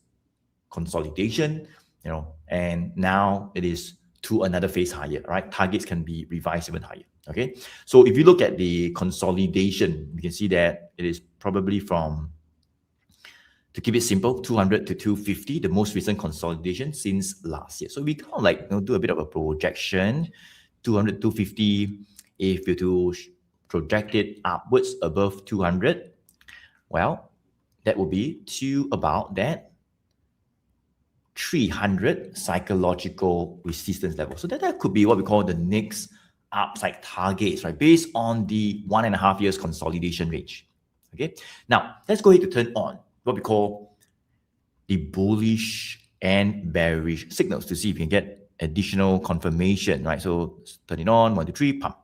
consolidation, you know, and now it is to another phase higher, right? Targets can be revised even higher, okay? So if you look at the consolidation, you can see that it is probably from, to keep it simple, 200 to 250, the most recent consolidation since last year. So we kind of like, you know, do a bit of a projection, 200, 250. If you to project it upwards above 200, well, that will be to about that 300 psychological resistance level. So that could be what we call the next upside targets, right? Based on the 1.5 years consolidation range. Okay. Now let's go ahead to turn on what we call the bullish and bearish signals to see if we can get additional confirmation, right? So turn it on, 1, 2, 3, pump.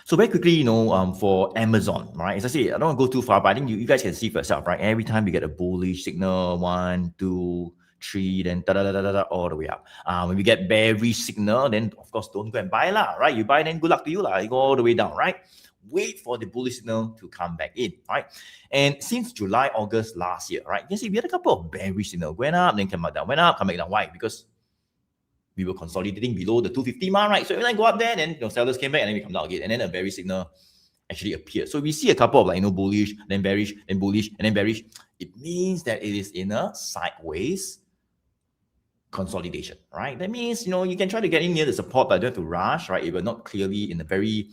So very quickly, you know, for Amazon, right? As I say, I don't want to go too far, but I think you guys can see for yourself, right? Every time we get a bullish signal, 1, 2, 3, then all the way up. When we get bearish signal, then of course don't go and buy lah, right? You buy, then good luck to you lah. You go all the way down, right? Wait for the bullish signal to come back in, right? And since July, August last year, right? You can see we had a couple of bearish signals. Went up, then came back down. Went up, come back down. Why? Because we were consolidating below the 250 mark, right? So when I go up there, then, you know, sellers came back and then we come down again. And then a bearish signal actually appeared. So we see a couple of like, you know, bullish, then bearish, then bullish, and then bearish. It means that it is in a sideways consolidation, right? That means, you know, you can try to get in near the support, but don't have to rush, right? If you're not clearly in a very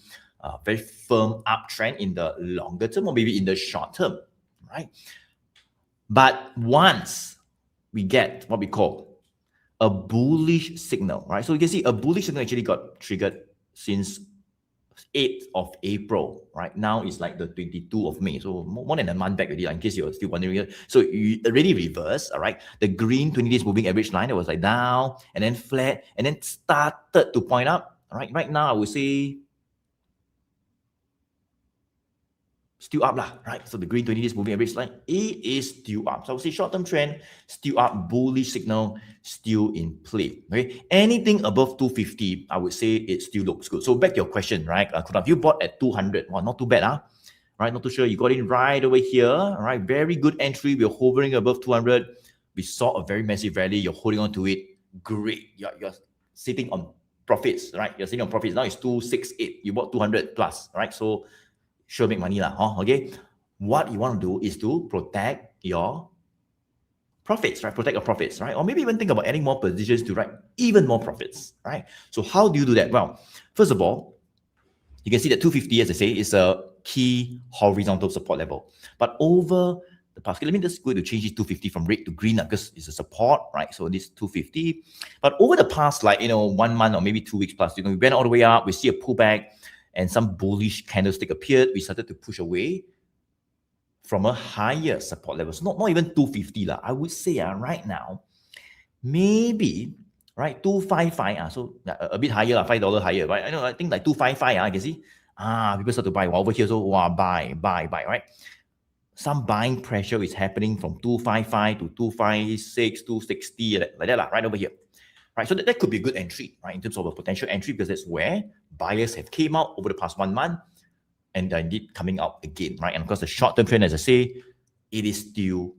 firm uptrend in the longer term or maybe in the short term, right? But once we get what we call a bullish signal, right? So you can see a bullish signal actually got triggered since 8th of April, right? Now it's like the 22nd of May. So more than a month back already, in case you're still wondering. So you already reversed, all right? The green 20 days moving average line that was like down and then flat and then started to point up, all right? Right now, I would say still up lah, right? So the green 20 days moving average line, it is still up. So I would say short-term trend, still up, bullish signal, still in play, okay? Anything above 250, I would say it still looks good. So back to your question, right? Could have you bought at 200? Well, not too bad, huh? Right, not too sure. You got in right over here, right? Very good entry. We're hovering above 200. We saw a very massive rally. You're holding on to it. Great. You're sitting on profits, right? You're sitting on profits. Now it's 268. You bought 200 plus, right? So sure make money lah, huh? Okay. What you want to do is to protect your profits, right? Protect your profits, right? Or maybe even think about adding more positions to write even more profits, right? So how do you do that? Well, first of all, You can see that 250, as I say, is a key horizontal support level. But over the past, let me just go to change this 250 from red to green because it's a support, right? So this 250. But over the past, 1 month or maybe 2 weeks plus, we went all the way up. We see a pullback and some bullish candlestick appeared. We started to push away from a higher support level. So not even 250 lah. I would say right now, maybe right 255 so a bit higher $5 higher, right? I think like 255 I can see people start to buy over here, so buy, right? Some buying pressure is happening from 255 to 256, 260 like that right over here, right? So that could be a good entry, right, in terms of a potential entry, because that's where buyers have came out over the past 1 month and indeed coming out again, right? And of course the short-term trend, as I say, it is still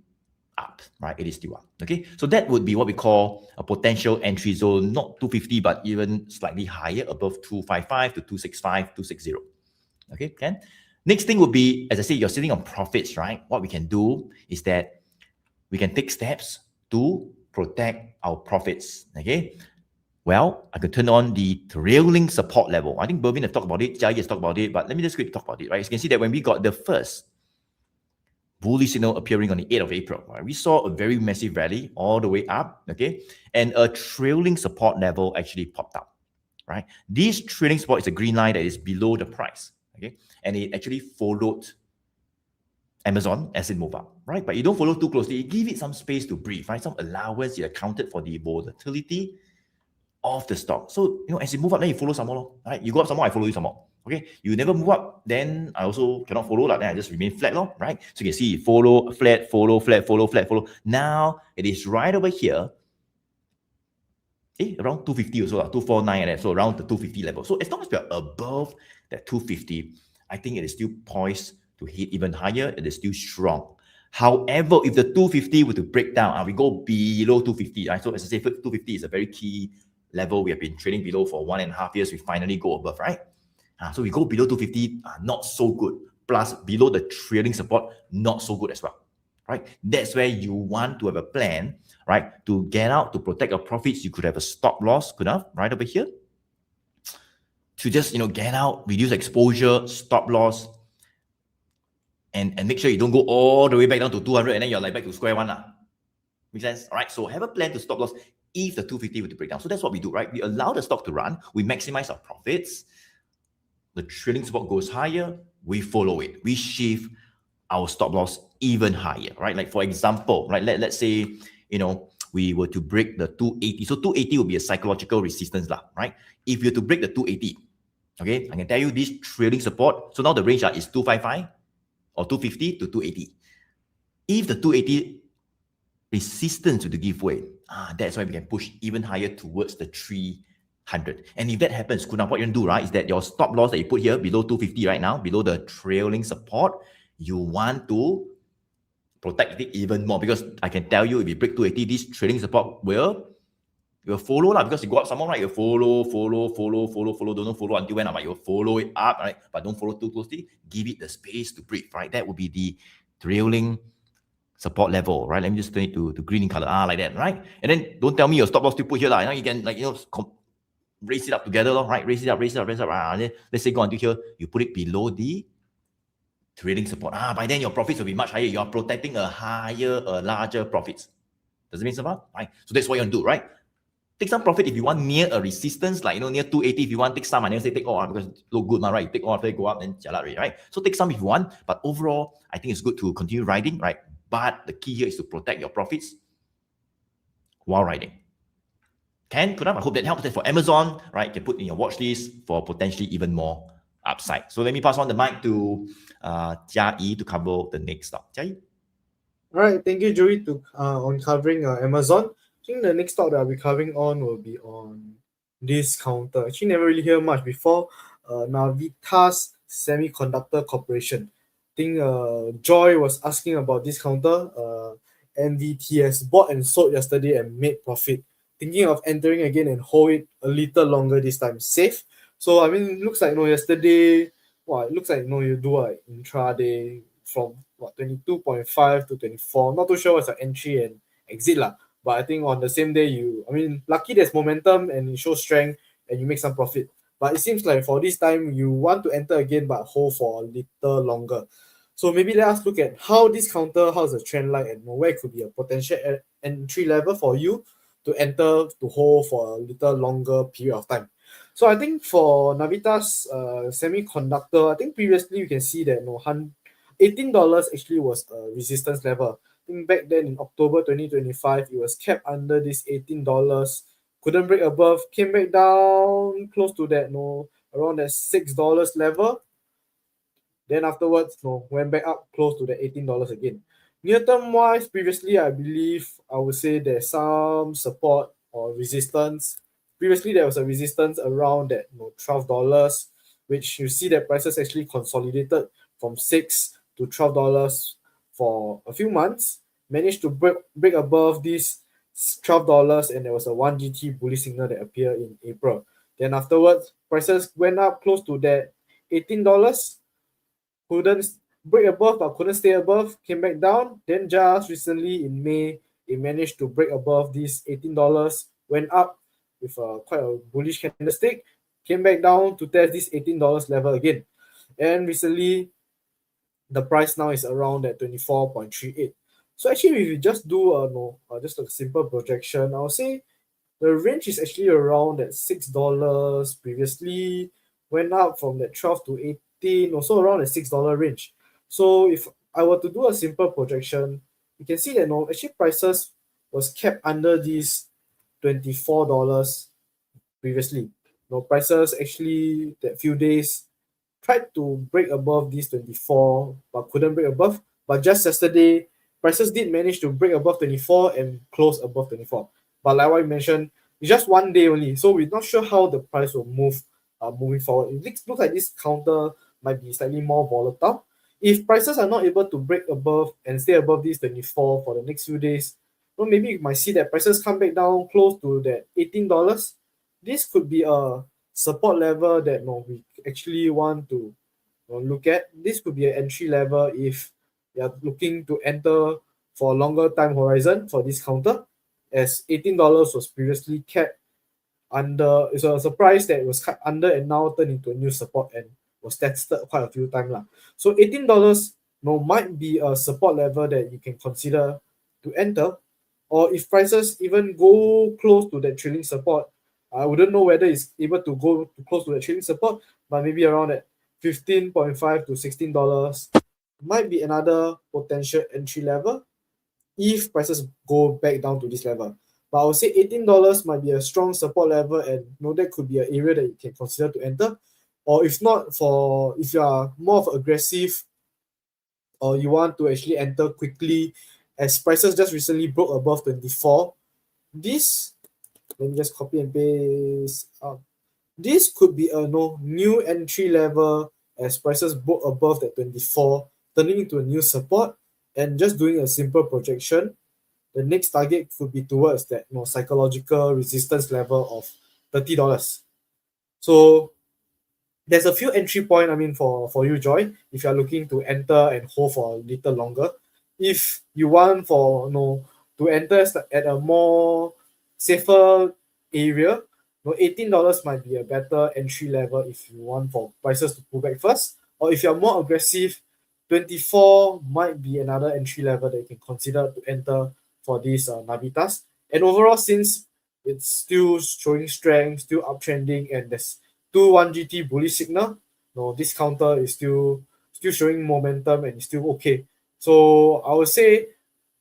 up, right? It is still up. Okay, so that would be what we call a potential entry zone, not 250, but even slightly higher, above 255 to 265, 260. Okay, Ken. Next thing would be, as I say, you're sitting on profits, right? What we can do is that we can take steps to protect our profits. Okay, well, I could turn on the trailing support level. I think Bervin has talked about it, Jai has talked about it, but let me just quickly talk about it, right? As you can see that when we got the first bullish signal appearing on the 8th of April, right? We saw a very massive rally all the way up, okay? And a trailing support level actually popped up, right? This trailing support is a green line that is below the price, okay? And it actually followed Amazon as it moved up, right? But you don't follow too closely. You give it some space to breathe, right? Some allowance, you accounted for the volatility of the stock. So, as you move up, then you follow some more, right? You go up some more, I follow you some more. Okay, you never move up, then I also cannot follow, then I just remain flat, right? So you can see follow, flat, follow, flat, follow, flat, follow. Now it is right over here, around 250 or so, 249 and that, so around the 250 level. So as long as we are above that 250, I think it is still poised to hit even higher. It is still strong. However, if the 250 were to break down, we go below 250, right? So as I say, 250 is a very key level we have been trading below for 1.5 years. We finally go above, right? So we go below 250, not so good. Plus below the trailing support, not so good as well, right? That's where you want to have a plan, right? To get out, to protect your profits. You could have a stop loss, could have, right over here. To just, get out, reduce exposure, stop loss, and make sure you don't go all the way back down to 200 and then you're like back to square one. Make sense? All right, so have a plan to stop loss if the 250 were to break down. So that's what we do, right? We allow the stock to run. We maximize our profits. The trailing support goes higher, we follow it. We shift our stop loss even higher, right? Like for example, right, let's say, we were to break the 280. So 280 will be a psychological resistance, right? If you're to break the 280, okay, I can tell you this trailing support. So now the range is 255 or 250 to 280. If the 280 resistance were to give way, that's why we can push even higher towards the 300. And if that happens, what you're going to do, right, is that your stop loss that you put here below 250 right now, below the trailing support, you want to protect it even more, because I can tell you if you break 280, this trailing support will follow, because you go up some more, right? You follow, don't follow until when, but you'll follow it up, right? But don't follow too closely. Give it the space to breathe, right? That would be the trailing support level, right? Let me just turn it to green in color, like that, right? And then don't tell me your stop loss to put here, you can raise it up together, right? Raise it up. Let's say go until here, you put it below the trailing support. By then your profits will be much higher. You are protecting a larger profits. Does it make sense? Right? So that's what you want to do, right? Take some profit if you want near a resistance, like near 280. If you want, take some. I never say take all, because it look good, right? Take all after they go up, then jalat, right? So take some if you want, but overall, I think it's good to continue riding, right? But the key here is to protect your profits while riding. I hope that helps. That for Amazon, right, you can put in your watch list for potentially even more upside. So let me pass on the mic to Jia to cover the next stock. Jia. All right, thank you, Joey, on covering Amazon. I think the next stock that I'll be covering on will be on this counter. Actually, never really heard much before. Navitas Semiconductor Corporation. I think Joy was asking about this counter. NVTS bought and sold yesterday and made profit. Thinking of entering again and hold it a little longer this time. Safe. So I mean, it looks like yesterday, it looks like you do intraday from 22.5 to 24. Not too sure what's the entry and exit lah. But I think on the same day, lucky there's momentum and it shows strength and you make some profit. But it seems like for this time, you want to enter again, but hold for a little longer. So maybe let us look at how this counter, how's the trend like, and where could be a potential entry level for you to enter to hold for a little longer period of time. So I think for Navitas Semiconductor, I think previously you can see that $18 actually was a resistance level. I think back then in October 2025, it was kept under this $18, couldn't break above, came back down close to that, around that $6 level. Then afterwards, went back up close to the $18 again. Near term wise, previously I believe I would say there's some support or resistance. Previously there was a resistance around that $12, which you see that prices actually consolidated from $6 to $12 for a few months. Managed to break above this $12, and there was a 1 GT bullish signal that appeared in April. Then afterwards, prices went up close to that $18. Couldn't break above but couldn't stay above, came back down. Then just recently in May, it managed to break above this $18, went up with quite a bullish candlestick, came back down to test this $18 level again. And recently, the price now is around at 24.38. So actually, if you just do just a simple projection, I'll say the range is actually around at $6 previously, went up from that 12 to 18, also around the $6 range. So if I were to do a simple projection, you can see that actually prices was kept under these $24 previously. Prices actually that few days tried to break above these 24 but couldn't break above. But just yesterday, prices did manage to break above 24 and close above 24. But like what I mentioned, it's just one day only, so we're not sure how the price will move moving forward. It looks like this counter might be slightly more volatile. If prices are not able to break above and stay above these 24 for the next few days, maybe you might see that prices come back down close to that $18. This could be a support level that we actually want to look at. This could be an entry level if you are looking to enter for a longer time horizon for this counter, as $18 was previously kept under. It's a surprise that it was cut under and now turned into a new support and was tested quite a few times. So $18 might be a support level that you can consider to enter. Or if prices even go close to that trailing support, I wouldn't know whether it's able to go close to the trailing support, but maybe around at $15.5 to $16 might be another potential entry level if prices go back down to this level. But I would say $18 might be a strong support level, and that could be an area that you can consider to enter. Or if not, if you are more of aggressive or you want to actually enter quickly, as prices just recently broke above 24, let me just copy and paste. This could be a new entry level as prices broke above that 24, turning into a new support. And just doing a simple projection, the next target could be towards that psychological resistance level of $30. So there's a few entry point, for you, Joy, if you're looking to enter and hold for a little longer. If you want to enter at a more safer area, $18 might be a better entry level if you want for prices to pull back first. Or if you're more aggressive, 24 might be another entry level that you can consider to enter for this Navitas. And overall, since it's still showing strength, still uptrending, and there's 1 GT bullish signal, this counter is still showing momentum and is still okay. So I would say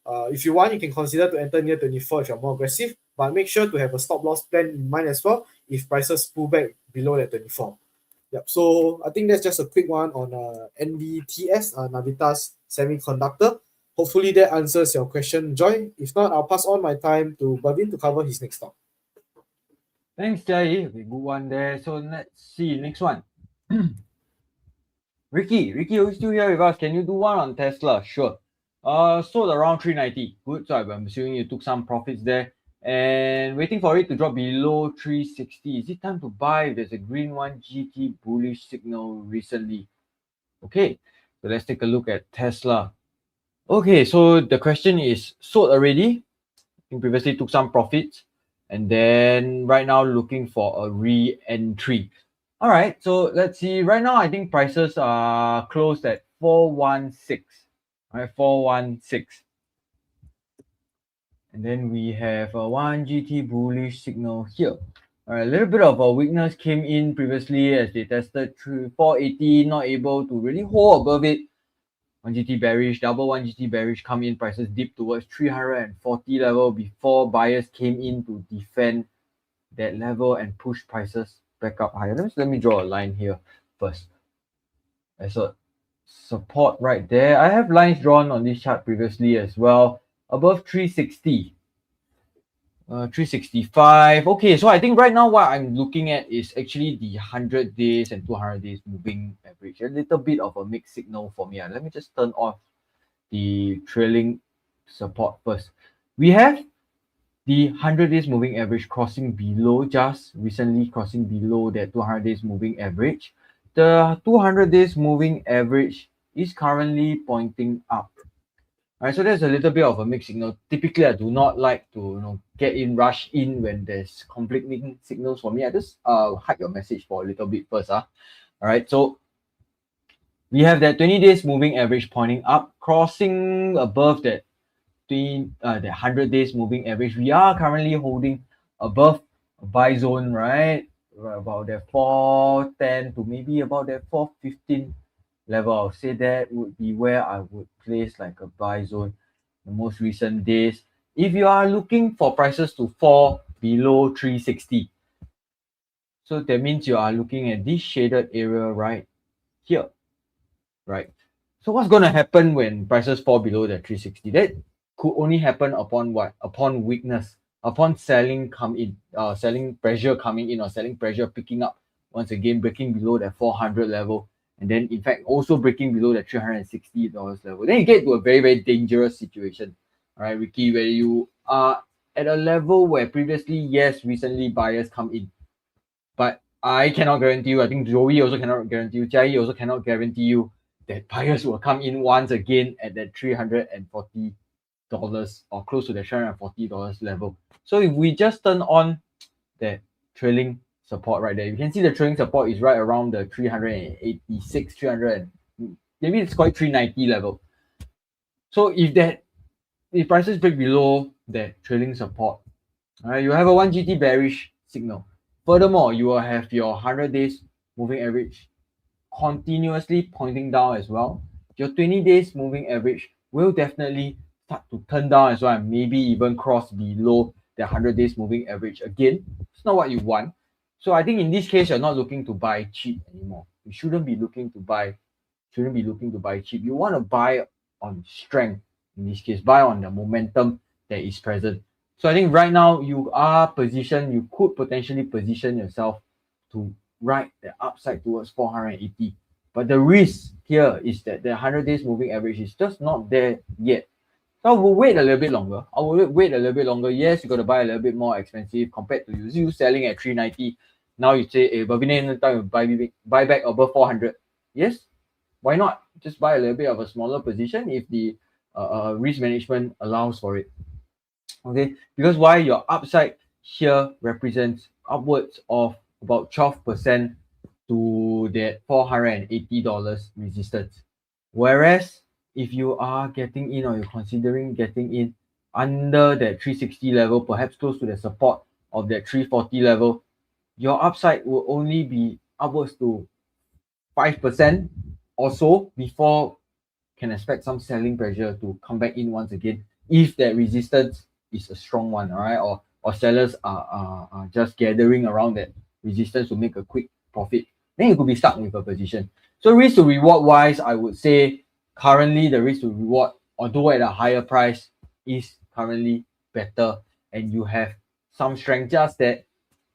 if you want, you can consider to enter near 24 if you're more aggressive, but make sure to have a stop loss plan in mind as well if prices pull back below that 24. Yep. So I think that's just a quick one on NVTS, Navitas Semiconductor. Hopefully that answers your question, Joy. If not, I'll pass on my time to Bhavin to cover his next stock. Thanks, Jai. Good one there. So let's see next one. Ricky, are you still here with us? Can you do one on Tesla? Sure. Sold around 390. Good. So I'm assuming you took some profits there. And waiting for it to drop below 360. Is it time to buy? There's a green 1 GT bullish signal recently. Okay, so let's take a look at Tesla. Okay, so the question is sold already. I think previously took some profits, and then right now looking for a re-entry. All right, so let's see. Right now, I think prices are closed at 416. All right, 416. And then we have a 1 GT bullish signal here. All right, a little bit of a weakness came in previously as they tested through 480, not able to really hold above it. 1 GT bearish, double 1 GT bearish come in, prices dipped towards 340 level before buyers came in to defend that level and push prices back up higher. Let me draw a line here first. As a support right there. I have lines drawn on this chart previously as well. Above 360. 365. Okay, so I think right now what I'm looking at is actually the 100 days and 200 days moving average. A little bit of a mixed signal for me. Let me just turn off the trailing support first. We have the 100 days moving average crossing below, just recently crossing below that 200 days moving average. The 200 days moving average is currently pointing up. All right, so there's a little bit of a mixed signal. Typically, I do not like to get in, rush in when there's conflicting signals for me. I just hide your message for a little bit first. All right, so we have that 20 days moving average pointing up, crossing above that the 100 days moving average. We are currently holding above a buy zone, right? About that 410 to maybe about that 415 level. I'll say that would be where I would place like a buy zone the most recent days. If you are looking for prices to fall below 360, so that means you are looking at this shaded area right here, right? So what's going to happen when prices fall below the 360? That could only happen upon what? Upon weakness, upon selling selling pressure coming in, or selling pressure picking up once again, breaking below that 400 level, and then in fact also breaking below the $360 level. Then you get to a very, very dangerous situation. All right, Ricky, where you are at a level where previously, yes, recently buyers come in, but I cannot guarantee you, I think Joey also cannot guarantee you, Jai also cannot guarantee you that buyers will come in once again at that $340 or close to the $340 level. So if we just turn on that trailing support right there, you can see the trailing support is right around the 386, 300, maybe it's quite 390 level. So if prices break below that trailing support, all right, you have a 1 GT bearish signal. Furthermore, you will have your 100 days moving average continuously pointing down as well. Your 20 days moving average will definitely start to turn down as well, and maybe even cross below the 100 days moving average again. It's not what you want. So I think in this case, you're not looking to buy cheap anymore. You shouldn't be looking to buy cheap. You want to buy on strength. In this case, buy on the momentum that is present. So I think right now you are positioned, you could potentially position yourself to ride the upside towards 480. But the risk here is that the 100 days moving average is just not there yet. So we'll wait a little bit longer. I will wait a little bit longer. Yes, you got to buy a little bit more expensive compared to you selling at 390. Now you say, hey, but time buy back above 400. Yes, why not? Just buy a little bit of a smaller position if the risk management allows for it. Okay, because why? Your upside here represents upwards of about 12% to that $480 resistance. Whereas if you are getting in, or you're considering getting in under that 360 level, perhaps close to the support of that 340 level, your upside will only be upwards to 5% or so before can expect some selling pressure to come back in once again if that resistance is a strong one, all right, or sellers are just gathering around that resistance to make a quick profit, then you could be stuck with a position. So risk to reward wise, I would say currently the risk to reward, although at a higher price, is currently better, and you have some strength. Just that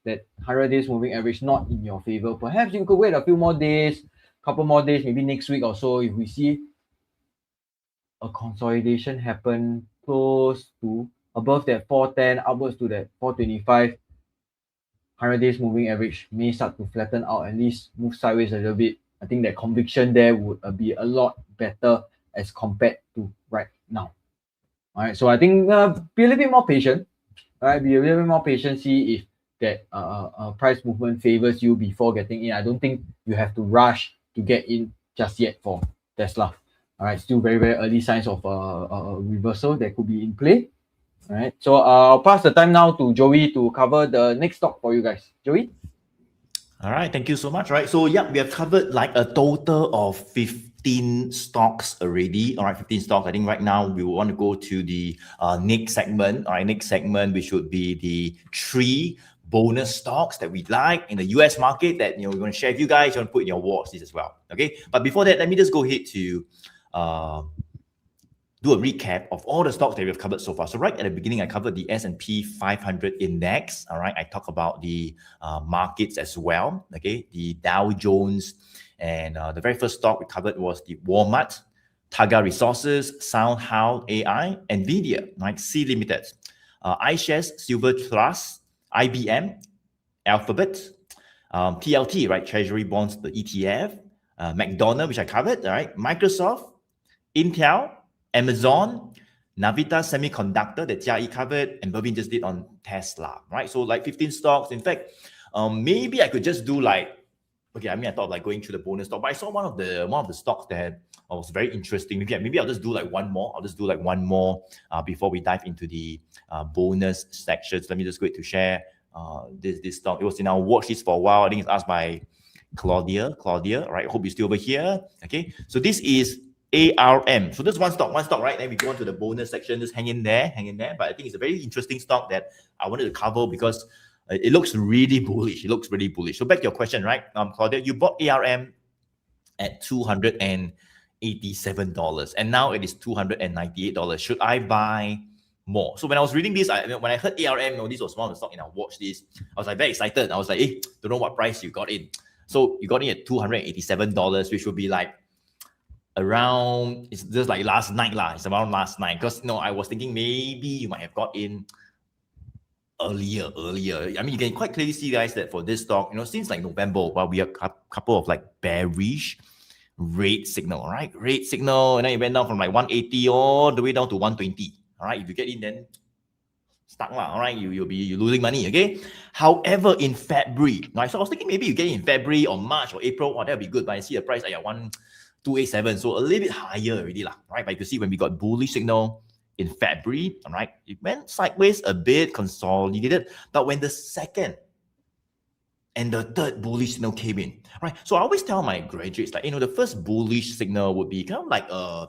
100 days moving average not in your favor. Perhaps you could wait a few more days, couple more days, maybe next week or so, if we see a consolidation happen close to above that 410, upwards to that 425, 100 days moving average may start to flatten out, at least move sideways a little bit. I think that conviction there would be a lot better as compared to right now. All right, so I think be a little bit more patient. All right, be a little bit more patient. See if that price movement favors you before getting in. I don't think you have to rush to get in just yet for Tesla. All right, still very, very early signs of a reversal that could be in play. All right, so I'll pass the time now to Joey to cover the next stock for you guys. Joey? All right, thank you so much. Right, so yeah, we have covered like a total of 15 stocks already. All right, 15 stocks. I think right now we want to go to the next segment. All right, next segment, which should be the 3 bonus stocks that we like in the US market that we're going to share with you guys. You want to put in your watch list as well. Okay, but before that, let me just go ahead to do a recap of all the stocks that we've covered so far. So right at the beginning, I covered the S&P 500 index. All right, I talked about the markets as well. Okay, the Dow Jones, and the very first stock we covered was the Walmart, Taga Resources, SoundHound AI, NVIDIA, right? C Limited, iShares, Silver Trust, IBM, Alphabet, TLT, right? Treasury bonds, the ETF, McDonald's, which I covered. All right, Microsoft, Intel, Amazon, Navitas Semiconductor that DJI covered, and Bervin just did on Tesla, right? So like 15 stocks. In fact, maybe I could just do like, okay, I mean, I thought like going through the bonus stock, but I saw one of the stocks that was very interesting. Maybe I'll just do like one more. I'll just do like one more before we dive into the bonus sections. Let me just go ahead to share this stock. It was in our watch list for a while. I think it's asked by Claudia, right? I hope you're still over here. Okay, so this is ARM. So this one stock, right? Then we go on to the bonus section. Just hang in there. But I think it's a very interesting stock that I wanted to cover because it looks really bullish. So back to your question, right? Claudia, you bought ARM at $287, and now it is $298. Should I buy more? So when I was reading this, when I heard ARM, this was one of the stock in our watch list. I was like very excited. I was like, hey, don't know what price you got in. So you got in at $287, which would be like around, it's just like last night lah. It's around last night because I was thinking maybe you might have got in earlier. I mean, you can quite clearly see, guys, that for this stock, since like November, while we have a couple of like bearish red signal, right? Red signal, and then it went down from like 180 all the way down to 120. All right, if you get in, then stuck lah. All right, you're losing money. Okay. However, in February, right? So I was thinking maybe you get in February or March or April, that'd be good. But I see the price at 287, so a little bit higher already lah, right? But you can see when we got bullish signal in February, all right, it went sideways a bit, consolidated. But when the second and the third bullish signal came in, right? So I always tell my graduates, like, the first bullish signal would be kind of like a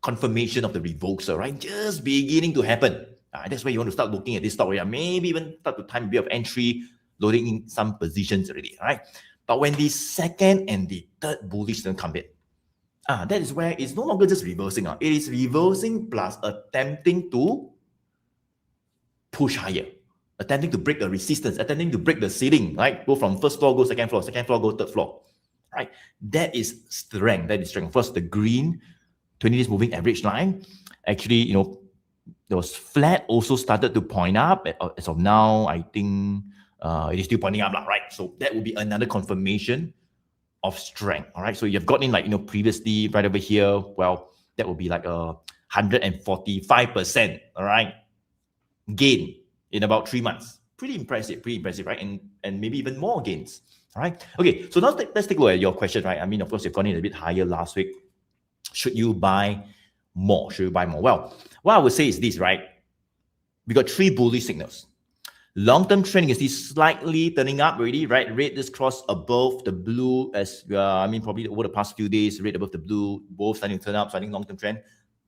confirmation of the reversal, right? Just beginning to happen. That's where you want to start looking at this stock, right? Maybe even start to time a bit of entry, loading in some positions already, right? But when the second and the third bullish signal come in, that is where it's no longer just reversing. It is reversing plus attempting to push higher, attempting to break the resistance, attempting to break the ceiling, right? Go from first floor, go second floor, go third floor, right? That is strength. First, the green 20 days moving average line, actually, there was flat, also started to point up. As of now, I think it is still pointing up, right? So that will be another confirmation of strength. All right. So you've gotten like, previously right over here. Well, that will be like a 145%. All right. Gain in about 3 months. Pretty impressive, right? And maybe even more gains. All right. Okay. So now let's take a look at your question, right? I mean, of course, you've gone in a bit higher last week. Should you buy more? Well, what I would say is this, right? We got 3 bullish signals. Long-term trend, you can see slightly turning up already, right? Red just crossed above the blue as, probably over the past few days, red above the blue, both starting to turn up. So I think long-term trend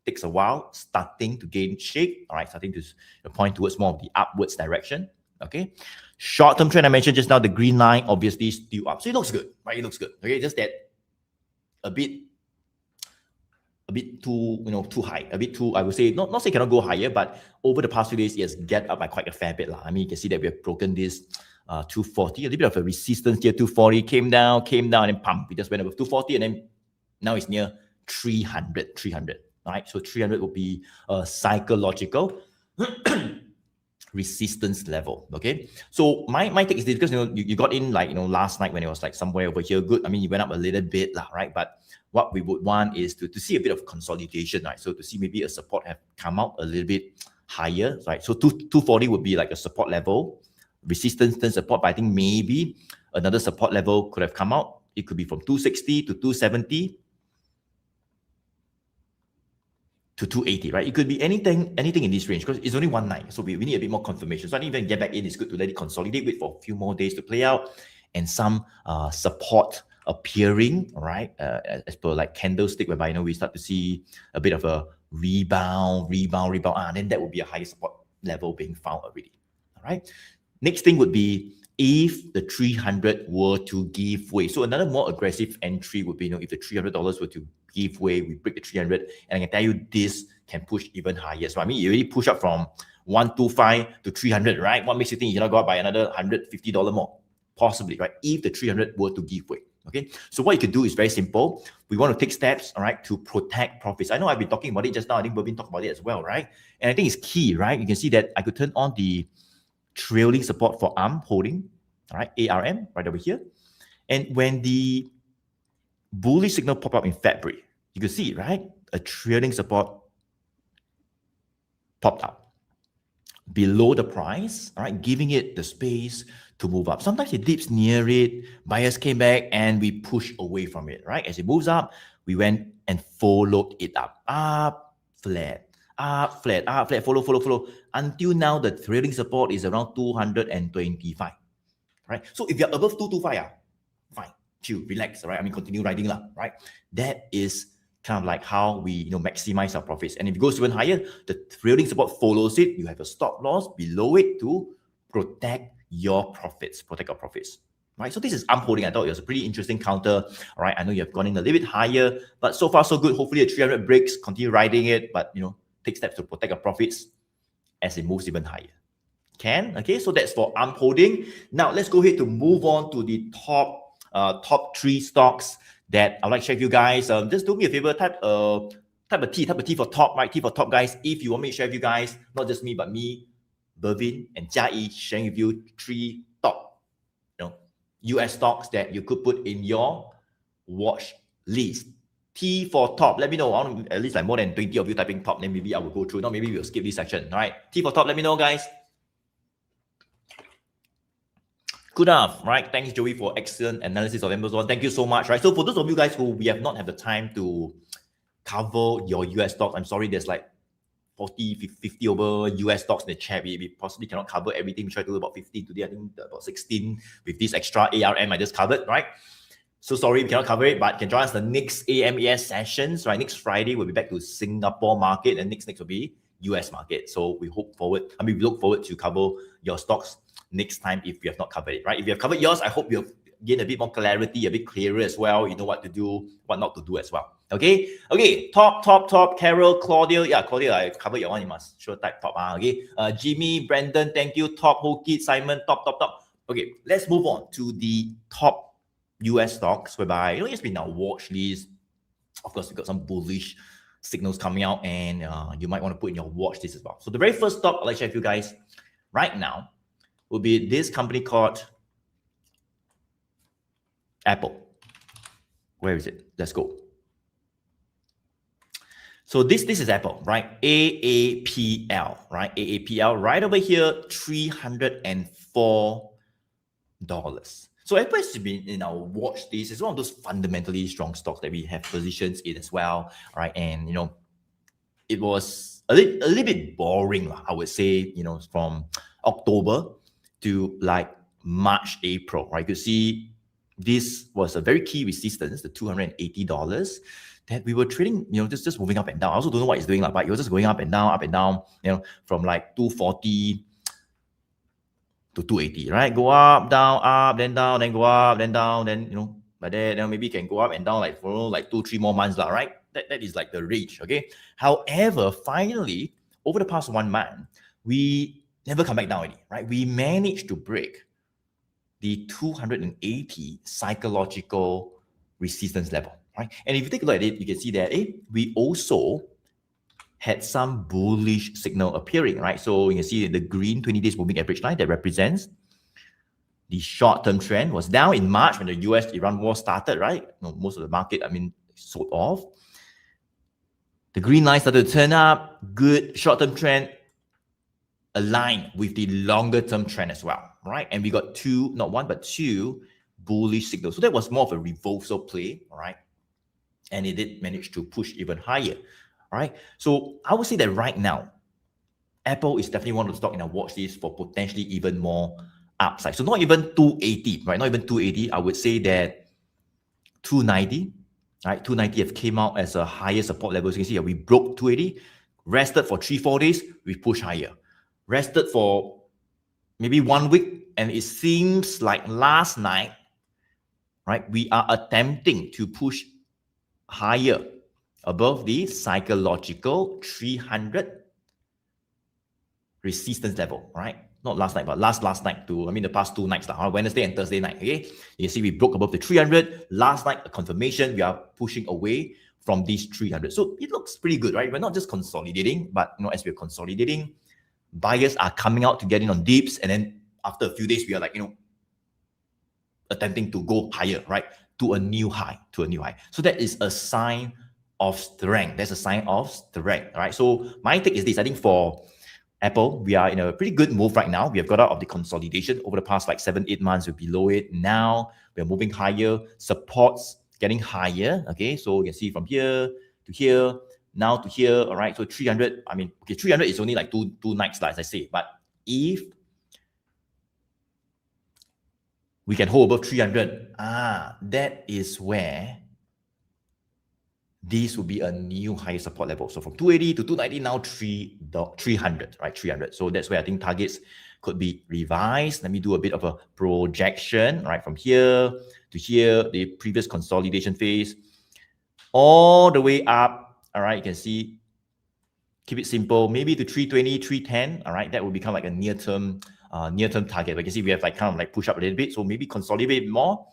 takes a while, starting to gain shape, all right? Starting to point towards more of the upwards direction, okay? Short-term trend, I mentioned just now, the green line, obviously still up. So it looks good, right? It looks good, okay? Just that a bit too, too high, a bit too, I would say, not say cannot go higher, but over the past few days, it has get up by quite a fair bit. I mean, you can see that we have broken this 240, a little bit of a resistance here, 240, came down, and then pump. We just went above 240, and then now it's near 300, all right? So 300 will be a psychological resistance level, okay? So my take is this, because, you got in like, last night when it was like somewhere over here, good. I mean, you went up a little bit, right? But what we would want is to see a bit of consolidation, right? So to see maybe a support have come out a little bit higher, right? So 240 would be like a support level. resistance turn support, but I think maybe another support level could have come out. It could be from 260 to 270 to 280, right? It could be anything in this range because it's only 1.9. So we need a bit more confirmation. So I think even get back in, it's good to let it consolidate, wait for a few more days to play out, and some support appearing, right? As per like candlestick, whereby we start to see a bit of a rebound, then that would be a higher support level being found already. All right. Next thing would be if the 300 were to give way. So another more aggressive entry would be, if the $300 were to give way, we break the 300, and I can tell you this can push even higher. So I mean, you already push up from 125 to 300, right? What makes you think you cannot go up by another $150 more? Possibly, right? If the 300 were to give way. Okay, so what you could do is very simple. We want to take steps, all right, to protect profits. I know I've been talking about it just now. I think we've been talking about it as well, right? And I think it's key, right? You can see that I could turn on the trailing support for ARM holding, all right, ARM right over here. And when the bullish signal pop up in February, you can see, right, a trailing support popped up below the price, all right, giving it the space to move up. Sometimes it dips near it, buyers came back and we push away from it, right? As it moves up, we went and followed it up, flat, follow, until now the trailing support is around 225, right? So if you're above 225, fine, chill, relax, right? I mean, continue riding lah, right? That is kind of like how we maximize our profits. And if it goes even higher, the trailing support follows it. You have a stop loss below it to protect your profits, protect our profits, right? So this is ARM holding. I thought it was a pretty interesting counter, all right? I know you have gone in a little bit higher, but so far so good. Hopefully the 300 breaks, continue riding it, but take steps to protect our profits as it moves even higher. Okay, so that's for ARM holding. Now let's go ahead to move on to the top 3 stocks that I'd like to share with you guys. Just do me a favor, type a T for top, right? T for top, guys. If you want me to share with you guys, not just me, but me, Bervin, and Jia sharing with you 3 top, US stocks that you could put in your watch list. T for top. Let me know. I want at least like more than 20 of you typing top. Then maybe I will go through. Now maybe we'll skip this section. All right. T for top. Let me know, guys. Good enough, right? Thanks, Joey, for excellent analysis of Amazon. Thank you so much, right? So for those of you guys who we have not had the time to cover your US stocks, I'm sorry, there's like 40, 50 over US stocks in the chat. We possibly cannot cover everything. We try to do about 15 today. I think about 16 with this extra ARM I just covered, right? So sorry, we cannot cover it, but you can join us the next AMES sessions, right? Next Friday, we'll be back to Singapore market, and next will be US market. So we look forward to cover your stocks next time if you have not covered it, right? If you have covered yours, I hope you have gained a bit more clarity, a bit clearer as well. You know what to do, what not to do as well. Okay, top, Carol, Claudia. Yeah, Claudia, I covered your one, you must sure type top. Okay, Jimmy, Brandon, thank you. Top, Hokit, Simon, top. Okay, let's move on to the top US stocks, whereby, it's been our watch list. Of course, we got some bullish signals coming out, and you might want to put in your watch list as well. So the very first stock I'd like to share with you guys right now will be this company called Apple. Where is it? Let's go. So this is Apple, right? AAPL, right? AAPL right over here, $304. So Apple has been in our watch list. It's one of those fundamentally strong stocks that we have positions in as well, right? And it was a little bit boring, I would say, from October to like March, April, right? You see, this was a very key resistance, the $280 that we were trading, just moving up and down. I also don't know what it's doing, but it was just going up and down, from like 240 to 280, right? Go up, down, then go up, then down, then, but then maybe it can go up and down like for like 2-3 more months, right? That is like the range, okay? However, finally, over the past 1 month, we never come back down already, right? We managed to break the 280 psychological resistance level, right? And if you take a look at it, you can see that we also had some bullish signal appearing, right? So you can see the green 20 days moving average line that represents the short-term trend was down in March when the US-Iran war started, right? Most of the market, sold off. The green line started to turn up, good short-term trend. aligned with the longer term trend as well, right? And we got two, not one, but two bullish signals. So that was more of a reversal play, all right? And it did manage to push even higher, all right? So I would say that right now, Apple is definitely one of the stock in our watch list for potentially even more upside. So not even 280, right? Not even 280. I would say that 290, right? 290 have came out as a higher support level. So you can see we broke 280, rested for 3-4 days, we push higher. Rested for maybe 1 week, and it seems like last night, right, we are attempting to push higher above the psychological 300 resistance level, right? Not last night, but last night the past 2 nights, Wednesday and Thursday night, okay? You see we broke above the 300. Last night, a confirmation, we are pushing away from these 300. So it looks pretty good, right? We're not just consolidating, but as we're consolidating, buyers are coming out to get in on dips, and then after a few days, we are like, attempting to go higher, right? To a new high. So that is a sign of strength. That's a sign of strength, right? So my take is this. I think for Apple, we are in a pretty good move right now. We have got out of the consolidation over the past 7-8 months. We're below it. Now we're moving higher. Supports getting higher. Okay, so you can see from here to here, now to here. All right, so 300. 300 is only like two nights, as I say. But if we can hold above 300, that is where this will be a new higher support level. So from 280 to 290, now 300, right? 300. So that's where I think targets could be revised. Let me do a bit of a projection, right? From here to here, the previous consolidation phase, all the way up. All right, you can see, keep it simple, maybe to 320, 310. All right, that will become like a near-term target. But you can see we have push up a little bit. So maybe consolidate more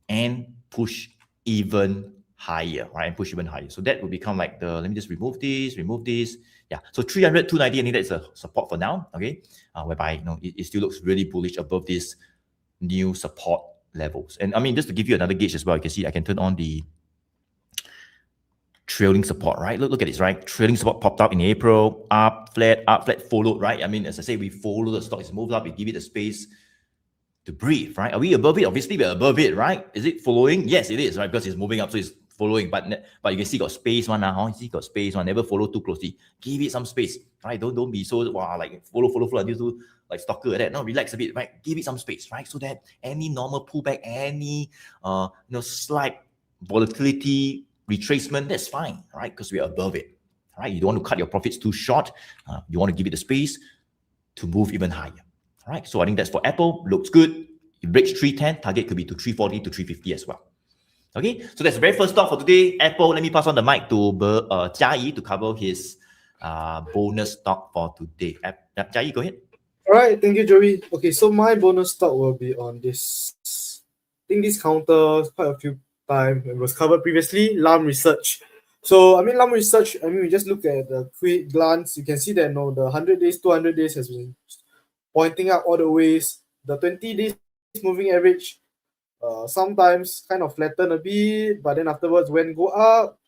and push even higher, right? And push even higher. So that will become let me just remove this. Yeah. So 300, 290, I think that's a support for now, okay? Whereby, it still looks really bullish above this new support levels. And just to give you another gauge as well, you can see I can turn on the trailing support, right? Look at this, right? Trailing support popped up in April, up, flat, followed, right? As I say, we follow the stock, it's moved up, we give it the space to breathe, right? Are we above it? Obviously, we're above it, right? Is it following? Yes, it is, right? Because it's moving up, so it's following. But you can see got space one now. You see got space one. Never follow too closely. Give it some space, right? Don't be so follow until too stalker like that. No, relax a bit, right? Give it some space, right? So that any normal pullback, any slight volatility retracement, that's fine, right? Because we are above it, right? You don't want to cut your profits too short. You want to give it the space to move even higher. All right, so I think that's for Apple. Looks good. It breaks 310. Target could be to 340 to 350 as well. Okay, so that's the very first stock for today. Apple. Let me pass on the mic to Jia to cover his bonus stock for today. Jia, go ahead. All right, thank you, Joey. Okay, so my bonus stock will be on this. I think this counter quite a few times. It was covered previously. LAM Research. So LAM Research. We just look at the quick glance. You can see that the 100 days, 200 days has been pointing up all the ways. The 20 days moving average sometimes kind of flatten a bit, but then afterwards when go up,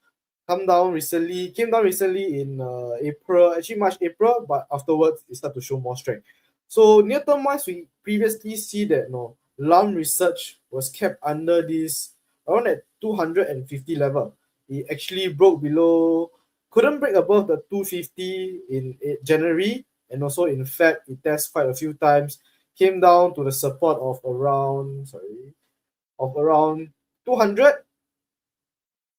came down recently in April, actually March, April, but afterwards it started to show more strength. So near term wise, we previously see that LAM Research was kept under this around at 250 level. It actually broke below, couldn't break above the 250 in January. And also in fact, it tested quite a few times, came down to the support of around 200.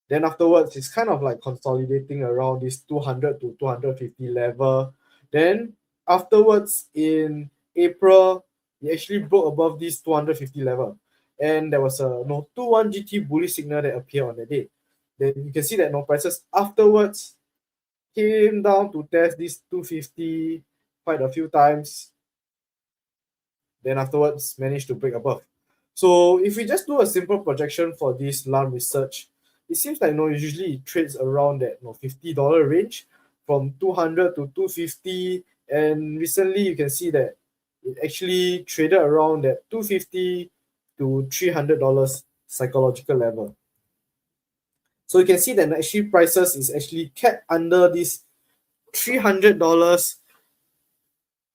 Then afterwards, it's kind of consolidating around this 200 to 250 level. Then afterwards in April, it actually broke above this 250 level. And there was a 2-1 GT bullish signal that appeared on the day. Then you can see that prices afterwards came down to test this 250 quite a few times, then afterwards managed to break above. So if we just do a simple projection for this LAM Research, it seems like usually it trades around that $50 range from 200 to 250, and recently you can see that it actually traded around that $250 to $300 psychological level. So you can see that actually prices is actually kept under this $300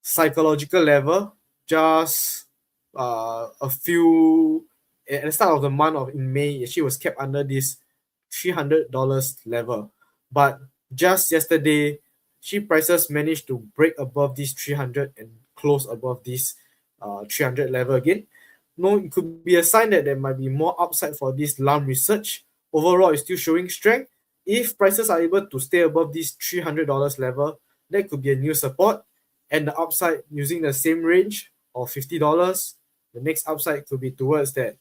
psychological level just a few at the start of the month of in May. She was kept under this $300 level, but just yesterday she prices managed to break above this 300 and close above this 300 level again. No, it could be a sign that there might be more upside for this LUM research. Overall, it's still showing strength. If prices are able to stay above this $300 level, that could be a new support. And the upside using the same range of $50, the next upside could be towards that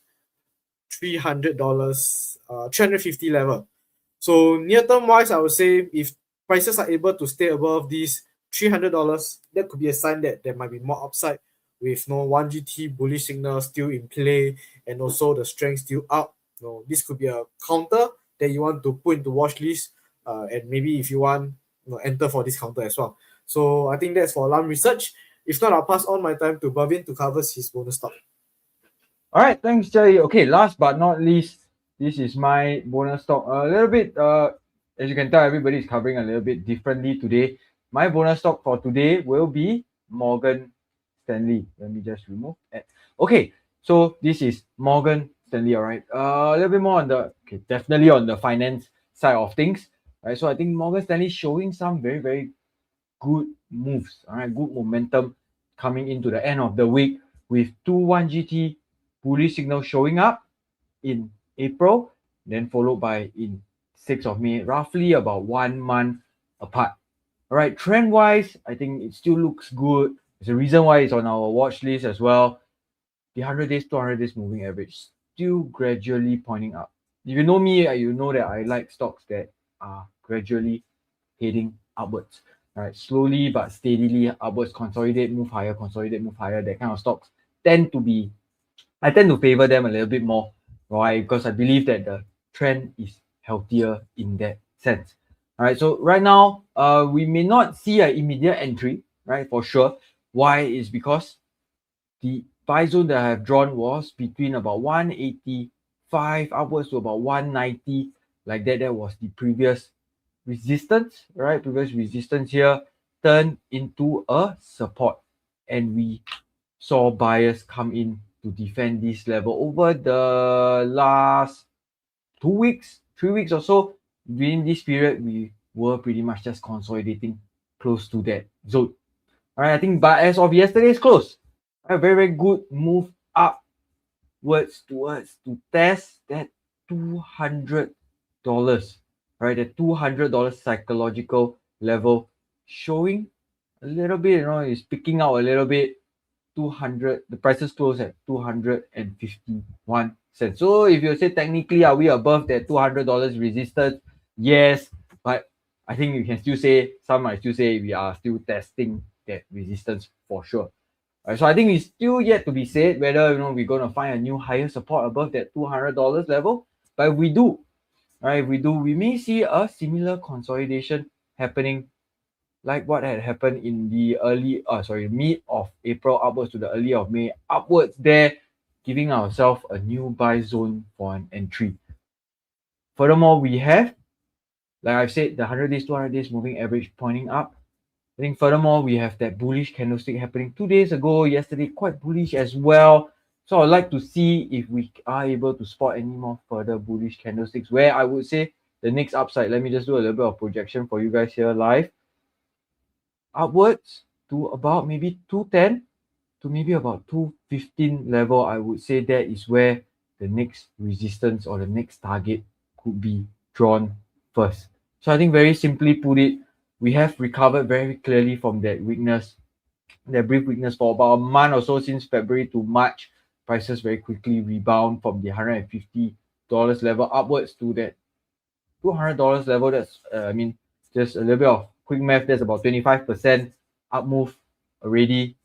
$300, 350 level. So near term wise, I would say if prices are able to stay above these $300, that could be a sign that there might be more upside with no 1GT bullish signal still in play and also the strength still up. This could be a counter that you want to put into watch list, and maybe if you want, enter for this counter as well. So I think that's for LUM research. If not, I'll pass on my time to Bhavin to cover his bonus stock. All right, thanks, Choy. Okay, last but not least, this is my bonus stock. A little bit, as you can tell, everybody is covering a little bit differently today. My bonus stock for today will be Morgan Stanley. Let me just remove that. Okay, so this is Morgan Stanley. All right, a little bit more on the definitely on the finance side of things. All right, so I think Morgan Stanley showing some very, very good moves. All right, good momentum coming into the end of the week with 2-1GT bullish signal showing up in April, then followed by in 6th of May, roughly about 1 month apart. All right, trend wise, I think it still looks good. There's a reason why it's on our watch list as well. The 100 days, 200 days moving average still gradually pointing up. If you know me, you know that I like stocks that are gradually heading upwards. All right, slowly but steadily upwards, consolidate, move higher, that kind of stocks I tend to favor them a little bit more. Why? Because I believe that the trend is healthier in that sense. All right, so right now, we may not see an immediate entry, right, for sure. Why? Is because the buy zone that I have drawn was between about 185 upwards to about 190, like that. That was the previous resistance, right? Previous resistance here turned into a support, and we saw buyers come in to defend this level over the last 2 weeks, 3 weeks or so. During this period, we were pretty much just consolidating close to that zone. All right, I think, but as of yesterday's close, a very, very good move upwards to test that $200, right? The $200 psychological level, showing a little bit, it's picking out a little bit. 200, the prices close at 251 cents. So if you say technically, are we above that $200 resistance? Yes, but I think you can still say, some might still say we are still testing that resistance for sure. So I think it's still yet to be said whether we're going to find a new higher support above that $200 level. But if we do, we may see a similar consolidation happening like what had happened in the mid of April upwards to the early of May upwards there, giving ourselves a new buy zone for an entry. Furthermore, we have, like I've said, the 100 days, 200 days moving average pointing up. I think furthermore, we have that bullish candlestick happening 2 days ago, yesterday quite bullish as well. So I'd like to see if we are able to spot any more further bullish candlesticks, where I would say the next upside, let me just do a little bit of projection for you guys here live, upwards to about maybe 210 to maybe about 215 level. I would say that is where the next resistance or the next target could be drawn first. So I think very simply put it, we have recovered very clearly from that weakness, that brief weakness for about a month or so since February to March. Prices very quickly rebound from the $150 level upwards to that $200 level. That's just a little bit of quick math. That's about 25% up move already.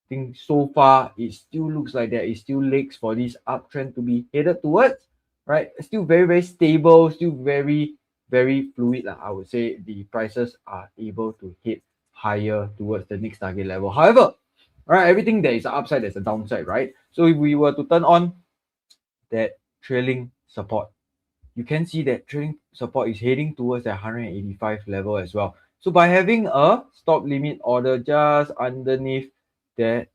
I think so far it still looks like there is still legs for this uptrend to be headed towards, right? Still very, very stable, still very, very fluid. I would say the prices are able to hit higher towards the next target level. However, right, everything there is an upside, there's a downside, right? So if we were to turn on that trailing support, you can see that trailing support is heading towards that 185 level as well. So by having a stop limit order just underneath that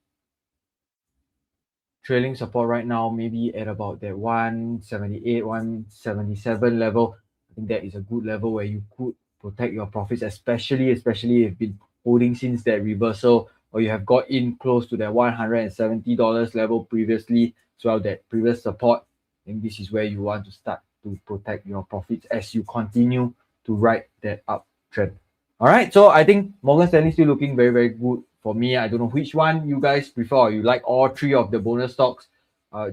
trailing support right now, maybe at about that 178, 177 level, I think that is a good level where you could protect your profits, especially if you've been holding since that reversal, or you have got in close to that $170 level previously, as well, that previous support. I think this is where you want to start to protect your profits as you continue to ride that uptrend. All right, so I think Morgan Stanley is still looking very, very good for me. I don't know which one you guys prefer, or you like all three of the bonus stocks.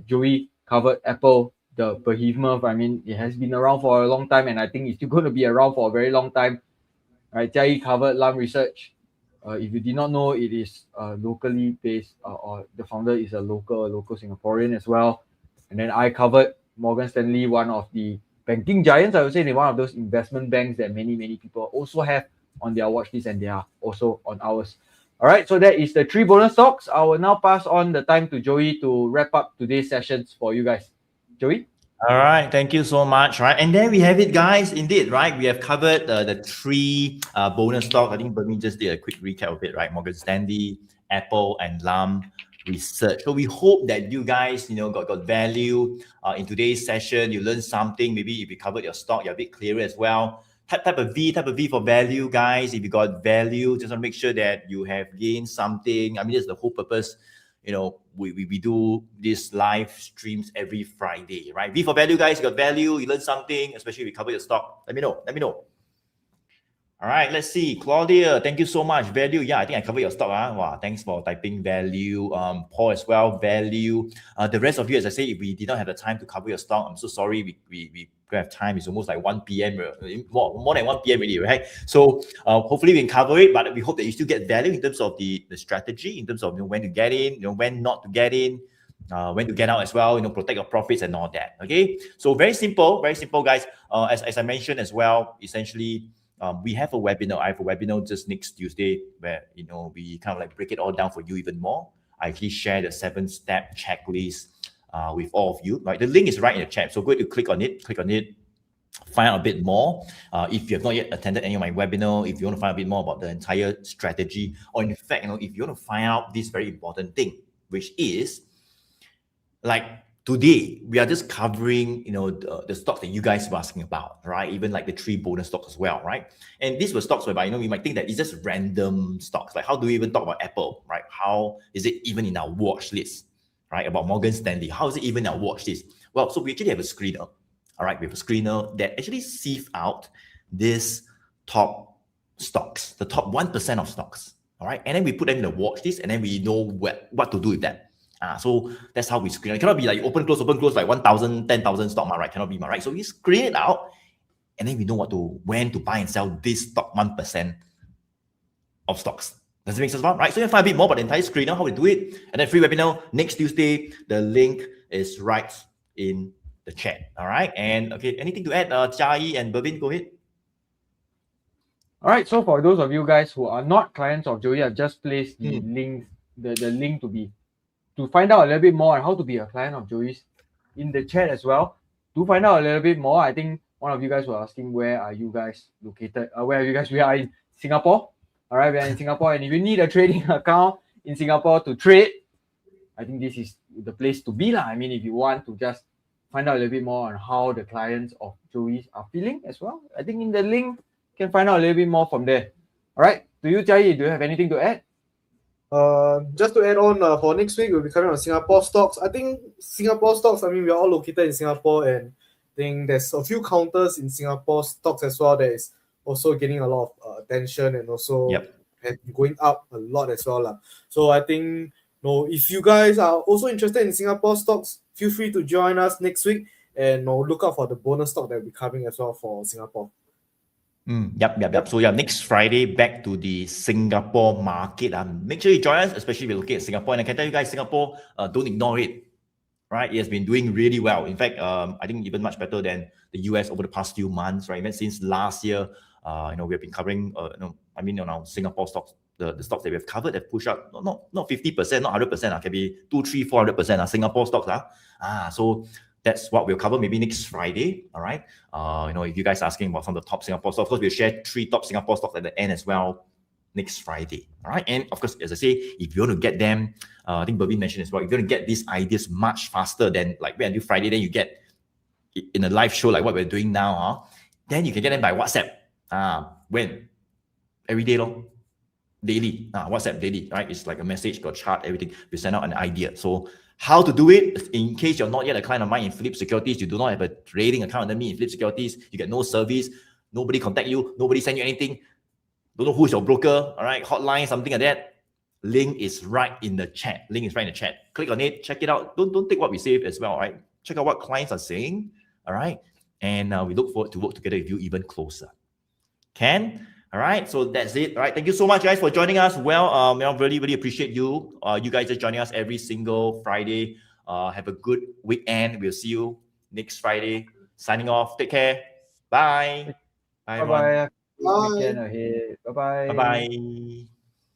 Joey covered Apple, the behemoth. I mean, it has been around for a long time, and I think it's still going to be around for a very long time. Right, Jia covered Lam Research. If you did not know, it is locally based, or the founder is a local Singaporean as well. And then I covered Morgan Stanley, one of the banking giants. I would say they're one of those investment banks that many people also have on their watch list, and they are also on ours. All right, so that is the three bonus stocks. I will now pass on the time to Joey to wrap up today's sessions for you guys. Joey? All right, thank you so much. Right, and there we have it, guys. Indeed, right, we have covered the three bonus stocks. I think Bernie just did a quick recap of it, right? Morgan Stanley, Apple, and Lam Research. So we hope that you guys, got value in today's session. You learned something. Maybe if you covered your stock, you're a bit clearer as well. Type of V for value, guys. If you got value, just want to make sure that you have gained something. I mean, that's the whole purpose. We do these live streams every Friday, right? V for value, guys. You got value, you learned something, especially if you cover your stock. Let me know. All right, let's see. Claudia, thank you so much. Value, yeah, I think I covered your stock. Wow, thanks for typing value. Paul as well, value. The rest of you, as I say, if we did not have the time to cover your stock, I'm so sorry. We don't have time. It's almost like 1 p.m. More than 1 p.m. already, right? So hopefully we can cover it, but we hope that you still get value in terms of the strategy, in terms of when to get in, when not to get in. When to get out as well, protect your profits and all that. Okay, so very simple, guys. As I mentioned as well, essentially, we have a webinar. I have a webinar just next Tuesday where we kind of like break it all down for you even more. I actually share the 7-step checklist with all of you. Right, the link is right in the chat. So go to click on it, find out a bit more. If you have not yet attended any of my webinar, if you want to find out a bit more about the entire strategy, or in fact, if you want to find out this very important thing, which is like today, we are just covering, the stocks that you guys were asking about, right? Even like the 3 bonus stocks as well, right? And these were stocks whereby, you might think that it's just random stocks. Like, how do we even talk about Apple, right? How is it even in our watch list, right? About Morgan Stanley, how is it even in our watch list? Well, so we actually have a screener, all right? We have a screener that actually sieve out these top stocks, the top 1% of stocks, all right? And then we put them in the watch list, and then we know what to do with them. So that's how we screen. It cannot be like open, close, like 1,000, 10,000 stock, right? Cannot be, right? So we screen it out, and then we know when to buy and sell this top 1% of stocks. Does it make sense, right? So you find a bit more about the entire screener, how we do it, and then free webinar next Tuesday. The link is right in the chat. All right. And okay, anything to add? Jia and Bervin, go ahead. All right. So for those of you guys who are not clients of Joey, I've just placed the link, the link to find out a little bit more on how to be a client of Joey's in the chat as well. To find out a little bit more, I think one of you guys were asking, where are you guys located? Where are you guys? We are in Singapore. All right, we are in Singapore. And if you need a trading account in Singapore to trade, I think this is the place to be. I mean, if you want to just find out a little bit more on how the clients of Joey's are feeling as well, I think in the link, you can find out a little bit more from there. All right. To you, Jia, do you have anything to add? Just to add on, for next week, we'll be covering on Singapore stocks. I think Singapore stocks, we are all located in Singapore, and I think there's a few counters in Singapore stocks as well that is also getting a lot of attention, and also going up a lot as well. So I think, if you guys are also interested in Singapore stocks, feel free to join us next week, and look out for the bonus stock that we'll be covering as well for Singapore. Yep. So next Friday, back to the Singapore market. Make sure you join us, especially if you're looking at Singapore. And I can tell you guys, Singapore, don't ignore it, right? It has been doing really well. In fact, I think even much better than the US over the past few months, right? Even since last year, we have been covering, on our Singapore stocks, the stocks that we have covered have pushed up, not 50%, not 100%, can be 200, 300, 400%, Singapore stocks. So that's what we'll cover maybe next Friday. All right. If you guys are asking about some of the top Singapore stocks, of course, we'll share 3 top Singapore stocks at the end as well next Friday. All right. And of course, as I say, if you want to get them, I think Bobby mentioned as well, if you want to get these ideas much faster than like wait until Friday, then you get in a live show like what we're doing now, then you can get them by WhatsApp. When? Every day, daily. WhatsApp daily, right? It's like a message, got chart, everything. We send out an idea. So how to do it, in case you're not yet a client of mine in Philip Securities, you do not have a trading account under me in Philip Securities, you get no service, nobody contact you, nobody send you anything, don't know who's your broker, all right, hotline, something like that. Link is right in the chat. Click on it, check it out. Don't take what we say as well, all right? Check out what clients are saying, all right? And we look forward to work together with you even closer. All right, so that's it. All right, thank you so much, guys, for joining us. Well, I really, really appreciate you. You guys are joining us every single Friday. Have a good weekend. We'll see you next Friday. Signing off. Take care. Bye. Bye-bye. Good weekend ahead. Bye-bye. Bye-bye.